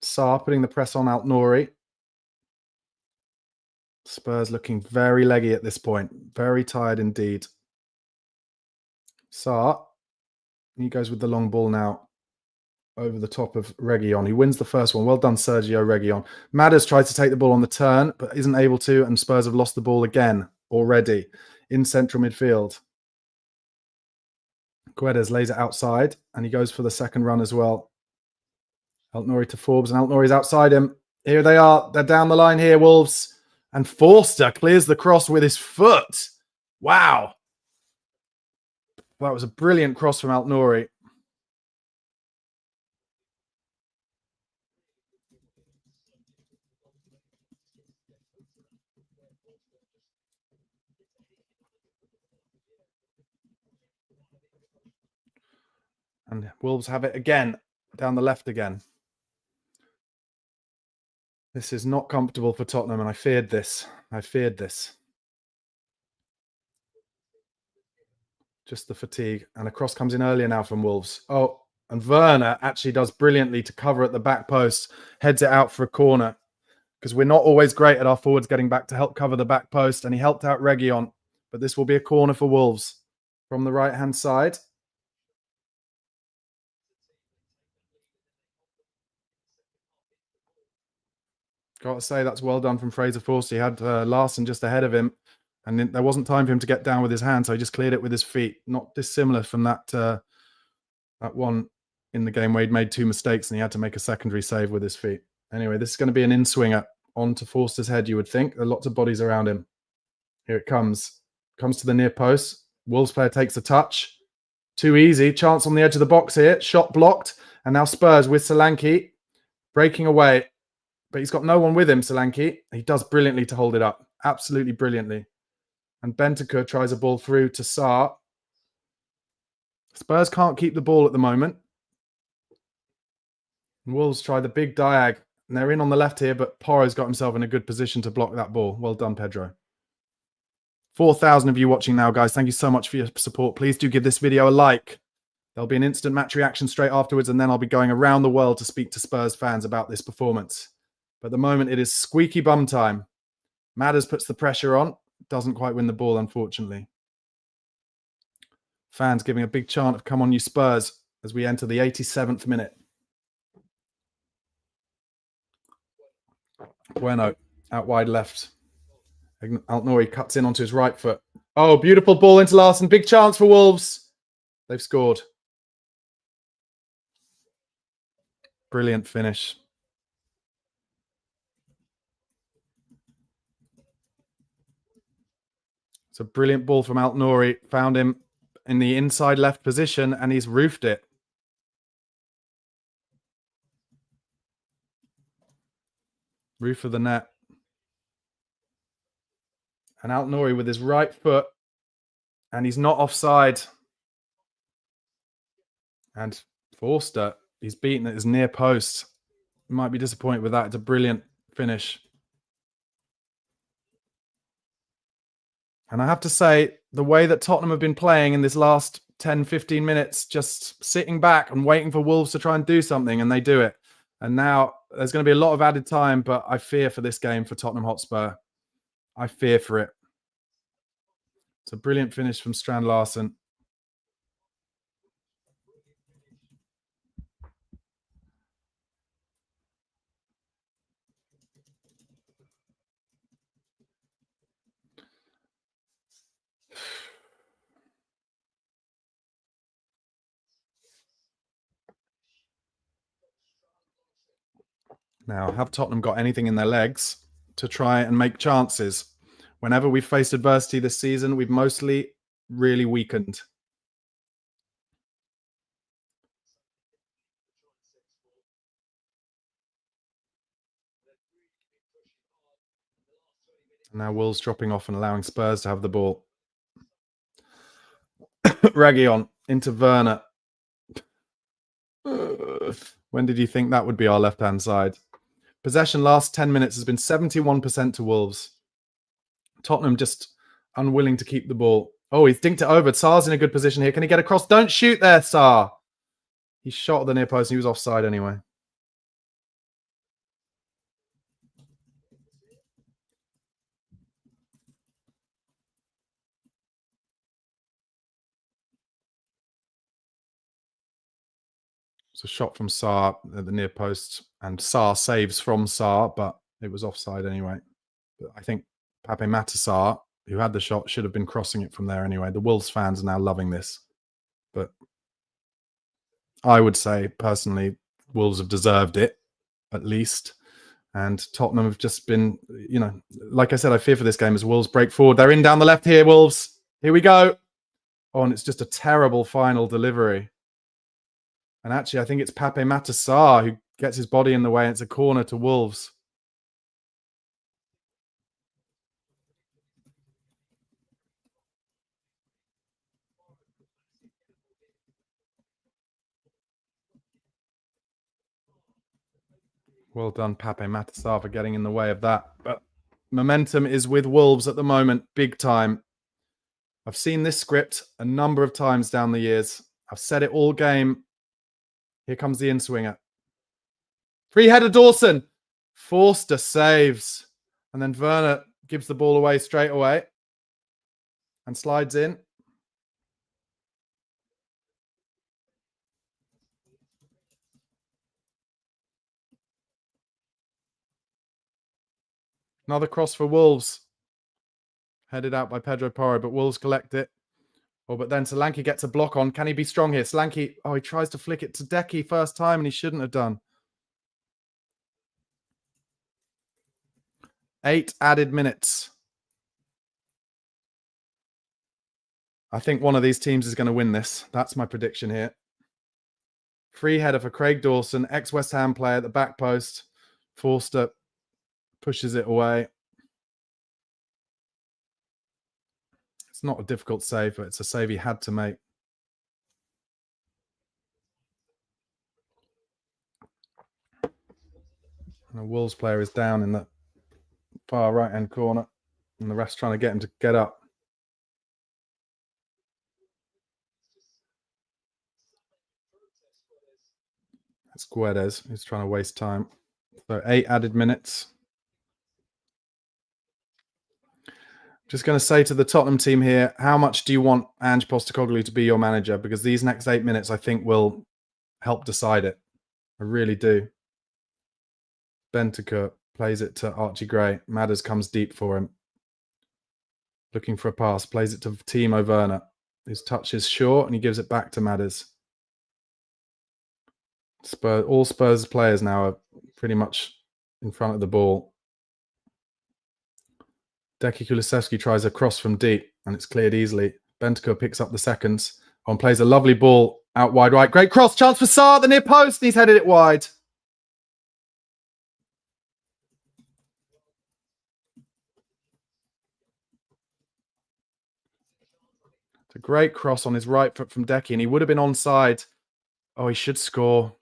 Sarr putting the press on Altnouri. Spurs looking very leggy at this point. Very tired indeed. Sarr, he goes with the long ball now over the top of Reguilon. He wins the first one. Well done, Sergio Reguilon. Madders tries to take the ball on the turn, but isn't able to, and Spurs have lost the ball again already in central midfield. Guedes lays it outside, and he goes for the second run as well. Altnouri to Forbes, and Altnouri's outside him. Here they are. They're down the line here, Wolves. And Forster clears the cross with his foot. Wow. That was a brilliant cross from Alt-Nouri. And Wolves have it again, down the left again. This is not comfortable for Tottenham, and I feared this. I feared this. Just the fatigue. And a cross comes in earlier now from Wolves. Oh, and Werner actually does brilliantly to cover at the back post. Heads it out for a corner. Because we're not always great at our forwards getting back to help cover the back post. And he helped out Reguilon. But this will be a corner for Wolves from the right-hand side. Got to say, that's well done from Fraser Forster. He had Larson just ahead of him, and there wasn't time for him to get down with his hand, so he just cleared it with his feet. Not dissimilar from that that one in the game where he'd made 2 mistakes and he had to make a secondary save with his feet. Anyway, this is going to be an in-swinger onto Forster's head, you would think. There are lots of bodies around him. Here it comes. Comes to the near post. Wolves player takes a touch. Too easy. Chance on the edge of the box here. Shot blocked. And now Spurs with Solanke breaking away. But he's got no one with him, Solanke. He does brilliantly to hold it up. Absolutely brilliantly. And Bentancur tries a ball through to Sarr. Spurs can't keep the ball at the moment. And Wolves try the big diag. And they're in on the left here, but Porro's got himself in a good position to block that ball. Well done, Pedro. 4,000 of you watching now, guys. Thank you so much for your support. Please do give this video a like. There'll be an instant match reaction straight afterwards, and then I'll be going around the world to speak to Spurs fans about this performance. But at the moment, it is squeaky bum time. Madders puts the pressure on. Doesn't quite win the ball, unfortunately. Fans giving a big chant of "Come on, you Spurs," as we enter the 87th minute. Bueno, out wide left. Alt-Nouri cuts in onto his right foot. Oh, beautiful ball into Larson. Big chance for Wolves. They've scored. Brilliant finish. It's a brilliant ball from Alt-Nouri. Found him in the inside left position, and he's roofed it. Roof of the net. And Alt-Nouri with his right foot, and he's not offside. And Forster, he's beaten at his near post. Might be disappointed with that. It's a brilliant finish. And I have to say, the way that Tottenham have been playing in this last 10, 15 minutes, just sitting back and waiting for Wolves to try and do something, and they do it. And now there's going to be a lot of added time, but I fear for this game for Tottenham Hotspur. I fear for it. It's a brilliant finish from Strand Larsen. Now, have Tottenham got anything in their legs to try and make chances? Whenever we've faced adversity this season, we've mostly really weakened. Now Wolves dropping off and allowing Spurs to have the ball. Reguilon into Werner. When did you think that would be our left-hand side? Possession last 10 minutes has been 71% to Wolves. Tottenham just unwilling to keep the ball. Oh, he's dinked it over. Sarr's in a good position here. Can he get across? Don't shoot there, Sarr. He shot at the near post and he was offside anyway. It's a shot from Sarr at the near post, and Sarr saves from Sarr, but it was offside anyway. But I think Pape Matar, who had the shot, should have been crossing it from there anyway. The Wolves fans are now loving this. But I would say, personally, Wolves have deserved it, at least. And Tottenham have just been, you know, like I said, I fear for this game as Wolves break forward. They're in down the left here, Wolves. Here we go. Oh, and it's just a terrible final delivery. And actually, I think it's Pape Matar who gets his body in the way. And it's a corner to Wolves. Well done, Pape Matar, for getting in the way of that. But momentum is with Wolves at the moment, big time. I've seen this script a number of times down the years. I've said it all game. Here comes the in-swinger. Free header Dawson. Forster saves. And then Werner gives the ball away straight away. And slides in. Another cross for Wolves. Headed out by Pedro Porro, but Wolves collect it. Oh, but then Solanke gets a block on. Can he be strong here? Solanke, he tries to flick it to Decky first time, and he shouldn't have done. 8 added minutes. I think one of these teams is going to win this. That's my prediction here. Free header for Craig Dawson, ex-West Ham player at the back post. Forster pushes it away. It's not a difficult save, but it's a save he had to make. And the Wolves player is down in the far right-hand corner, and the ref's trying to get him to get up. It's Guedes who's trying to waste time. So 8 added minutes. Just going to say to the Tottenham team here, how much do you want Ange Postecoglou to be your manager? Because these next 8 minutes, I think, will help decide it. I really do. Bentancur plays it to Archie Gray. Madders comes deep for him. Looking for a pass. Plays it to Timo Werner. His touch is short, and he gives it back to Madders. All Spurs players now are pretty much in front of the ball. Decky Kulusevski tries a cross from deep, and it's cleared easily. Bentancur picks up the seconds and plays a lovely ball out wide right. Great cross, chance for Sarr at the near post, and he's headed it wide. It's a great cross on his right foot from Decky, and he would have been onside. Oh, he should score.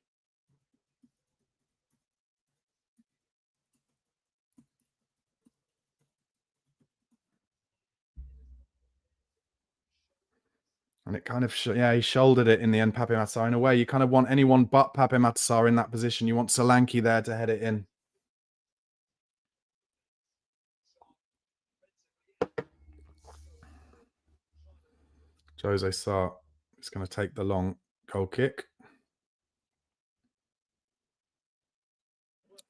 And it kind of, he shouldered it in the end, Pape Matar. In a way, you kind of want anyone but Pape Matar in that position. You want Solanke there to head it in. Jose Sarr is going to take the long goal kick.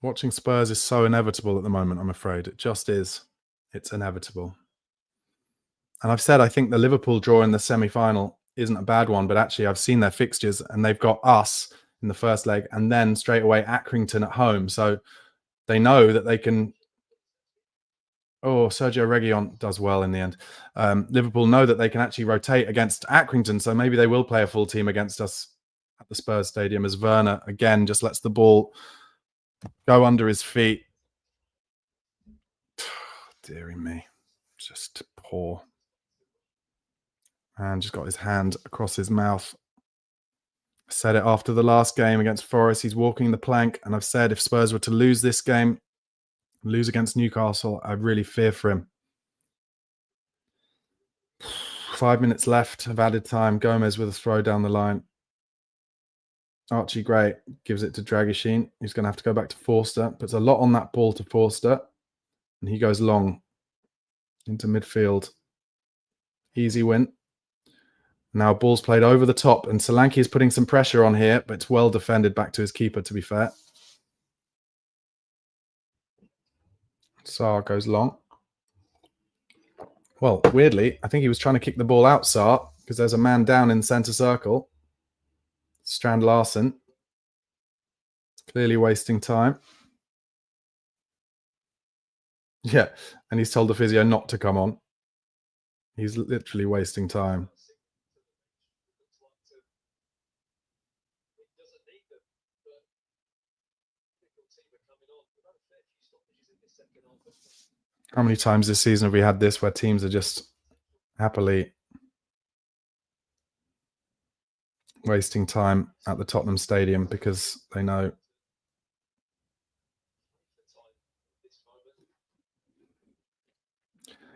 Watching Spurs is so inevitable at the moment, I'm afraid. It just is. It's inevitable. And I've said I think the Liverpool draw in the semi-final isn't a bad one, but actually I've seen their fixtures and they've got us in the first leg and then straight away Accrington at home. So they know that they can... Oh, Sergio Reguilon does well in the end. Liverpool know that they can actually rotate against Accrington, so maybe they will play a full team against us at the Spurs Stadium as Werner, again, just lets the ball go under his feet. Dearie me. Just poor. And just got his hand across his mouth. I said it after the last game against Forest. He's walking the plank. And I've said if Spurs were to lose this game, lose against Newcastle, I really fear for him. 5 minutes left of added time. Gomez with a throw down the line. Archie Gray gives it to Dragishin. He's going to have to go back to Forster. Puts a lot on that ball to Forster. And he goes long into midfield. Easy win. Now ball's played over the top. And Solanke is putting some pressure on here. But it's well defended back to his keeper, to be fair. Sarr goes long. Well, weirdly, I think he was trying to kick the ball out, Sarr, because there's a man down in the centre circle. Strand Larsen. Clearly wasting time. Yeah, and he's told the physio not to come on. He's literally wasting time. How many times this season have we had this where teams are just happily wasting time at the Tottenham Stadium because they know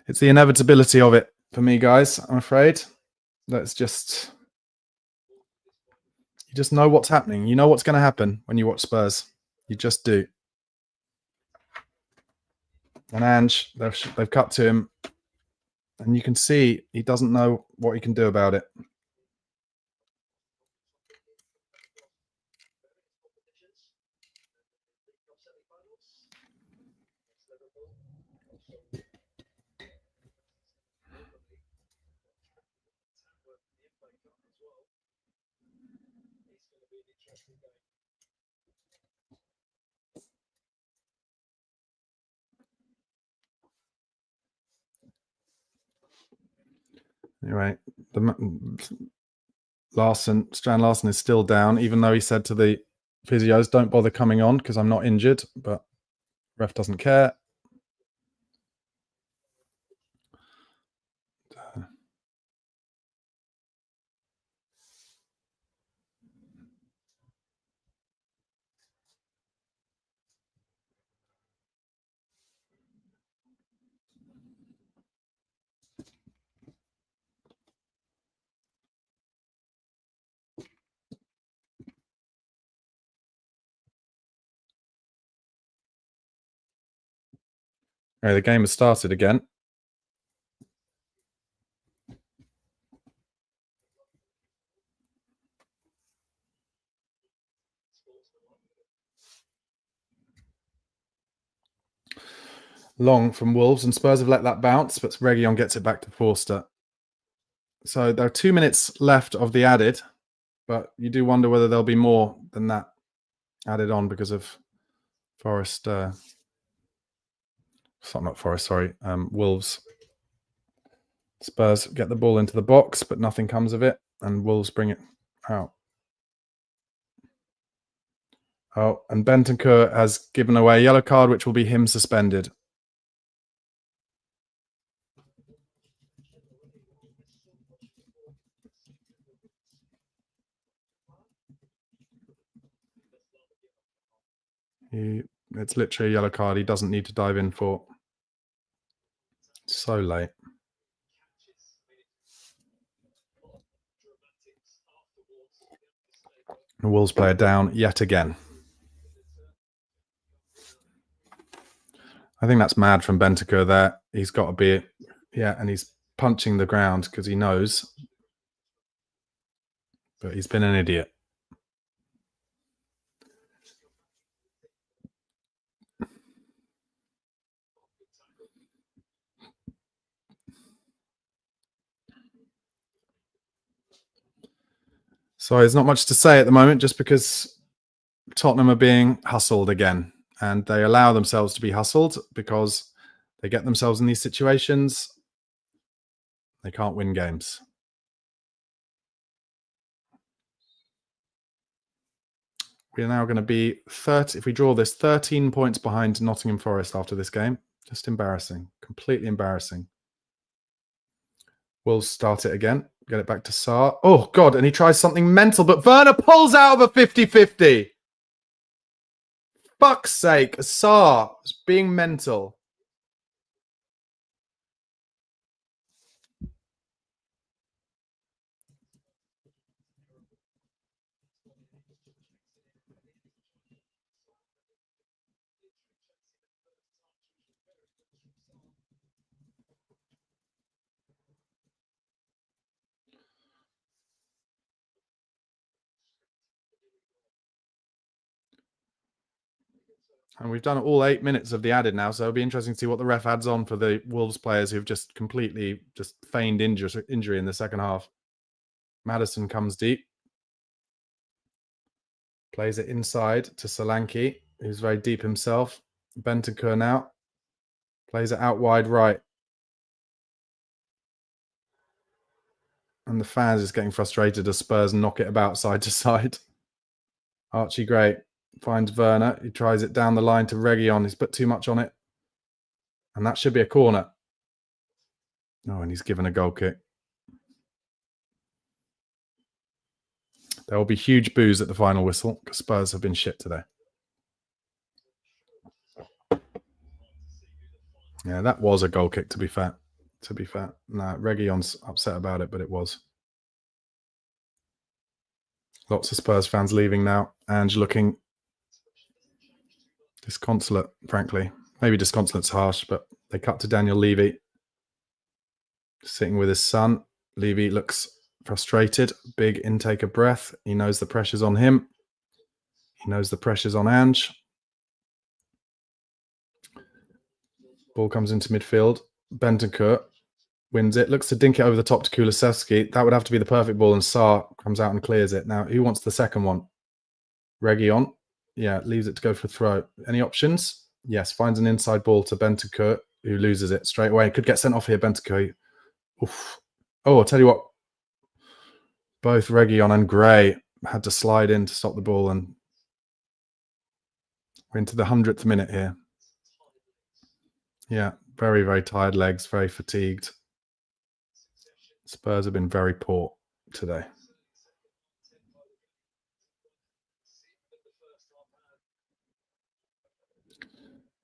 it's the inevitability of it for me, guys, I'm afraid. Let's just... You just know what's happening. You know what's going to happen when you watch Spurs. You just do. And Ange, they've cut to him. And you can see he doesn't know what he can do about it. Anyway, Strand Larsen is still down, even though he said to the physios, don't bother coming on because I'm not injured, but ref doesn't care. Okay, the game has started again. Long from Wolves, and Spurs have let that bounce, but Reguilon gets it back to Forster. So there are 2 minutes left of the added, but you do wonder whether there'll be more than that added on because of Forest. Not Forest, sorry. Wolves. Spurs get the ball into the box, but nothing comes of it, and Wolves bring it out. Oh, and Bentancur has given away a yellow card, which will be him suspended. It's literally a yellow card he doesn't need to dive in for. So late. The Wolves player down yet again. I think that's mad from Bentancur there. He's got to be... Yeah, and he's punching the ground because he knows. But he's been an idiot. So there's not much to say at the moment just because Tottenham are being hustled again. And they allow themselves to be hustled because they get themselves in these situations. They can't win games. We're now going to be 30, if we draw this, 13 points behind Nottingham Forest after this game. Just embarrassing. Completely embarrassing. We'll start it again. Get it back to Sarr. Oh, God. And he tries something mental, but Werner pulls out of a 50-50. Fuck's sake. Sarr is being mental. And we've done all 8 minutes of the added now, so it'll be interesting to see what the ref adds on for the Wolves players who've just completely feigned injury in the second half. Maddison comes deep. Plays it inside to Solanke, who's very deep himself. Bentancur now. Plays it out wide right. And the fans is getting frustrated as Spurs knock it about side to side. Archie Gray finds Werner, who tries it down the line to Reguilon. He's put too much on it. And that should be a corner. Oh, and he's given a goal kick. There will be huge boos at the final whistle because Spurs have been shit today. Yeah, that was a goal kick, to be fair. No, Reguilon's upset about it, but it was. Lots of Spurs fans leaving now. Ange looking disconsolate, frankly. Maybe disconsolate's harsh, but they cut to Daniel Levy. Sitting with his son. Levy looks frustrated. Big intake of breath. He knows the pressure's on him. He knows the pressure's on Ange. Ball comes into midfield. Bentancur wins it. Looks to dink it over the top to Kulusevski. That would have to be the perfect ball, and Sarr comes out and clears it. Now, who wants the second one? Reguilon. Yeah, leaves it to go for a throw. Any options? Yes, finds an inside ball to Bentancur, who loses it straight away. Could get sent off here, Bentancur. Oof. Oh, I'll tell you what. Both Reguilon and Gray had to slide in to stop the ball, and we're into the 100th minute here. Yeah, very, very tired legs, very fatigued. Spurs have been very poor today.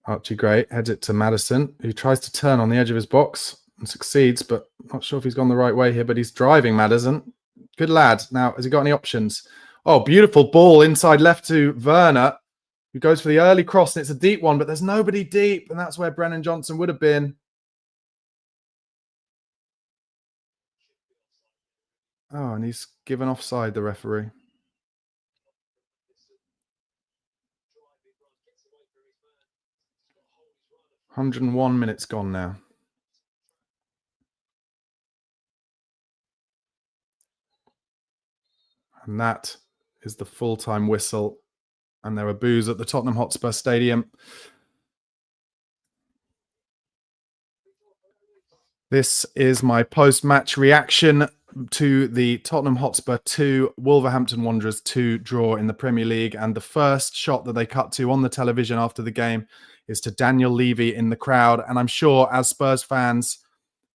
Archie Gray heads it to Maddison, who tries to turn on the edge of his box and succeeds, but not sure if he's gone the right way here, but he's driving Maddison. Good lad. Now, has he got any options? Oh, beautiful ball inside left to Werner, who goes for the early cross, and it's a deep one, but there's nobody deep, and that's where Brennan Johnson would have been. Oh, and he's given offside, the referee. 101 minutes gone now. And that is the full-time whistle. And there are boos at the Tottenham Hotspur Stadium. This is my post-match reaction to the Tottenham Hotspur 2, Wolverhampton Wanderers 2 draw in the Premier League. And the first shot that they cut to on the television after the game is to Daniel Levy in the crowd. And I'm sure as Spurs fans,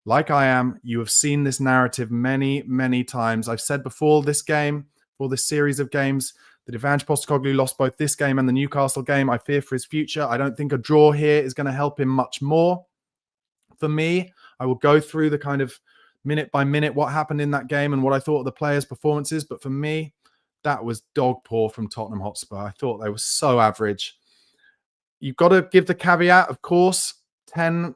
like I am, you have seen this narrative many, many times. I've said before this game, for this series of games, that if Ange Postecoglou lost both this game and the Newcastle game, I fear for his future. I don't think a draw here is going to help him much more. For me, I will go through the kind of minute by minute what happened in that game and what I thought of the players' performances. But for me, that was dog poor from Tottenham Hotspur. I thought they were so average. You've got to give the caveat, of course, 10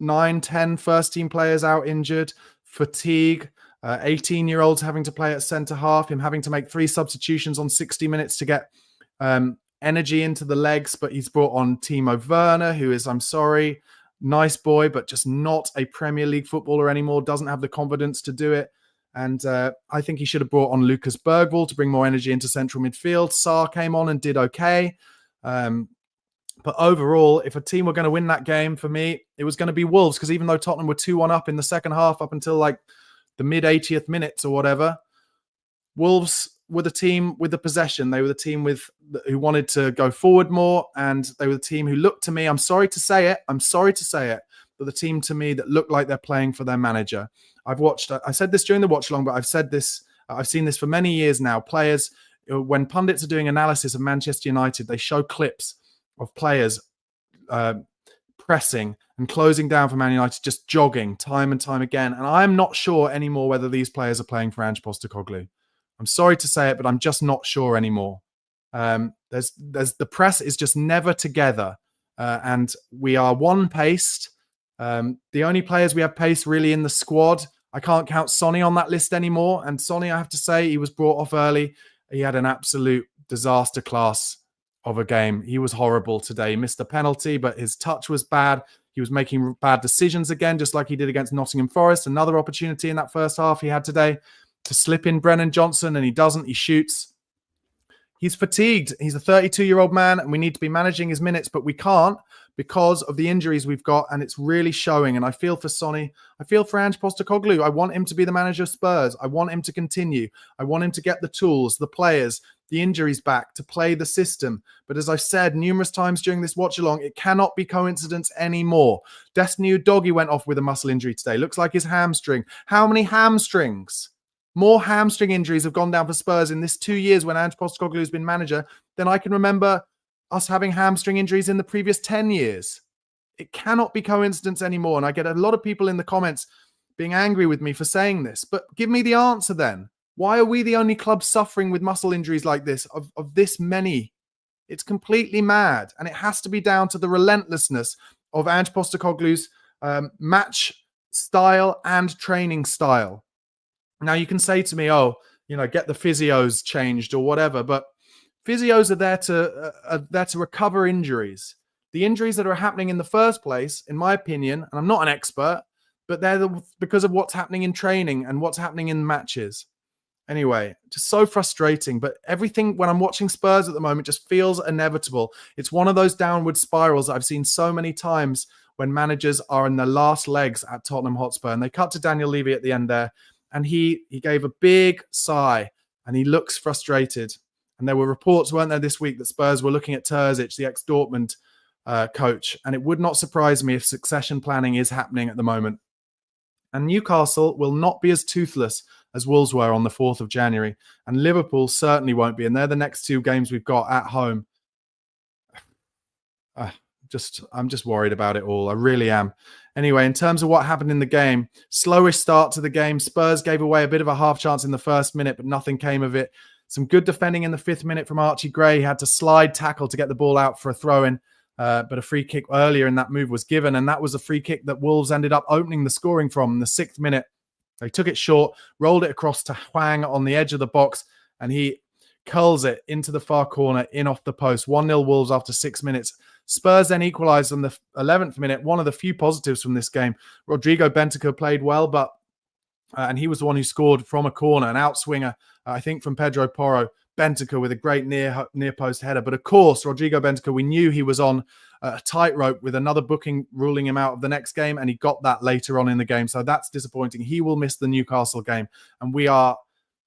first-team players out injured, fatigue, 18-year-olds having to play at centre-half, him having to make 3 substitutions on 60 minutes to get energy into the legs. But he's brought on Timo Werner, who is, I'm sorry, nice boy, but just not a Premier League footballer anymore, doesn't have the confidence to do it. And I think he should have brought on Lucas Bergvall to bring more energy into central midfield. Sarr came on and did okay. But overall, if a team were going to win that game, for me, it was going to be Wolves, because even though Tottenham were 2-1 up in the second half up until like the mid-80th minutes or whatever, Wolves were the team with the possession. They were the team who wanted to go forward more, and they were the team who looked to me, I'm sorry to say it, but the team to me that looked like they're playing for their manager. I said this during the watch-along, but I've seen this for many years now. Players, when pundits are doing analysis of Manchester United, they show clips of players pressing and closing down for Man United, just jogging time and time again. And I'm not sure anymore whether these players are playing for Ange Postecoglou. I'm sorry to say it, but I'm just not sure anymore. There's the press is just never together, and we are one-paced. The only players we have pace really in the squad, I can't count Sonny on that list anymore. And Sonny, I have to say, he was brought off early. He had an absolute disaster class of a game. He was horrible today. He missed a penalty, but his touch was bad. He was making bad decisions again, just like he did against Nottingham Forest. Another opportunity in that first half he had today to slip in Brennan Johnson, and he doesn't. He shoots. He's fatigued. He's a 32-year-old man, and we need to be managing his minutes, but we can't because of the injuries we've got, and it's really showing. And I feel for Sonny. I feel for Ange Postecoglou. I want him to be the manager of Spurs. I want him to continue. I want him to get the tools, the players, the injuries back, to play the system. But as I've said numerous times during this watch-along, it cannot be coincidence anymore. Destiny Udogie went off with a muscle injury today. Looks like his hamstring. How many hamstrings? More hamstring injuries have gone down for Spurs in this 2 years when Ange Postecoglou has been manager than I can remember us having hamstring injuries in the previous 10 years. It cannot be coincidence anymore. And I get a lot of people in the comments being angry with me for saying this. But give me the answer then. Why are we the only club suffering with muscle injuries like this, of this many? It's completely mad. And it has to be down to the relentlessness of Ange Postecoglou's match style and training style. Now, you can say to me, oh, you know, get the physios changed or whatever. But physios are there to recover injuries. The injuries that are happening in the first place, in my opinion, and I'm not an expert, but they're because of what's happening in training and what's happening in matches. Anyway, just so frustrating. But everything, when I'm watching Spurs at the moment, just feels inevitable. It's one of those downward spirals that I've seen so many times when managers are in their last legs at Tottenham Hotspur. And they cut to Daniel Levy at the end there, and he gave a big sigh, and he looks frustrated. And there were reports, weren't there, this week that Spurs were looking at Terzic, the ex-Dortmund coach. And it would not surprise me if succession planning is happening at the moment. And Newcastle will not be as toothless as Wolves were on the 4th of January. And Liverpool certainly won't be. And they're the next two games we've got at home. I'm just worried about it all. I really am. Anyway, in terms of what happened in the game, slowish start to the game. Spurs gave away a bit of a half chance in the first minute, but nothing came of it. Some good defending in the 5th minute from Archie Gray. He had to slide tackle to get the ball out for a throw-in. But a free kick earlier in that move was given, and that was a free kick that Wolves ended up opening the scoring from in the 6th minute. They took it short, rolled it across to Hwang on the edge of the box, and he curls it into the far corner, in off the post. 1-0 Wolves after 6 minutes. Spurs then equalised on the 11th minute. One of the few positives from this game. Rodrigo Bentancur played well, but and he was the one who scored from a corner, an outswinger, I think from Pedro Porro. Bentancur with a great near post header. But of course, Rodrigo Bentancur, we knew he was on a tightrope with another booking ruling him out of the next game, and he got that later on in the game. So that's disappointing. He will miss the Newcastle game, and we are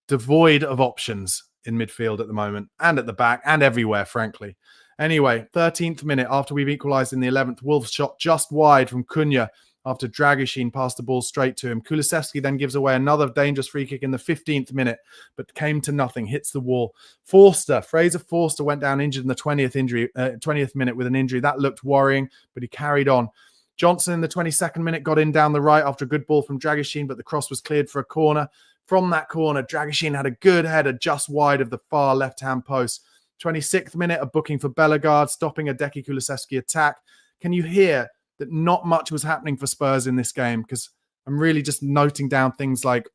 devoid of options in midfield at the moment, and at the back, and everywhere, frankly. Anyway, 13th minute, after we've equalised in the 11th, Wolves shot just wide from Cunha after Dragusin passed the ball straight to him. Kulusevski then gives away another dangerous free kick in the 15th minute, but came to nothing, hits the wall. Fraser Forster went down injured in the 20th minute with an injury. That looked worrying, but he carried on. Johnson in the 22nd minute got in down the right after a good ball from Dragusin, but the cross was cleared for a corner. From that corner, Dragusin had a good header just wide of the far left-hand post. 26th minute, a booking for Bellegarde, stopping a Deki Kulusevski attack. Can you hear that not much was happening for Spurs in this game? Because I'm really just noting down things like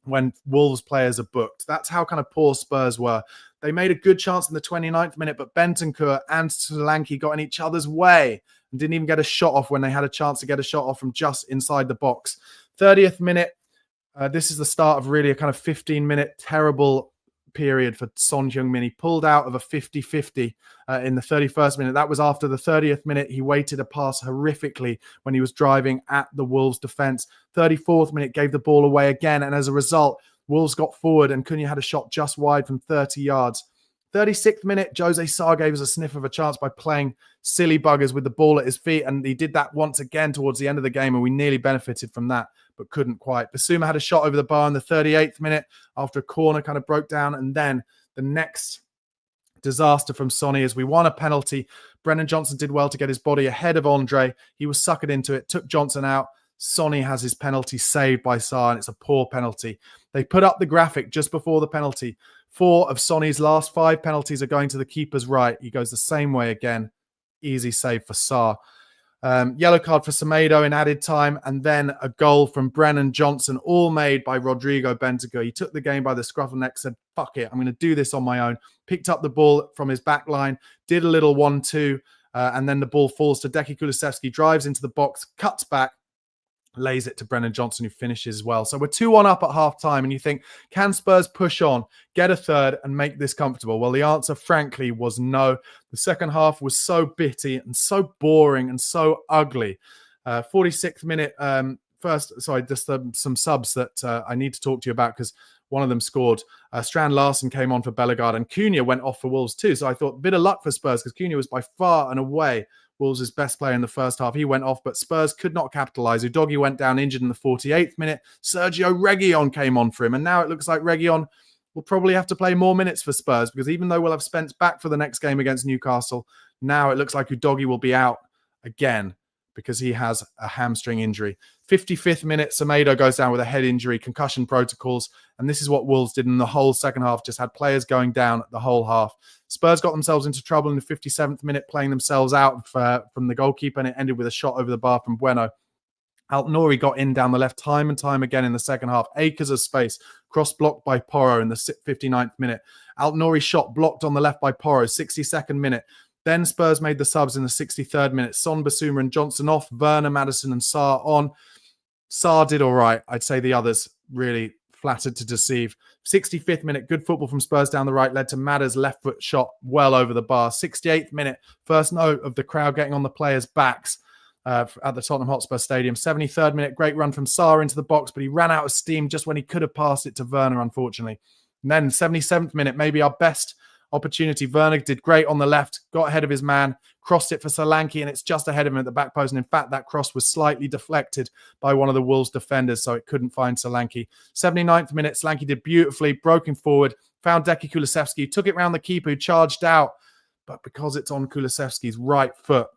when Wolves players are booked. That's how kind of poor Spurs were. They made a good chance in the 29th minute, but Bentancur and Solanke got in each other's way and didn't even get a shot off when they had a chance to get a shot off from just inside the box. 30th minute, this is the start of really a kind of 15-minute terrible period for Son Heung-min. He pulled out of a 50-50 in the 31st minute. That was after the 30th minute. He waited a pass horrifically when he was driving at the Wolves defence. 34th minute, gave the ball away again, and as a result, Wolves got forward and Cunha had a shot just wide from 30 yards. 36th minute, Jose Sarr gave us a sniff of a chance by playing silly buggers with the ball at his feet, and he did that once again towards the end of the game, and we nearly benefited from that, but couldn't quite. Basuma had a shot over the bar in the 38th minute after a corner kind of broke down, and then the next disaster from Sonny as we won a penalty. Brennan Johnson did well to get his body ahead of Andre. He was suckered into it, took Johnson out. Sonny has his penalty saved by Sarr, and it's a poor penalty. They put up the graphic just before the penalty. 4 of Sonny's last 5 penalties are going to the keeper's right. He goes the same way again. Easy save for Sarr. Yellow card for Semedo in added time, and then a goal from Brennan Johnson, all made by Rodrigo Bentancur. He took the game by the scruff of the neck, said, fuck it, I'm going to do this on my own. Picked up the ball from his back line, did a little 1-2, and then the ball falls to Deki Kulusevski, drives into the box, cuts back, lays it to Brennan Johnson, who finishes well. So we're 2-1 up at half-time, and you think, can Spurs push on, get a third, and make this comfortable? Well, the answer, frankly, was no. The second half was so bitty and so boring and so ugly. 46th minute, some subs that I need to talk to you about, because one of them scored. Strand Larsen came on for Bellegarde, and Cunha went off for Wolves too. So I thought, bit of luck for Spurs, because Cunha was by far and away Wolves' best player in the first half. He went off, but Spurs could not capitalise. Udogie went down injured in the 48th minute. Sergio Reguilon came on for him, and now it looks like Reguilon will probably have to play more minutes for Spurs, because even though we'll have Spence back for the next game against Newcastle, now it looks like Udogie will be out again because he has a hamstring injury. 55th minute, Semedo goes down with a head injury, concussion protocols, and this is what Wolves did in the whole second half, just had players going down the whole half. Spurs got themselves into trouble in the 57th minute, playing themselves out from the goalkeeper, and it ended with a shot over the bar from Bueno. Alt-Nouri got in down the left time and time again in the second half. Acres of space, cross-blocked by Porro in the 59th minute. Alt-Nouri shot blocked on the left by Porro, 62nd minute. Then Spurs made the subs in the 63rd minute. Son, Basuma and Johnson off. Werner, Maddison and Sarr on. Sarr did all right. I'd say the others really flattered to deceive. 65th minute, good football from Spurs down the right led to Madder's left foot shot well over the bar. 68th minute, first note of the crowd getting on the players' backs at the Tottenham Hotspur Stadium. 73rd minute, great run from Sarr into the box, but he ran out of steam just when he could have passed it to Werner, unfortunately. And then 77th minute, maybe our best opportunity. Werner did great on the left, got ahead of his man, crossed it for Solanke, and it's just ahead of him at the back post. And in fact, that cross was slightly deflected by one of the Wolves defenders, so it couldn't find Solanke. 79th minute, Solanke did beautifully, broke him forward, found Deki Kulusevski, took it round the keeper who charged out, but because it's on Kulusevski's right foot,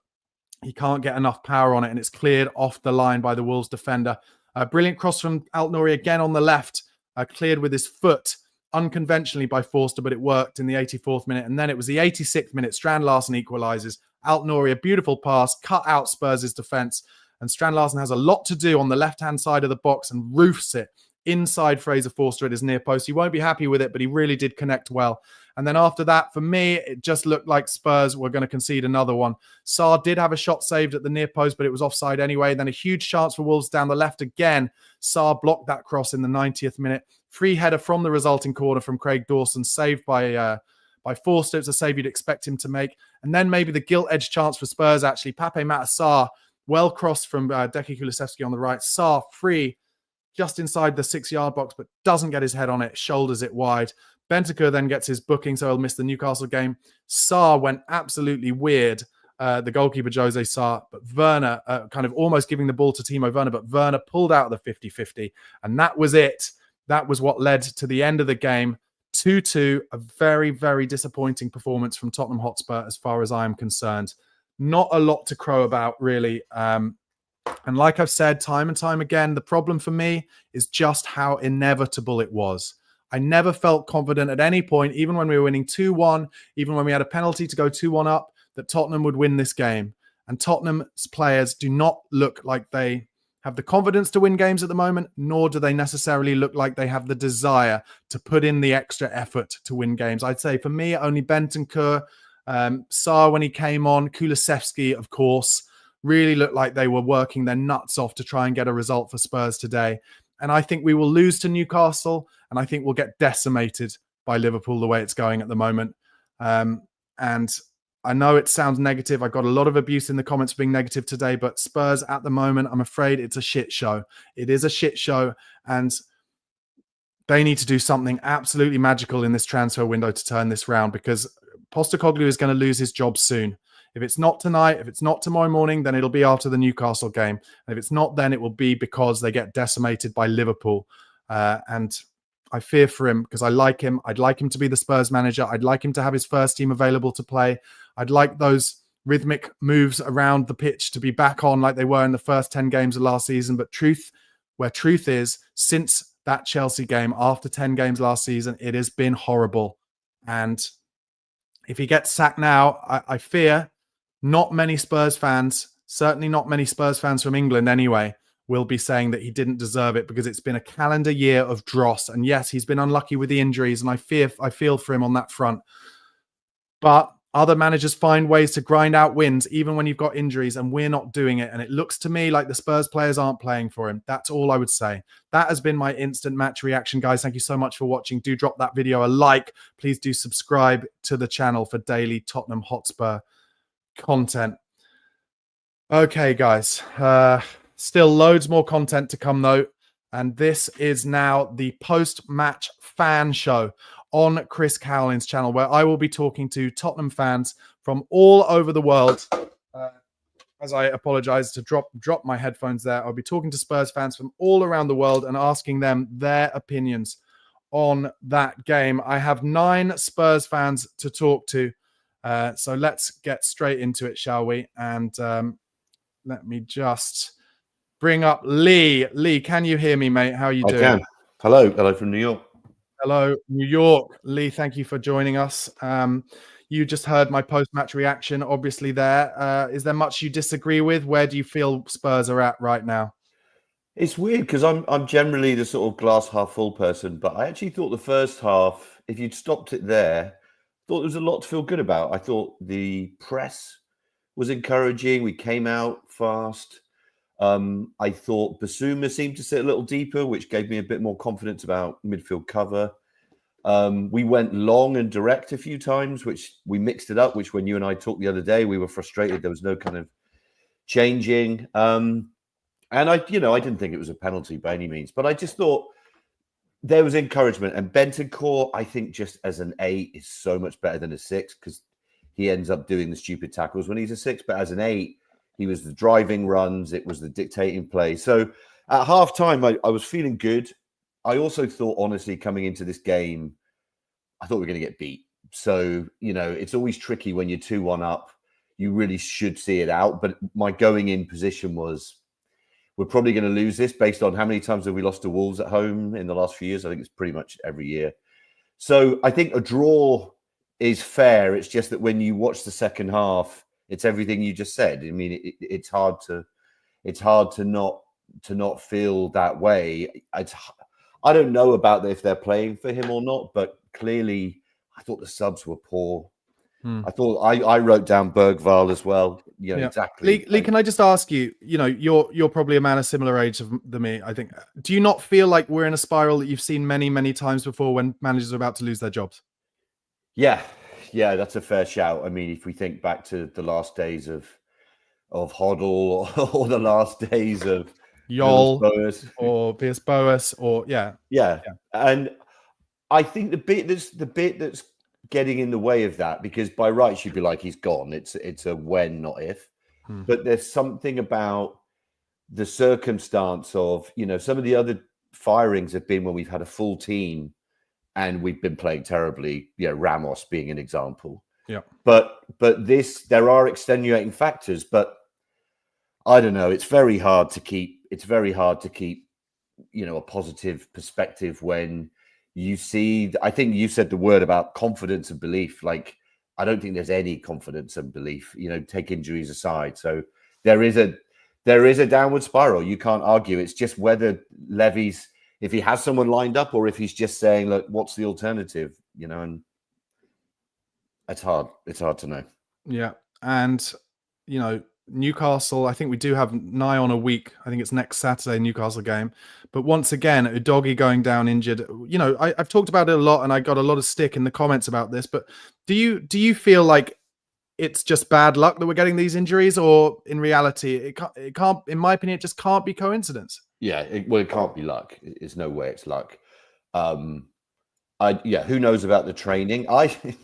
he can't get enough power on it, and it's cleared off the line by the Wolves defender. Brilliant cross from Alt-Nouri again on the left, cleared with his foot, unconventionally by Forster, but it worked in the 84th minute. And then it was the 86th minute. Strand Larsen equalises. Alt-Nouri, a beautiful pass, cut out Spurs' defence. And Strand Larsen has a lot to do on the left-hand side of the box and roofs it inside Fraser Forster at his near post. He won't be happy with it, but he really did connect well. And then after that, for me, it just looked like Spurs were going to concede another one. Sarr did have a shot saved at the near post, but it was offside anyway. Then a huge chance for Wolves down the left again. Sarr blocked that cross in the 90th minute. Free header from the resulting corner from Craig Dawson, saved by Forster. It's a save you'd expect him to make. And then maybe the gilt-edged chance for Spurs, actually. Pape Matar Sarr, well crossed from Deki Kulusevski on the right. Sarr free, just inside the 6-yard box, but doesn't get his head on it, shoulders it wide. Bentancur then gets his booking, so he'll miss the Newcastle game. Sarr went absolutely weird, the goalkeeper Jose Sarr, but Werner kind of almost giving the ball to Timo Werner, but Werner pulled out of the 50-50, and that was it. That was what led to the end of the game. 2-2, a very, very disappointing performance from Tottenham Hotspur as far as I am concerned. Not a lot to crow about, really. And like I've said time and time again, the problem for me is just how inevitable it was. I never felt confident at any point, even when we were winning 2-1, even when we had a penalty to go 2-1 up, that Tottenham would win this game. And Tottenham's players do not look like they have the confidence to win games at the moment, nor do they necessarily look like they have the desire to put in the extra effort to win games. I'd say for me, only Bentancur, Sarr when he came on, Kulusevski, of course, really looked like they were working their nuts off to try and get a result for Spurs today. And I think we will lose to Newcastle, and I think we'll get decimated by Liverpool the way it's going at the moment. And I know it sounds negative. I got a lot of abuse in the comments for being negative today, but Spurs at the moment, I'm afraid it's a shit show. It is a shit show, and they need to do something absolutely magical in this transfer window to turn this round, because Postecoglou is going to lose his job soon. If it's not tonight, if it's not tomorrow morning, then it'll be after the Newcastle game. And if it's not then, it will be because they get decimated by Liverpool. And I fear for him, because I like him. I'd like him to be the Spurs manager. I'd like him to have his first team available to play. I'd like those rhythmic moves around the pitch to be back on like they were in the first 10 games of last season. But truth is, since that Chelsea game, after 10 games last season, it has been horrible. And if he gets sacked now, I fear not many Spurs fans, certainly not many Spurs fans from England anyway, will be saying that he didn't deserve it, because it's been a calendar year of dross. And yes, he's been unlucky with the injuries, and I feel for him on that front. But other managers find ways to grind out wins, even when you've got injuries, and we're not doing it. And it looks to me like the Spurs players aren't playing for him. That's all I would say. That has been my instant match reaction, guys. Thank you so much for watching. Do drop that video a like. Please do subscribe to the channel for daily Tottenham Hotspur content. Okay, guys. Still loads more content to come, though. and this is now the post-match fan show on Chris Cowling's channel, where I will be talking to Tottenham fans from all over the world. As I apologize to drop my headphones there, I'll be talking to Spurs fans from all around the world and asking them their opinions on that game. I have 9 Spurs fans to talk to, so let's get straight into it, shall we? And let me just bring up Lee. Lee, can you hear me, mate? How are you doing? I can. Hello from New York. Hello, New York. Lee, thank you for joining us. You just heard my post-match reaction, obviously there. Is there much you disagree with? Where do you feel Spurs are at right now? It's weird because I'm generally the sort of glass half full person, but I actually thought the first half, if you'd stopped it there, thought there was a lot to feel good about. I thought the press was encouraging. We came out fast. I thought Basuma seemed to sit a little deeper, which gave me a bit more confidence about midfield cover. We went long and direct a few times, which we mixed it up, which when you and I talked the other day, we were frustrated. There was no kind of changing. And I didn't think it was a penalty by any means, but I just thought there was encouragement. And Bentancur, I think just as an 8 is so much better than a 6 because he ends up doing the stupid tackles when he's a 6. But as an 8, he was the driving runs. It was the dictating play. So at half time, I was feeling good. I also thought, honestly, coming into this game, I thought we were going to get beat. So, it's always tricky when you're 2-1 up. You really should see it out. But my going in position was, we're probably going to lose this based on how many times have we lost to Wolves at home in the last few years. I think it's pretty much every year. So I think a draw is fair. It's just that when you watch the second half, it's everything you just said. I mean, it's hard to not feel that way. I don't know about if they're playing for him or not, but clearly I thought the subs were poor. I thought I wrote down Bergvall as well. Exactly. Lee, can I just ask you? You're probably a man of similar age than me. I think. Do you not feel like we're in a spiral that you've seen many, many times before when managers are about to lose their jobs? Yeah, that's a fair shout. I mean, if we think back to the last days of Hoddle or the last days of Yol or Pierce Boas or yeah. And I think the bit that's getting in the way of that, because by rights you'd be like, he's gone. It's a when, not if. But there's something about the circumstance of, some of the other firings have been when we've had a full team and we've been playing terribly. Ramos being an example. Yeah. But there are extenuating factors, but I don't know. It's very hard to keep a positive perspective when you see, I think you said the word about confidence and belief. Like, I don't think there's any confidence and belief, take injuries aside. So there is a downward spiral. You can't argue. It's just whether Levy's, if he has someone lined up or if he's just saying, look, what's the alternative? And it's hard. It's hard to know. Yeah. And, Newcastle, I think we do have nigh on a week. I think it's next Saturday, Newcastle game. But once again, Udogie going down injured. I've talked about it a lot and I got a lot of stick in the comments about this. But do you feel like it's just bad luck that we're getting these injuries, or in reality, it can't, in my opinion, it just can't be coincidence? Yeah, it can't be luck. There's no way it's luck. Who knows about the training? Armchair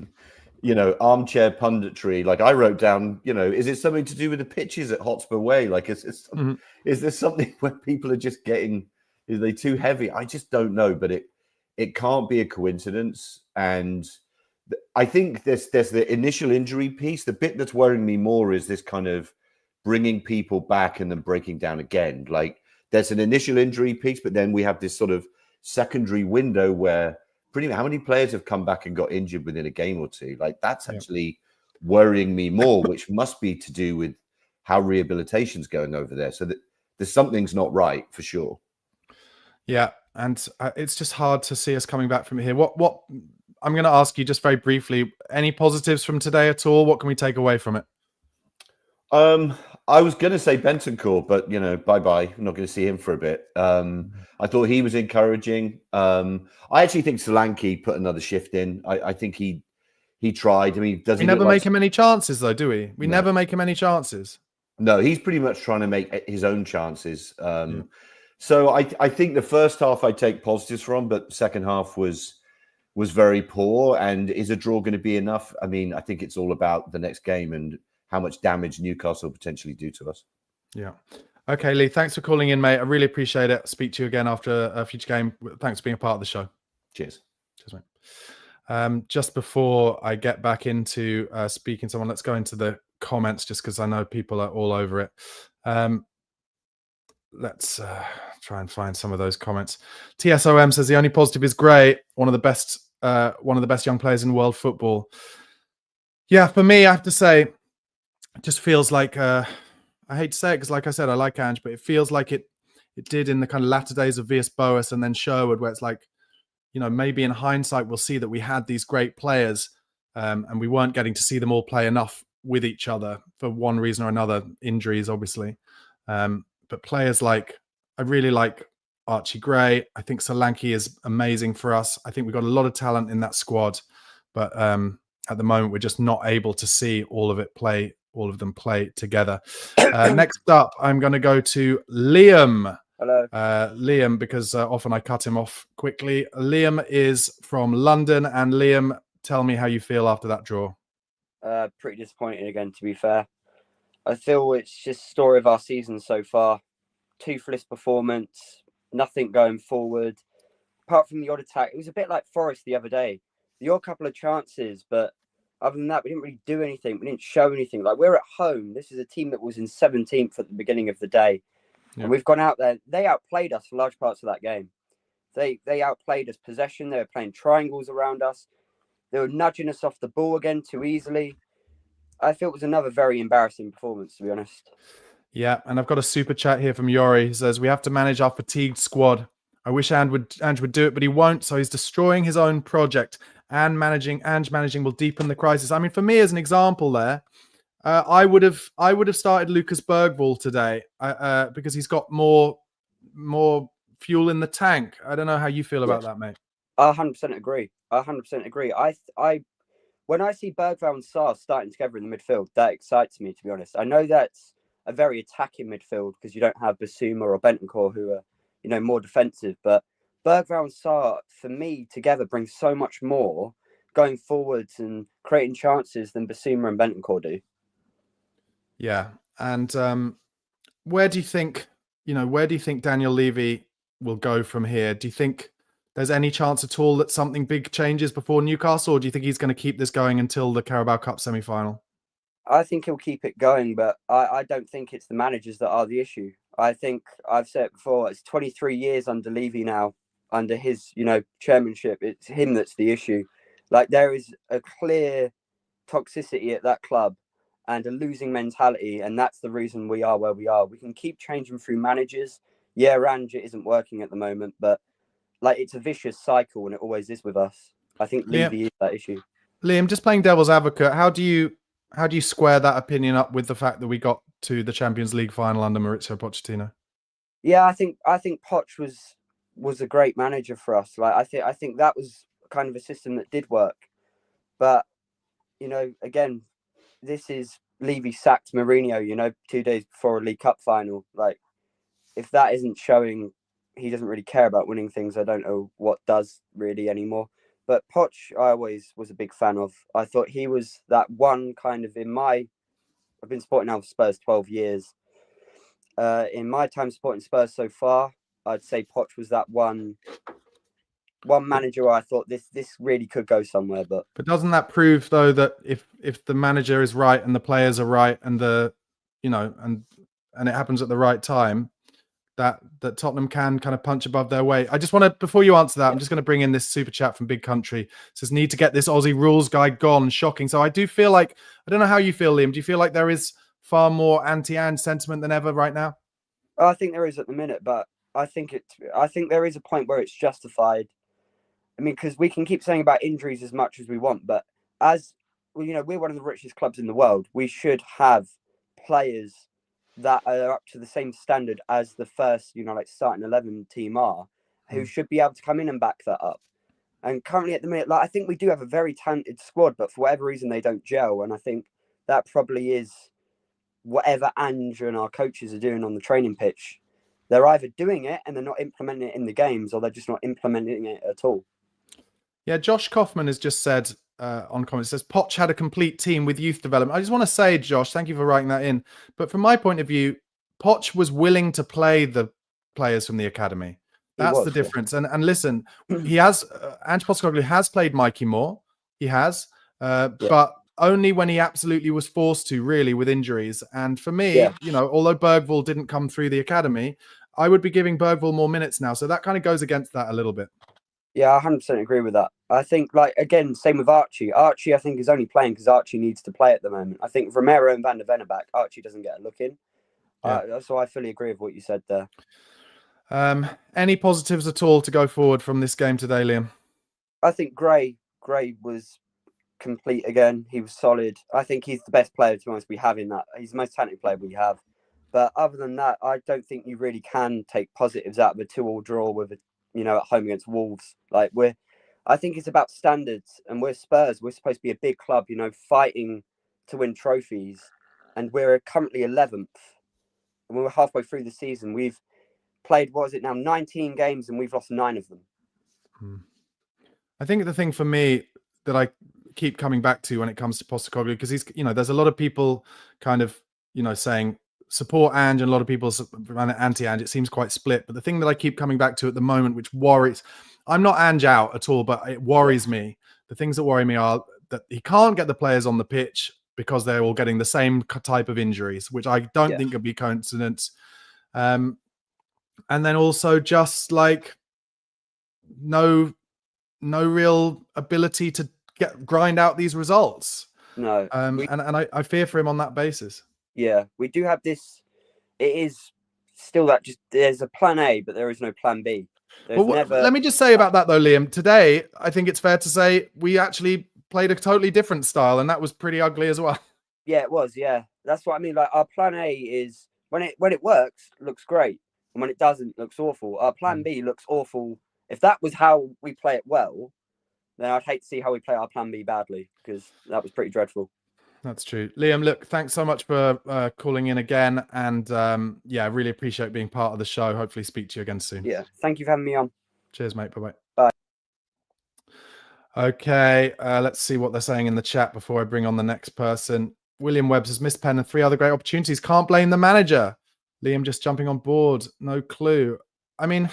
punditry. Like I wrote down, is it something to do with the pitches at Hotspur Way? Like, is there something where people are just getting? Is they too heavy? I just don't know. But it can't be a coincidence. And I think there's the initial injury piece. The bit that's worrying me more is this kind of bringing people back and then breaking down again. Like there's an initial injury piece, but then we have this sort of secondary window where pretty much how many players have come back and got injured within a game or two? Like that's actually worrying me more, which must be to do with how rehabilitation's going over there. So that there's something's not right for sure. Yeah, and it's just hard to see us coming back from here. What I'm going to ask you just very briefly, any positives from today at all? What can we take away from it? I was going to say Bentancur, but bye-bye. I'm not going to see him for a bit. I thought he was encouraging. I actually think Solanke put another shift in. I think he tried. I mean, does he never make him any chances though, do we? Never make him any chances. No, he's pretty much trying to make his own chances. So I think the first half I take positives from, but the second half was very poor. And is a draw going to be enough? I mean, I think it's all about the next game and how much damage Newcastle potentially do to us. Yeah. Okay, Lee, thanks for calling in, mate. I really appreciate it. Speak to you again after a future game. Thanks for being a part of the show. Cheers. Cheers, mate. Just before I get back into speaking to someone, let's go into the comments just because I know people are all over it. Let's try and find some of those comments. TSOM says the only positive is Gray, one of the best young players in world football. Yeah, for me, I have to say, it just feels like I hate to say it because, like I said, I like Ange, but it feels like it did in the kind of latter days of Villas Boas and then Sherwood, where it's like, you know, maybe in hindsight we'll see that we had these great players and we weren't getting to see them all play enough with each other for one reason or another, injuries obviously. But players like, I really like Archie Gray. I think Solanke is amazing for us. I think we've got a lot of talent in that squad, but at the moment we're just not able to see all of them play together. Next up, I'm going to go to Liam. Hello. Liam, because often I cut him off quickly. Liam is from London. And Liam, tell me how you feel after that draw. Pretty disappointing again, to be fair. I feel it's just story of our season so far. Toothless performance, nothing going forward. Apart from the odd attack, it was a bit like Forest the other day. The odd couple of chances, but other than that, we didn't really do anything. We didn't show anything. Like, we're at home. This is a team that was in 17th at the beginning of the day. Yeah. And we've gone out there. They outplayed us for large parts of that game. They outplayed us possession. They were playing triangles around us. They were nudging us off the ball again too easily. I feel it was another very embarrassing performance, to be honest. Yeah, and I've got a super chat here from Yori. He says, we have to manage our fatigued squad. I wish Ange would do it, but he won't. So he's destroying his own project. And Ange managing will deepen the crisis. I mean, for me, as an example there, I would have started Lucas Bergvall today because he's got more fuel in the tank. I don't know how you feel about that, mate. I 100% agree. When I see Bergvall and Sarr starting together in the midfield, that excites me, to be honest. I know that's a very attacking midfield because you don't have Basuma or Bentancur who are, you know, more defensive. But Bergvall and Sarr, for me, together bring so much more going forwards and creating chances than Basuma and Bentancur do. Yeah. And where do you think Daniel Levy will go from here? Do you think there's any chance at all that something big changes before Newcastle, or do you think he's going to keep this going until the Carabao Cup semi-final? I think he'll keep it going, but I don't think it's the managers that are the issue. I think I've said it before, it's 23 years under Levy now, under his, you know, chairmanship. It's him that's the issue. Like, there is a clear toxicity at that club and a losing mentality, and that's the reason we are where we are. We can keep changing through managers. Yeah, Range isn't working at the moment, but like, it's a vicious cycle, and it always is with us. I think Levy is that issue. Liam, just playing devil's advocate, how do you square that opinion up with the fact that we got to the Champions League final under Maurizio Pochettino? Yeah, I think Poch was a great manager for us. Like, I think that was kind of a system that did work. But, you know, again, this is Levy sacked Mourinho, you know, 2 days before a League Cup final. Like, if that isn't showing he doesn't really care about winning things, I don't know what does really anymore. But Poch, I always was a big fan of. I thought he was that one kind of I've been supporting now for Spurs 12 years. In my time supporting Spurs so far, I'd say Poch was that one manager where I thought this really could go somewhere. But doesn't that prove, though, that if the manager is right and the players are right and and it happens at the right time, that Tottenham can kind of punch above their weight? I just want to, before you answer that, I'm just going to bring in this super chat from Big Country. It says, need to get this Aussie rules guy gone. Shocking. So I do feel like, I don't know how you feel, Liam. Do you feel like there is far more anti-Ange sentiment than ever right now? I think there is at the minute, but I think there is a point where it's justified. I mean, because we can keep saying about injuries as much as we want, but as well, you know, we're one of the richest clubs in the world. We should have players that are up to the same standard as the first, you know, like starting 11 team are, who should be able to come in and back that up. And currently at the minute, like, I think we do have a very talented squad, but for whatever reason they don't gel. And I think that probably is whatever Ange and our coaches are doing on the training pitch. they're either doing it and they're not implementing it in the games, or they're just not implementing it at all. Yeah, Josh Kaufman has just said on comments, says Poch had a complete team with youth development. I just want to say, Josh, thank you for writing that in. But from my point of view, Poch was willing to play the players from the academy. That's the difference. Yeah. And listen, he has Ange Postecoglou has played Mikey Moore. He has, but only when he absolutely was forced to, really, with injuries. And for me, you know, although Bergvall didn't come through the academy, I would be giving Bergvall more minutes now. So that kind of goes against that a little bit. Yeah, I 100% agree with that. I think, like, again, same with Archie. Archie, I think, is only playing because Archie needs to play at the moment. I think Romero and Van der Ven are back. Archie doesn't get a look in. So I fully agree with what you said there. Any positives at all to go forward from this game today, Liam? I think Gray was complete again. He was solid. I think he's the best player, to be honest, we have in that. He's the most talented player we have. But other than that, I don't think you really can take positives out of a 2-2 draw with a, you know, at home against Wolves. Like, I think it's about standards, and we're Spurs. We're supposed to be a big club, you know, fighting to win trophies, and we're currently 11th, and we're halfway through the season. We've played, what is it now, 19 games, and we've lost 9 of them. I think the thing for me that I keep coming back to when it comes to Postecoglou, because he's, you know, there's a lot of people kind of, you know, saying support Ange, and a lot of people anti-Ange. It seems quite split. But the thing that I keep coming back to at the moment, which worries, I'm not Ange out at all, but it worries me. The things that worry me are that he can't get the players on the pitch because they're all getting the same type of injuries, which I don't think would be coincidence. And then also just like no real ability to grind out these results. No. And I fear for him on that basis. Yeah, we do have this. It is still that just there's a plan A, but there is no plan B. Let me just say about that though, Liam. Today, I think it's fair to say we actually played a totally different style, and that was pretty ugly as well. Yeah, it was. Yeah, that's what I mean. Like, our plan A is when it works, looks great, and when it doesn't, looks awful. Our plan B looks awful. If that was how we play it well, then I'd hate to see how we play our plan B badly, because that was pretty dreadful. That's true. Liam, look, thanks so much for calling in again. And yeah, I really appreciate being part of the show. Hopefully speak to you again soon. Yeah. Thank you for having me on. Cheers, mate. Bye-bye. Bye. Okay. Let's see what they're saying in the chat before I bring on the next person. William Webbs has missed Penn and 3 other great opportunities. Can't blame the manager. Liam just jumping on board. No clue. I mean,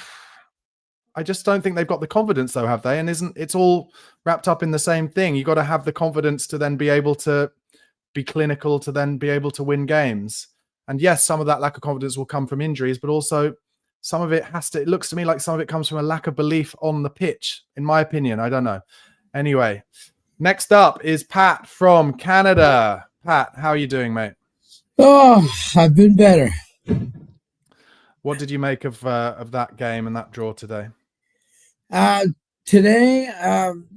I just don't think they've got the confidence though, have they? And it's all wrapped up in the same thing. You got to have the confidence to then be able to be clinical, to then be able to win games. And yes, some of that lack of confidence will come from injuries, but also some of it it looks to me like some of it comes from a lack of belief on the pitch, in my opinion. I don't know. Anyway, next up is Pat from Canada. Pat, how are you doing, mate? Oh, I've been better. What did you make of that game and that draw today? Today,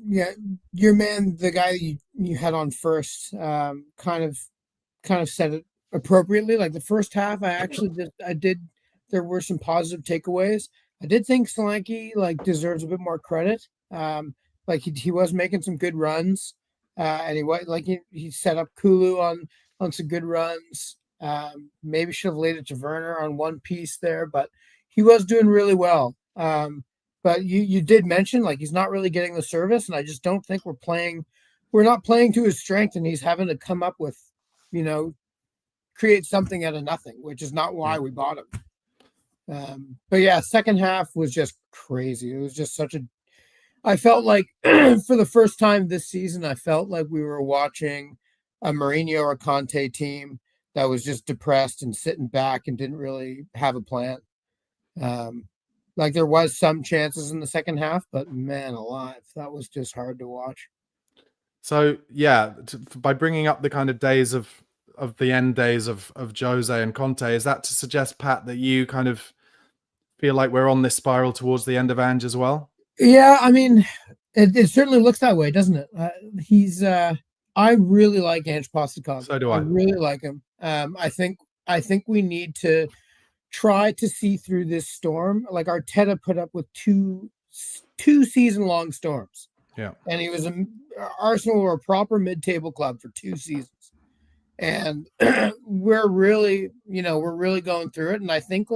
yeah, your man, the guy you had on first, kind of said it appropriately. Like the first half, there were some positive takeaways. I did think Solanke deserves a bit more credit. Like he was making some good runs, and he set up Kulu on some good runs. Maybe should have laid it to Werner on one piece there, but he was doing really well. But you did mention he's not really getting the service, and I just don't think we're not playing to his strength, and he's having to come up with, create something out of nothing, which is not why we bought him. But yeah, second half was just crazy. It was just I felt like for the first time this season, I felt like we were watching a Mourinho or Conte team that was just depressed and sitting back and didn't really have a plan. There was some chances in the second half, but man alive, that was just hard to watch. So yeah, by bringing up the kind of days of the end days of Jose and Conte, is that to suggest, Pat, that you kind of feel like we're on this spiral towards the end of Ange as well? Yeah, I mean, it certainly looks that way, doesn't it? I really like Ange Postecoglou. So do I. I really like him. I think we need to try to see through this storm. Like Arteta put up with two season-long storms. Yeah. And Arsenal were a proper mid-table club for 2 seasons. And we're really going through it. And I think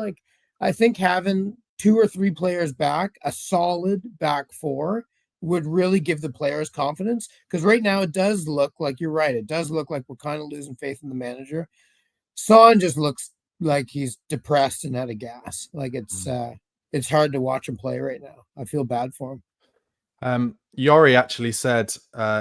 I think having 2 or 3 players back, a solid back 4, would really give the players confidence. Because right now it does look like, you're right, it does look like we're kind of losing faith in the manager. Son just looks like he's depressed and out of gas. Like it's hard to watch him play right now. I feel bad for him. Yori actually said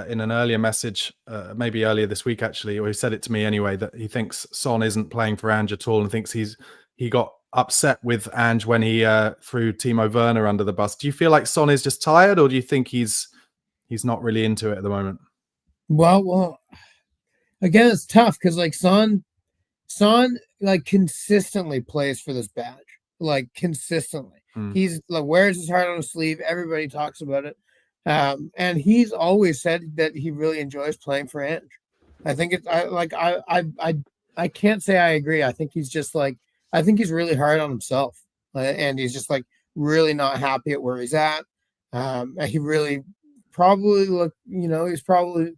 in an earlier message, maybe earlier this week actually, or he said it to me anyway, that he thinks Son isn't playing for Ange at all and thinks he got upset with Ange when he threw Timo Werner under the bus. Do you feel like Son is just tired, or do you think he's not really into it at the moment? Well, again, it's tough because like Son like consistently plays for this badge, like consistently. He's like wears his heart on his sleeve. Everybody talks about it, and he's always said that he really enjoys playing for Ange. I think it's I can't say I agree. I think he's just like, I think he's really hard on himself, and he's just like really not happy at where he's at. He really probably he's probably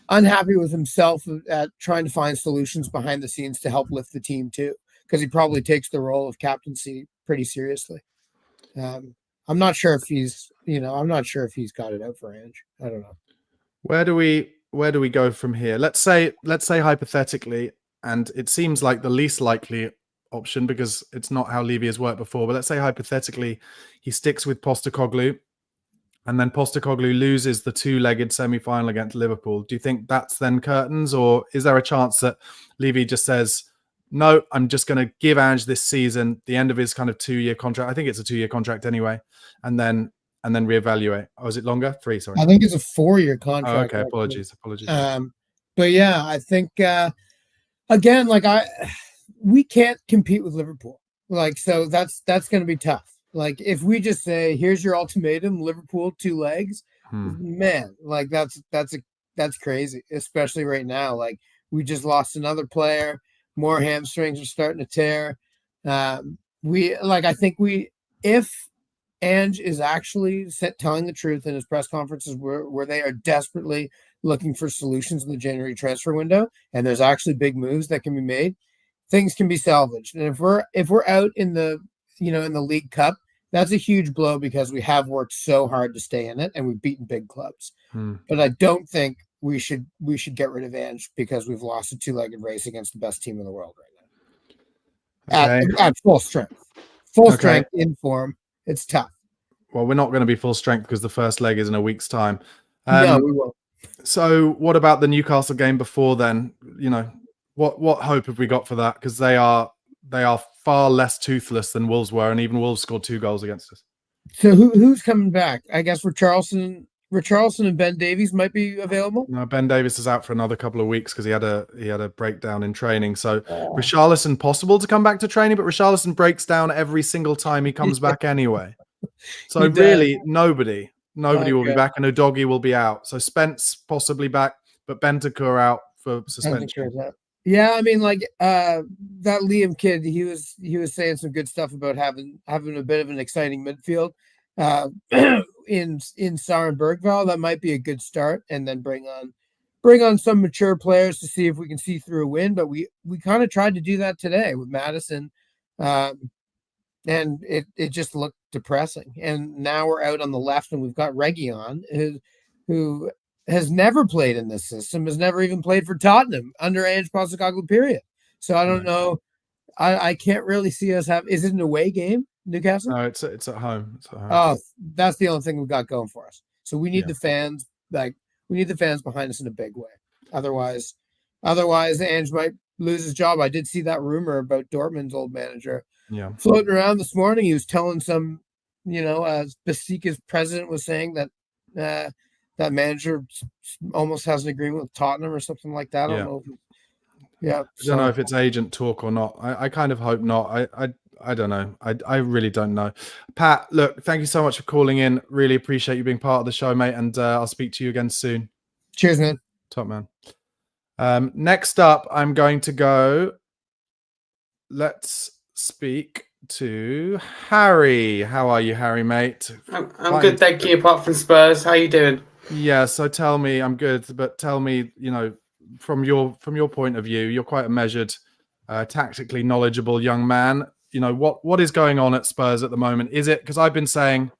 unhappy with himself at trying to find solutions behind the scenes to help lift the team too, because he probably takes the role of captaincy pretty seriously. I'm not sure if he's got it out for Ange. I don't know. Where do we go from here? Let's say hypothetically, and it seems like the least likely option because it's not how Levy has worked before, but let's say hypothetically he sticks with Postecoglou and then Postecoglou loses the 2-legged semi-final against Liverpool. Do you think that's then curtains, or is there a chance that Levy just says, no, I'm just going to give Ange this season, the end of his kind of 2-year contract. I think it's a 2-year contract anyway, and then reevaluate. Oh, is it longer? 3, sorry. I think it's a 4-year contract. Oh, okay, apologies. But yeah, I think again, like we can't compete with Liverpool. Like, so that's going to be tough. Like, if we just say, here's your ultimatum, Liverpool 2 legs, man, like that's crazy, especially right now. Like, we just lost another player. More hamstrings are starting to tear. I think if Ange is actually telling the truth in his press conferences where they are desperately looking for solutions in the January transfer window, and there's actually big moves that can be made, things can be salvaged. And if we're out in the in the League Cup, that's a huge blow because we have worked so hard to stay in it and we've beaten big clubs. But I don't think we should get rid of Ange because we've lost a 2-legged race against the best team in the world right now. At full strength. Strength in form. It's tough. Well, we're not going to be full strength because the first leg is in a week's time. No, we won't. So what about the Newcastle game before then? What hope have we got for that? Because they are far less toothless than Wolves were, and even Wolves scored 2 goals against us. So who's coming back? I guess Richarlison and Ben Davies might be available. No, Ben Davies is out for another couple of weeks because he had a breakdown in training. So Richarlison possible to come back to training, but Richarlison breaks down every single time he comes back anyway. So really, nobody will be back, and Udogie will be out. So Spence possibly back, but Bentancur out for suspension. Yeah, I mean, like that Liam kid, he was saying some good stuff about having a bit of an exciting midfield in Sarr and Bergvall. That might be a good start, and then bring on some mature players to see if we can see through a win. But we kind of tried to do that today with Madison, and it just looked depressing. And now we're out on the left, and we've got Reguilon, who has never played in this system, has never even played for Tottenham under Ange Postecoglou, period. So I don't know. I can't really see us have. Is it an away game, Newcastle? No, it's at home. Oh, that's the only thing we've got going for us. So we need the fans. Like, we need the fans behind us in a big way. Otherwise, Ange might lose his job. I did see that rumor about Dortmund's old manager floating around this morning. He was telling some, Besiktas president was saying that that manager almost has an agreement with Tottenham or something like that. I don't know. I don't know if it's agent talk or not. I kind of hope not. I don't know. I really don't know. Pat, look, thank you so much for calling in. Really appreciate you being part of the show, mate. And I'll speak to you again soon. Cheers, man. Top man. Next up, I'm going to go. Let's speak to Harry. How are you, Harry, mate? I'm good, thank you. Apart from Spurs, how you doing? Yeah, so tell me, I'm good, but tell me, from your point of view, you're quite a measured, tactically knowledgeable young man. what is going on at Spurs at the moment? Is it because I've been saying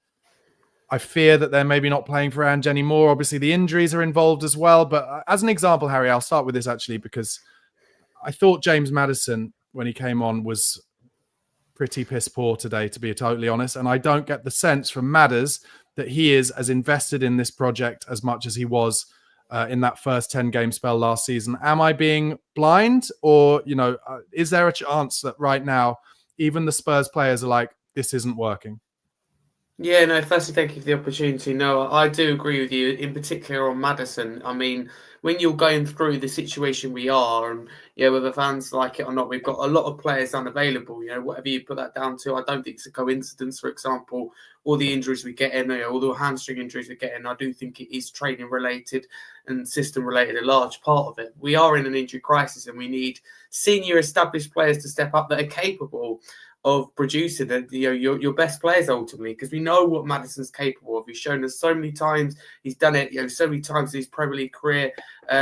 I fear that they're maybe not playing for Ange anymore? Obviously, the injuries are involved as well. But as an example, Harry, I'll start with this actually, because I thought James Maddison, when he came on, was pretty piss poor today, to be totally honest. And I don't get the sense from Madders that he is as invested in this project as much as he was in that first 10-game spell last season. Am I being blind? Or, is there a chance that right now, even the Spurs players are like, this isn't working? Yeah, no, firstly, thank you for the opportunity. No, I do agree with you, in particular on Maddison. I mean, when you're going through the situation we are, and whether fans like it or not, we've got a lot of players unavailable. Whatever you put that down to, I don't think it's a coincidence. For example, all the injuries we get in, all the hamstring injuries we get in, I do think it is training related and system related, a large part of it. We are in an injury crisis, and we need senior established players to step up that are capable of producing your best players ultimately, because we know what Maddison's capable of. He's shown us so many times. He's done it, so many times in his Premier League career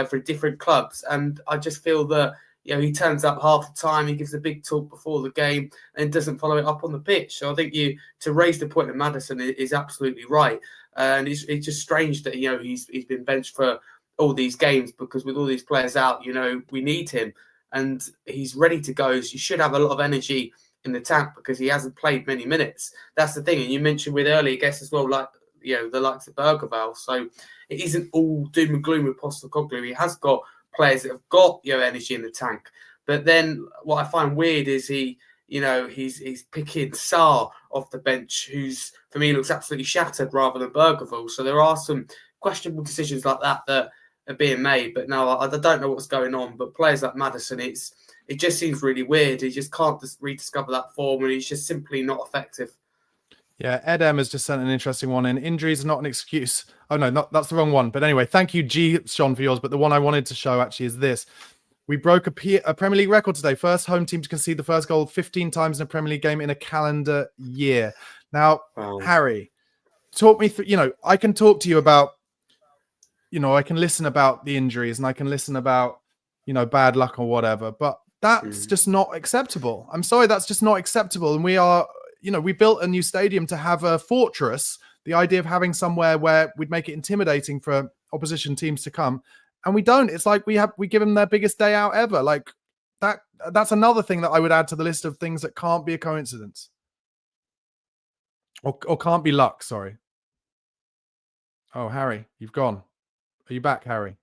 for different clubs. And I just feel that he turns up half the time, he gives a big talk before the game and doesn't follow it up on the pitch. So I think to raise the point of Maddison is absolutely right. And it's just strange that he's been benched for all these games, because with all these players out, we need him and he's ready to go. So you should have a lot of energy in the tank, because he hasn't played many minutes. That's the thing. And you mentioned with earlier guests as well, like the likes of Bergevall. So it isn't all doom and gloom with Postecoglou. He has got players that have got energy in the tank. But then what I find weird is he's picking Sarr off the bench, who's for me looks absolutely shattered, rather than Bergevall. So there are some questionable decisions like that are being made. But no, I don't know what's going on. But players like Maddison, it just seems really weird. He just can't rediscover that form, and he's just simply not effective. Yeah, Ed M has just sent an interesting one in. Injuries are not an excuse. Oh, no, that's the wrong one. But anyway, thank you, G. Sean, for yours. But the one I wanted to show actually is this. We broke a Premier League record today. First home team to concede the first goal 15 times in a Premier League game in a calendar year. Now, Harry, talk me through, I can talk to you about, I can listen about the injuries and I can listen about, bad luck or whatever. But that's just not acceptable. I'm sorry, that's just not acceptable. And we are, we built a new stadium to have a fortress, the idea of having somewhere where we'd make it intimidating for opposition teams to come. And we don't. It's like we give them their biggest day out ever. Like that's another thing that I would add to the list of things that can't be a coincidence. Or can't be luck, sorry. Oh, Harry, you've gone. Are you back, Harry?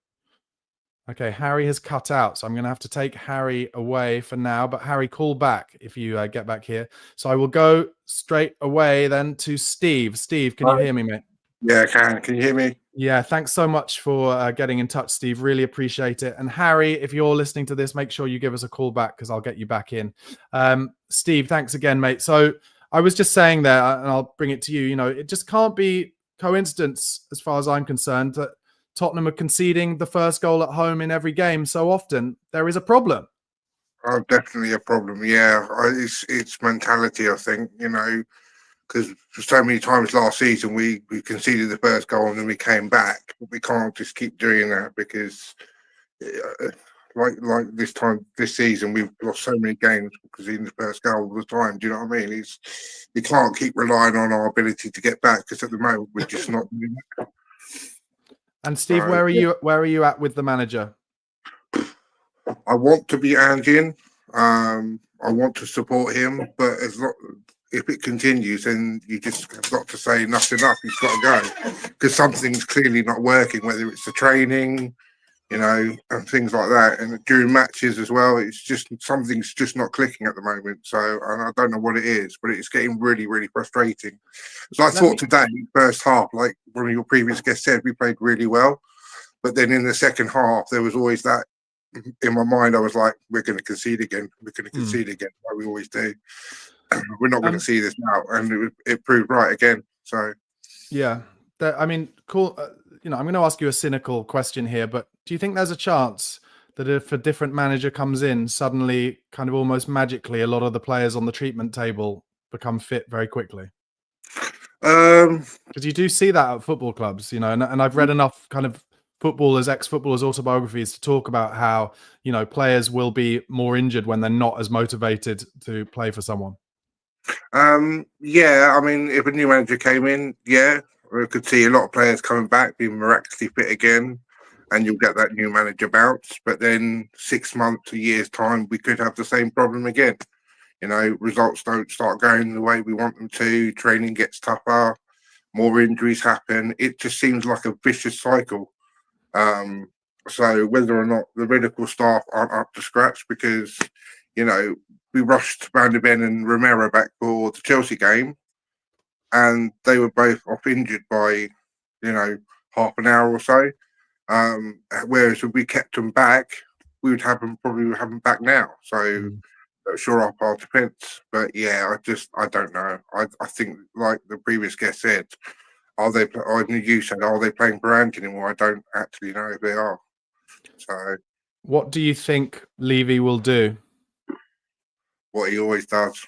Okay, Harry has cut out, so I'm going to have to take Harry away for now. But Harry, call back if you get back here. So I will go straight away then to Steve. Steve, can you hear me, mate? Yeah, I can. Can you hear me? Yeah, thanks so much for getting in touch, Steve. Really appreciate it. And Harry, if you're listening to this, make sure you give us a call back because I'll get you back in. Steve, thanks again, mate. So I was just saying there, and I'll bring it to you, it just can't be coincidence as far as I'm concerned that Tottenham are conceding the first goal at home in every game so often. There is a problem. Oh, definitely a problem. Yeah, it's mentality, I think, because so many times last season we conceded the first goal and then we came back. But we can't just keep doing that because, like this season, we've lost so many games because in the first goal all the time. Do you know what I mean? We can't keep relying on our ability to get back because at the moment we're just not doing that. And Steve, where are you at with the manager? I want to be Angian. I want to support him, but if it continues, then you just have got to say enough's enough. He's got to go because something's clearly not working. Whether it's the training, and things like that, and during matches as well, it's just something's just not clicking at the moment. So, and I don't know what it is, but it's getting really, really frustrating. So I thought today, first half, like one of your previous guests said, we played really well, but then in the second half, there was always that in my mind. I was like, we're going to concede again. We're going to concede again, like we always do. We're not going to see this now, and it proved right again. So, yeah, cool. I'm going to ask you a cynical question here, but do you think there's a chance that if a different manager comes in, suddenly, kind of almost magically, a lot of the players on the treatment table become fit very quickly? Because you do see that at football clubs, and I've read enough kind of ex-footballers' autobiographies to talk about how, players will be more injured when they're not as motivated to play for someone. Yeah, I mean, if a new manager came in, yeah, we could see a lot of players coming back, being miraculously fit again, and you'll get that new manager bounce. But then 6 months, a year's time, we could have the same problem again. You know, results don't start going the way we want them to. Training gets tougher, more injuries happen. It just seems like a vicious cycle. So whether or not the medical staff aren't up to scratch, because, you know, we rushed Van der Ben and Romero back for the Chelsea game, and they were both off injured by, you know, half an hour or so. Whereas if we kept them back, we would have them back now. So sure up our defence. But yeah, I don't know. I think, like the previous guest said, you said, are they playing for Ange anymore? I don't actually know if they are. So what do you think Levy will do? What he always does,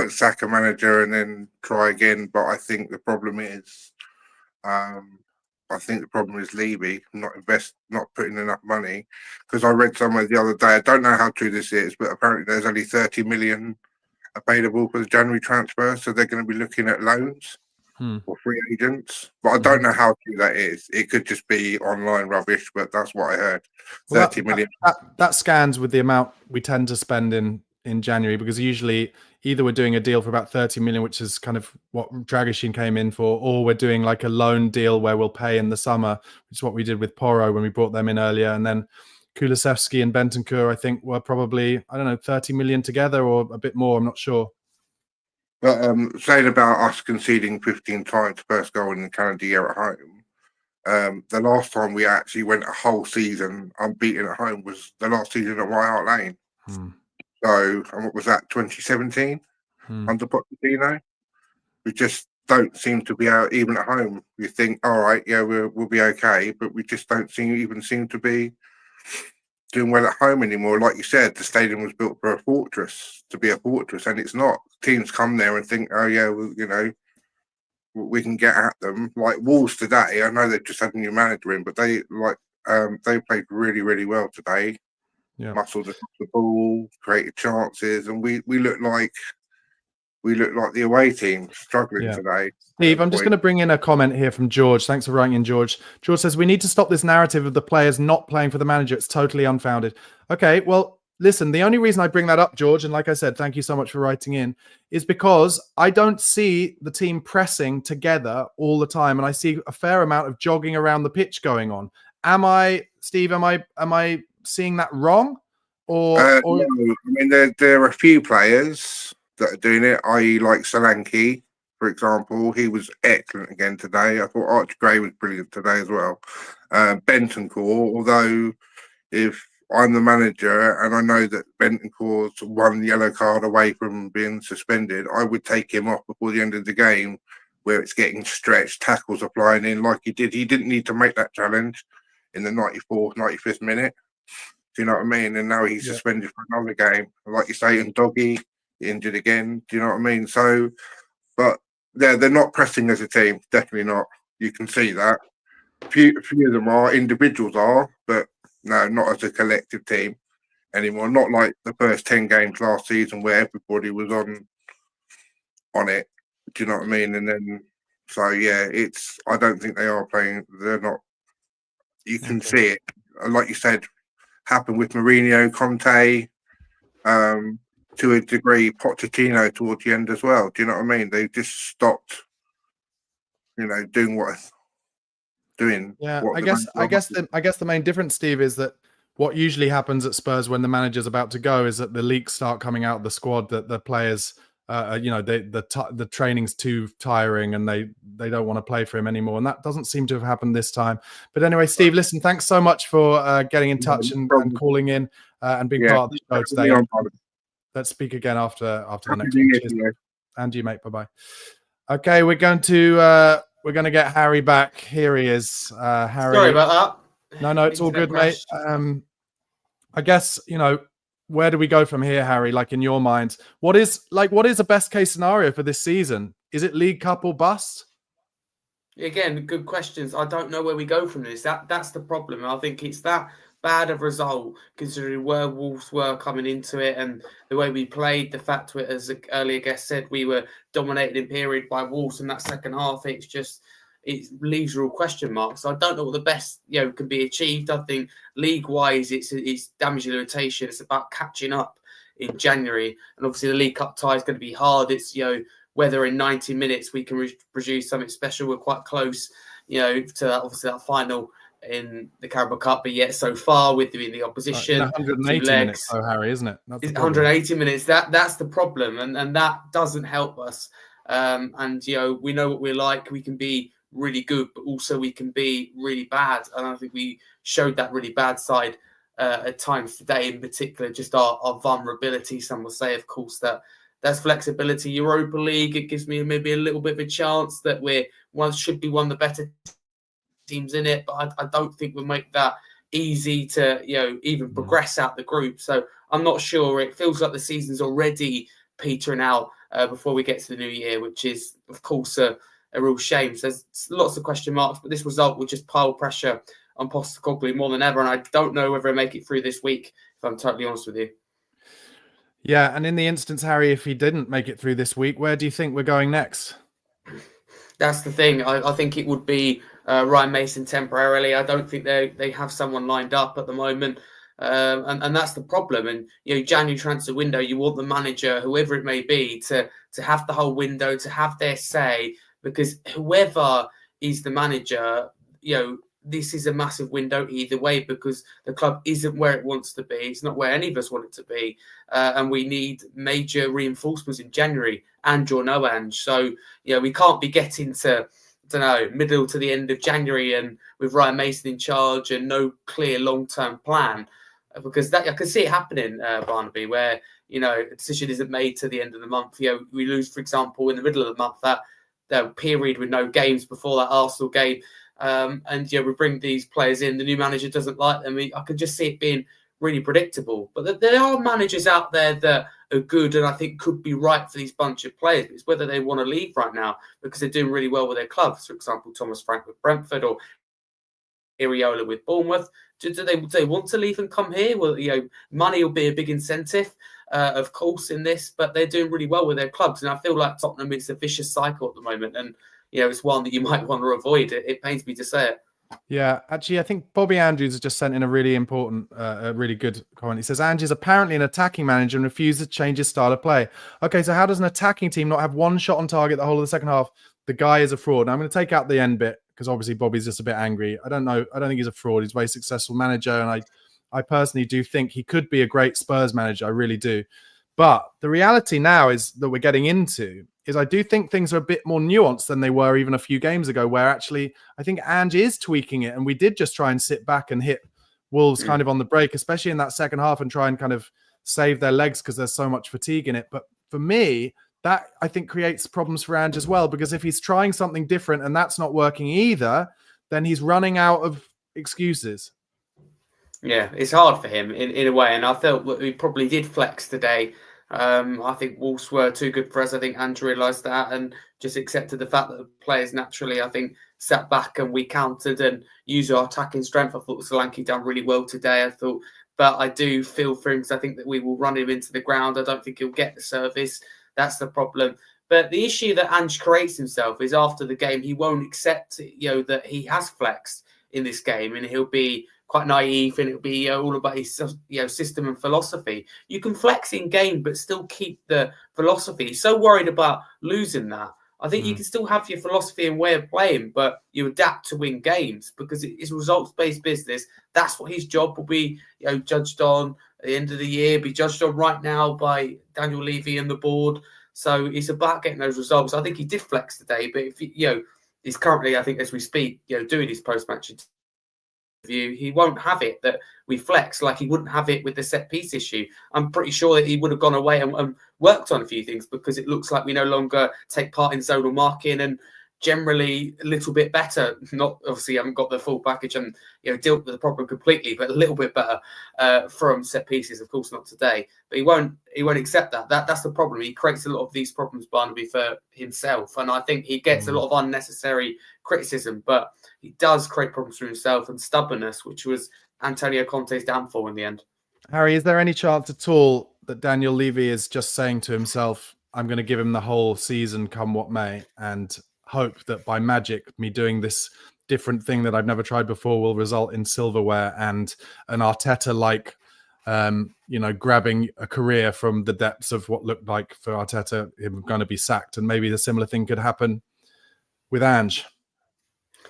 sack a manager and then try again. But I think the problem is, Levy not putting enough money. Because I read somewhere the other day, I don't know how true this is, but apparently there's only 30 million available for the January transfer, so they're going to be looking at loans or free agents. But I don't know how true that is. It could just be online rubbish, but that's what I heard. 30 million. That scans with the amount we tend to spend in January, because usually either we're doing a deal for about 30 million, which is kind of what Dragishin came in for, or we're doing like a loan deal where we'll pay in the summer, which is what we did with Porro when we brought them in earlier. And then Kulusevski and Bentancur, I think, were probably, 30 million together or a bit more. I'm not sure. But saying about us conceding 15 times first goal in the calendar year at home, the last time we actually went a whole season unbeaten at home was the last season at White Hart Lane. So, and what was that, 2017 under Pochettino? We just don't seem to be out even at home. You think, all right, yeah, we'll be okay, but we just don't seem to be doing well at home anymore. Like you said, the stadium was built for to be a fortress, and it's not. Teams come there and think, oh yeah, well, you know, we can get at them. Like Wolves today, I know they've just had a new manager in, but they played really, really well today. Yeah. Muscled across the ball, created chances, and we look like the away team struggling today. Steve, I'm just going to bring in a comment here from George. Thanks for writing in, George. George says, we need to stop this narrative of the players not playing for the manager. It's totally unfounded. Okay, well, listen, the only reason I bring that up, George, and like I said, thank you so much for writing in, is because I don't see the team pressing together all the time, and I see a fair amount of jogging around the pitch going on. Am I seeing that wrong? No. I mean, there are a few players that are doing it, i.e. like Solanke, for example. He was excellent again today. I thought Archie Gray was brilliant today as well. Bentancur, although if I'm the manager and I know that Bentancur's one yellow card away from being suspended, I would take him off before the end of the game, where it's getting stretched, tackles are flying in like he did. He didn't need to make that challenge in the 94th, 95th minute. Do you know what I mean? And now he's suspended for another game. Like you say, and Doggy injured again. Do you know what I mean? So, but they're not pressing as a team. Definitely not. You can see that. A few of them are. Individuals are, but no, not as a collective team anymore. Not like the first 10 games last season where everybody was on it. Do you know what I mean? And then, so yeah, I don't think they are playing. They're not. You can see it. Like you said, happened with Mourinho, Conte, to a degree, Pochettino towards the end as well. Do you know what I mean? They just stopped, doing what. Yeah, I guess the main difference, Steve, is that what usually happens at Spurs when the manager's about to go is that the leaks start coming out of the squad, that the players, the training's too tiring and they don't want to play for him anymore, and that doesn't seem to have happened this time. But anyway, Steve, listen, thanks so much for getting in touch and calling in and being part of the show today. Let's speak again after the next one. And you, mate. Bye-bye. Okay, we're going to get Harry back. Here he is. Harry. Sorry about that. No, it's all good, mate. I guess, where do we go from here, Harry? Like, in your mind, what is the best case scenario for this season? Is it League Cup or bust? Again, good questions. I don't know where we go from this. That's the problem. I think it's that bad a result considering where Wolves were coming into it and the way we played. The fact that, as the earlier guest said, we were dominated in period by Wolves in that second half. It leaves real question marks. So I don't know what the best can be achieved. I think league-wise, it's damage limitation. It's about catching up in January, and obviously the League Cup tie is going to be hard. It's whether in 90 minutes we can produce something special. We're quite close, to that final in the Carabao Cup, but yet so far with doing the opposition. In 180 minutes, though, Harry, isn't it? That's it's 180 minutes. That's the problem, and that doesn't help us. And we know what we're like. We can be really good, but also we can be really bad. And I think we showed that really bad side at times today, in particular, just our vulnerability. Some will say, of course, that's flexibility. Europa League, it gives me maybe a little bit of a chance that should be one of the better teams in it, but I don't think we'll make that easy to even progress out the group. So I'm not sure. It feels like the season's already petering out before we get to the new year, which is of course a real shame. So there's lots of question marks, but this result will just pile pressure on Postecoglou more than ever, and I don't know whether I make it through this week, if I'm totally honest with you. Yeah, and in the instance, Harry, if he didn't make it through this week, where do you think we're going next? That's the thing. I think it would be Ryan Mason temporarily. I don't think they have someone lined up at the moment. And that's the problem. And January transfer window, you want the manager, whoever it may be, to have the whole window, to have their say, because whoever is the manager, this is a massive window either way, because the club isn't where it wants to be. It's not where any of us want it to be. And we need major reinforcements in January, Ange or no Ange. So, we can't be getting to, middle to the end of January and with Ryan Mason in charge and no clear long-term plan. Because I can see it happening, Barnaby, where, a decision isn't made to the end of the month. We lose, for example, in the middle of the month, that period with no games before that Arsenal game. And we bring these players in. The new manager doesn't like them. I can just see it being really predictable. But there are managers out there that are good and I think could be right for these bunch of players. It's whether they want to leave right now because they're doing really well with their clubs. For example, Thomas Frank with Brentford or Iriola with Bournemouth. Do they want to leave and come here? Well, money will be a big incentive, of course, in this. But they're doing really well with their clubs, and I feel like Tottenham, it's a vicious cycle at the moment, and it's one that you might want to avoid. It pains me to say it. Yeah, actually, I think Bobby Andrews has just sent in a really important, a really good comment. He says, Ange is apparently an attacking manager and refuses to change his style of play. Okay, so how does an attacking team not have one shot on target the whole of the second half? The guy is a fraud. Now, I'm going to take out the end bit because obviously Bobby's just a bit angry. I don't know. I don't think he's a fraud. He's a very successful manager, and I personally do think he could be a great Spurs manager. I really do. But the reality now is that we're getting into is I do think things are a bit more nuanced than they were even a few games ago, where actually I think Ange is tweaking it. And we did just try and sit back and hit Wolves kind of on the break, especially in that second half, and try and kind of save their legs because there's so much fatigue in it. But for me, that I think creates problems for Ange as well, because if he's trying something different and that's not working either, then he's running out of excuses. Yeah, it's hard for him in a way. And I felt that we probably did flex today. I think Wolves were too good for us. I think Ange realised that and just accepted the fact that the players naturally, I think, sat back and we countered and used our attacking strength. I thought Solanke done really well today. But I do feel for him because I think that we will run him into the ground. I don't think he'll get the service. That's the problem. But the issue that Ange creates himself is after the game, he won't accept, that he has flexed in this game, and he'll be quite naive, and it'll be all about his system and philosophy. You can flex in game, but still keep the philosophy. He's so worried about losing that. I think you can still have your philosophy and way of playing, but you adapt to win games because it's results-based business. That's what his job will be, judged on at the end of the year, be judged on right now by Daniel Levy and the board. So it's about getting those results. I think he did flex today, but if he's currently, I think, as we speak, doing his post-match interview, he won't have it that we flex like he wouldn't have it with the set piece issue. I'm pretty sure that he would have gone away and worked on a few things because it looks like we no longer take part in zonal marking and generally a little bit better. Not obviously, haven't got the full package and dealt with the problem completely, but a little bit better from set pieces. Of course, not today, but he won't accept that. That's the problem. He creates a lot of these problems, Barnaby, for himself, and I think he gets a lot of unnecessary criticism, but he does create problems for himself and stubbornness, which was Antonio Conte's downfall in the end. Harry, is there any chance at all that Daniel Levy is just saying to himself, I'm going to give him the whole season come what may, and hope that by magic, me doing this different thing that I've never tried before will result in silverware and an Arteta-like, grabbing a career from the depths of what looked like for Arteta, him going to be sacked, and maybe the similar thing could happen with Ange?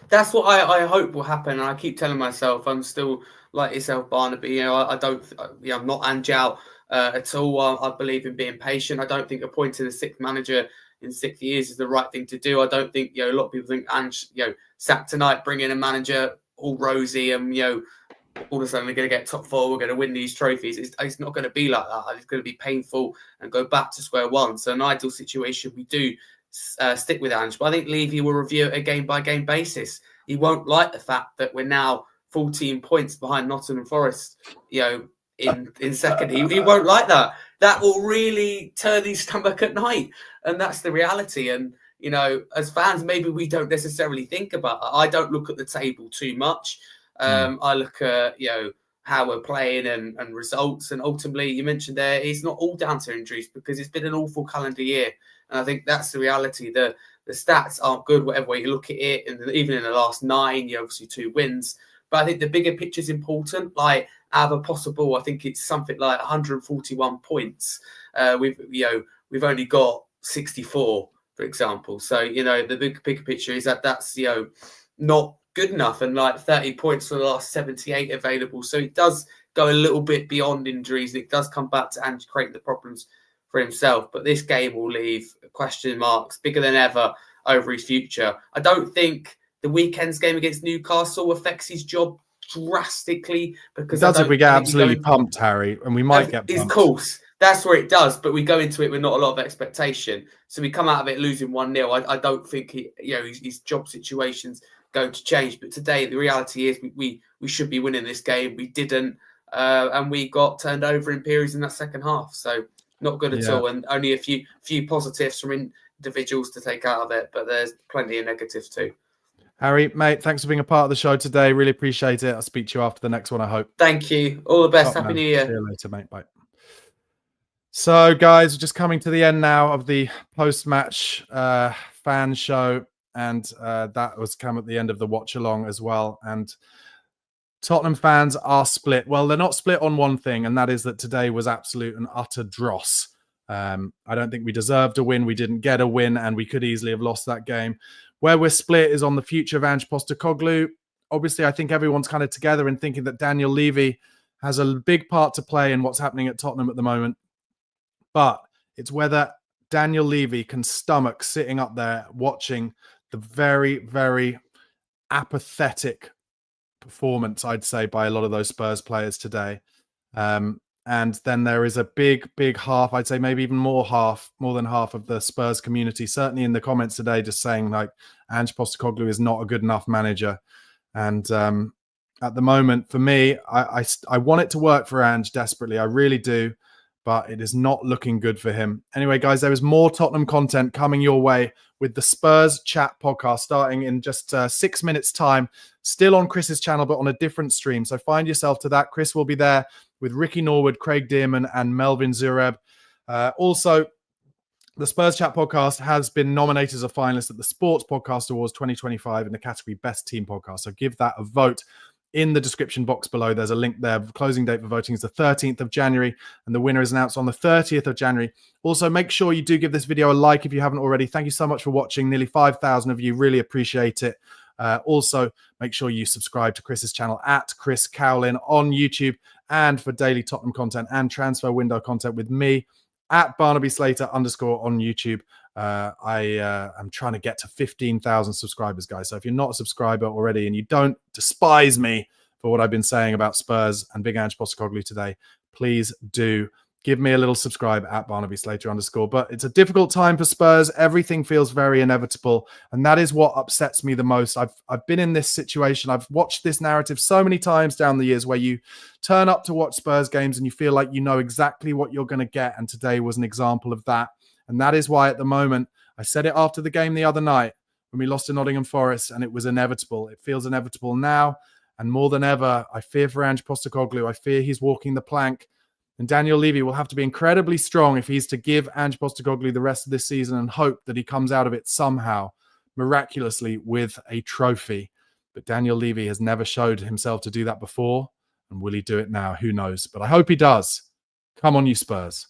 That's what I hope will happen. And I keep telling myself I'm still like yourself, Barnaby. I'm not Ange out at all. I believe in being patient. I don't think appointing a sixth manager in 6 years is the right thing to do. I don't think, a lot of people think Ange, sack tonight, bring in a manager all rosy and, all of a sudden we're going to get top four, we're going to win these trophies. It's not going to be like that. It's going to be painful and go back to square one. So an ideal situation, we do stick with Ange. But I think Levy will review it a game-by-game basis. He won't like the fact that we're now 14 points behind Nottingham Forest, in second. He won't like that. That will really turn his stomach at night. And that's the reality. And, as fans, maybe we don't necessarily think about that. I don't look at the table too much. I look at, how we're playing and results. And ultimately, you mentioned there, it's not all down to injuries because it's been an awful calendar year. And I think that's the reality. The stats aren't good, whatever way you look at it. And even in the last 9, you obviously 2 wins. But I think the bigger picture is important. Like, out of a possible, I think it's something like 141 points. We've only got 64, for example. So, the bigger picture is that's, not good enough, and like 30 points for the last 78 available. So it does go a little bit beyond injuries. It does come back to Ange creating the problems for himself. But this game will leave question marks bigger than ever over his future. I don't think the weekend's game against Newcastle affects his job drastically, because it does if we get absolutely pumped, Harry, and we might get pumped. Of course, that's where it does, but we go into it with not a lot of expectation. So we come out of it losing 1-0. I don't think his job situation's going to change. But today, the reality is we should be winning this game. We didn't, and we got turned over in periods in that second half. So not good at all, and only a few positives from individuals to take out of it, but there's plenty of negatives too. Harry, mate, thanks for being a part of the show today. Really appreciate it. I'll speak to you after the next one, I hope. Thank you. All the best. Happy New Year. See you later, mate. Bye. So, guys, we're just coming to the end now of the post-match fan show. And that was come at the end of the watch-along as well. And Tottenham fans are split. Well, they're not split on one thing, and that is that today was absolute and utter dross. I don't think we deserved a win. We didn't get a win, and we could easily have lost that game. Where we're split is on the future of Ange Postecoglou. Obviously, I think everyone's kind of together in thinking that Daniel Levy has a big part to play in what's happening at Tottenham at the moment. But it's whether Daniel Levy can stomach sitting up there watching the very, very apathetic performance, I'd say, by a lot of those Spurs players today. And then there is a big half, I'd say maybe even more than half of the Spurs community, certainly in the comments today, just saying like Ange Postecoglou is not a good enough manager. And at the moment, for me, I want it to work for Ange desperately. I really do. But it is not looking good for him. Anyway, guys, there is more Tottenham content coming your way with the Spurs Chat podcast starting in just 6 minutes' time. Still on Chris's channel, but on a different stream. So find yourself to that. Chris will be there with Ricky Norwood, Craig Dearman, and Melvin Zureb. Also, the Spurs Chat podcast has been nominated as a finalist at the Sports Podcast Awards 2025 in the category Best Team Podcast. So give that a vote. In the description box below, there's a link there. The closing date for voting is the 13th of January, and the winner is announced on the 30th of January. Also, make sure you do give this video a like if you haven't already. Thank you so much for watching. Nearly 5,000 of you. Really appreciate it. Also, make sure you subscribe to Chris's channel at Chris Cowlin on YouTube, and for daily Tottenham content and transfer window content with me at Barnaby Slater _ on YouTube. I'm trying to get to 15,000 subscribers, guys. So if you're not a subscriber already and you don't despise me for what I've been saying about Spurs and Big Ange Postecoglou today, please do give me a little subscribe at Barnaby Slater _ But it's a difficult time for Spurs. Everything feels very inevitable. And that is what upsets me the most. I've been in this situation. I've watched this narrative so many times down the years where you turn up to watch Spurs games and you feel like you know exactly what you're going to get. And today was an example of that. And that is why at the moment, I said it after the game the other night when we lost to Nottingham Forest, and it was inevitable. It feels inevitable now. And more than ever, I fear for Ange Postecoglou. I fear he's walking the plank. And Daniel Levy will have to be incredibly strong if he's to give Ange Postecoglou the rest of this season and hope that he comes out of it somehow, miraculously, with a trophy. But Daniel Levy has never showed himself to do that before. And will he do it now? Who knows? But I hope he does. Come on, you Spurs.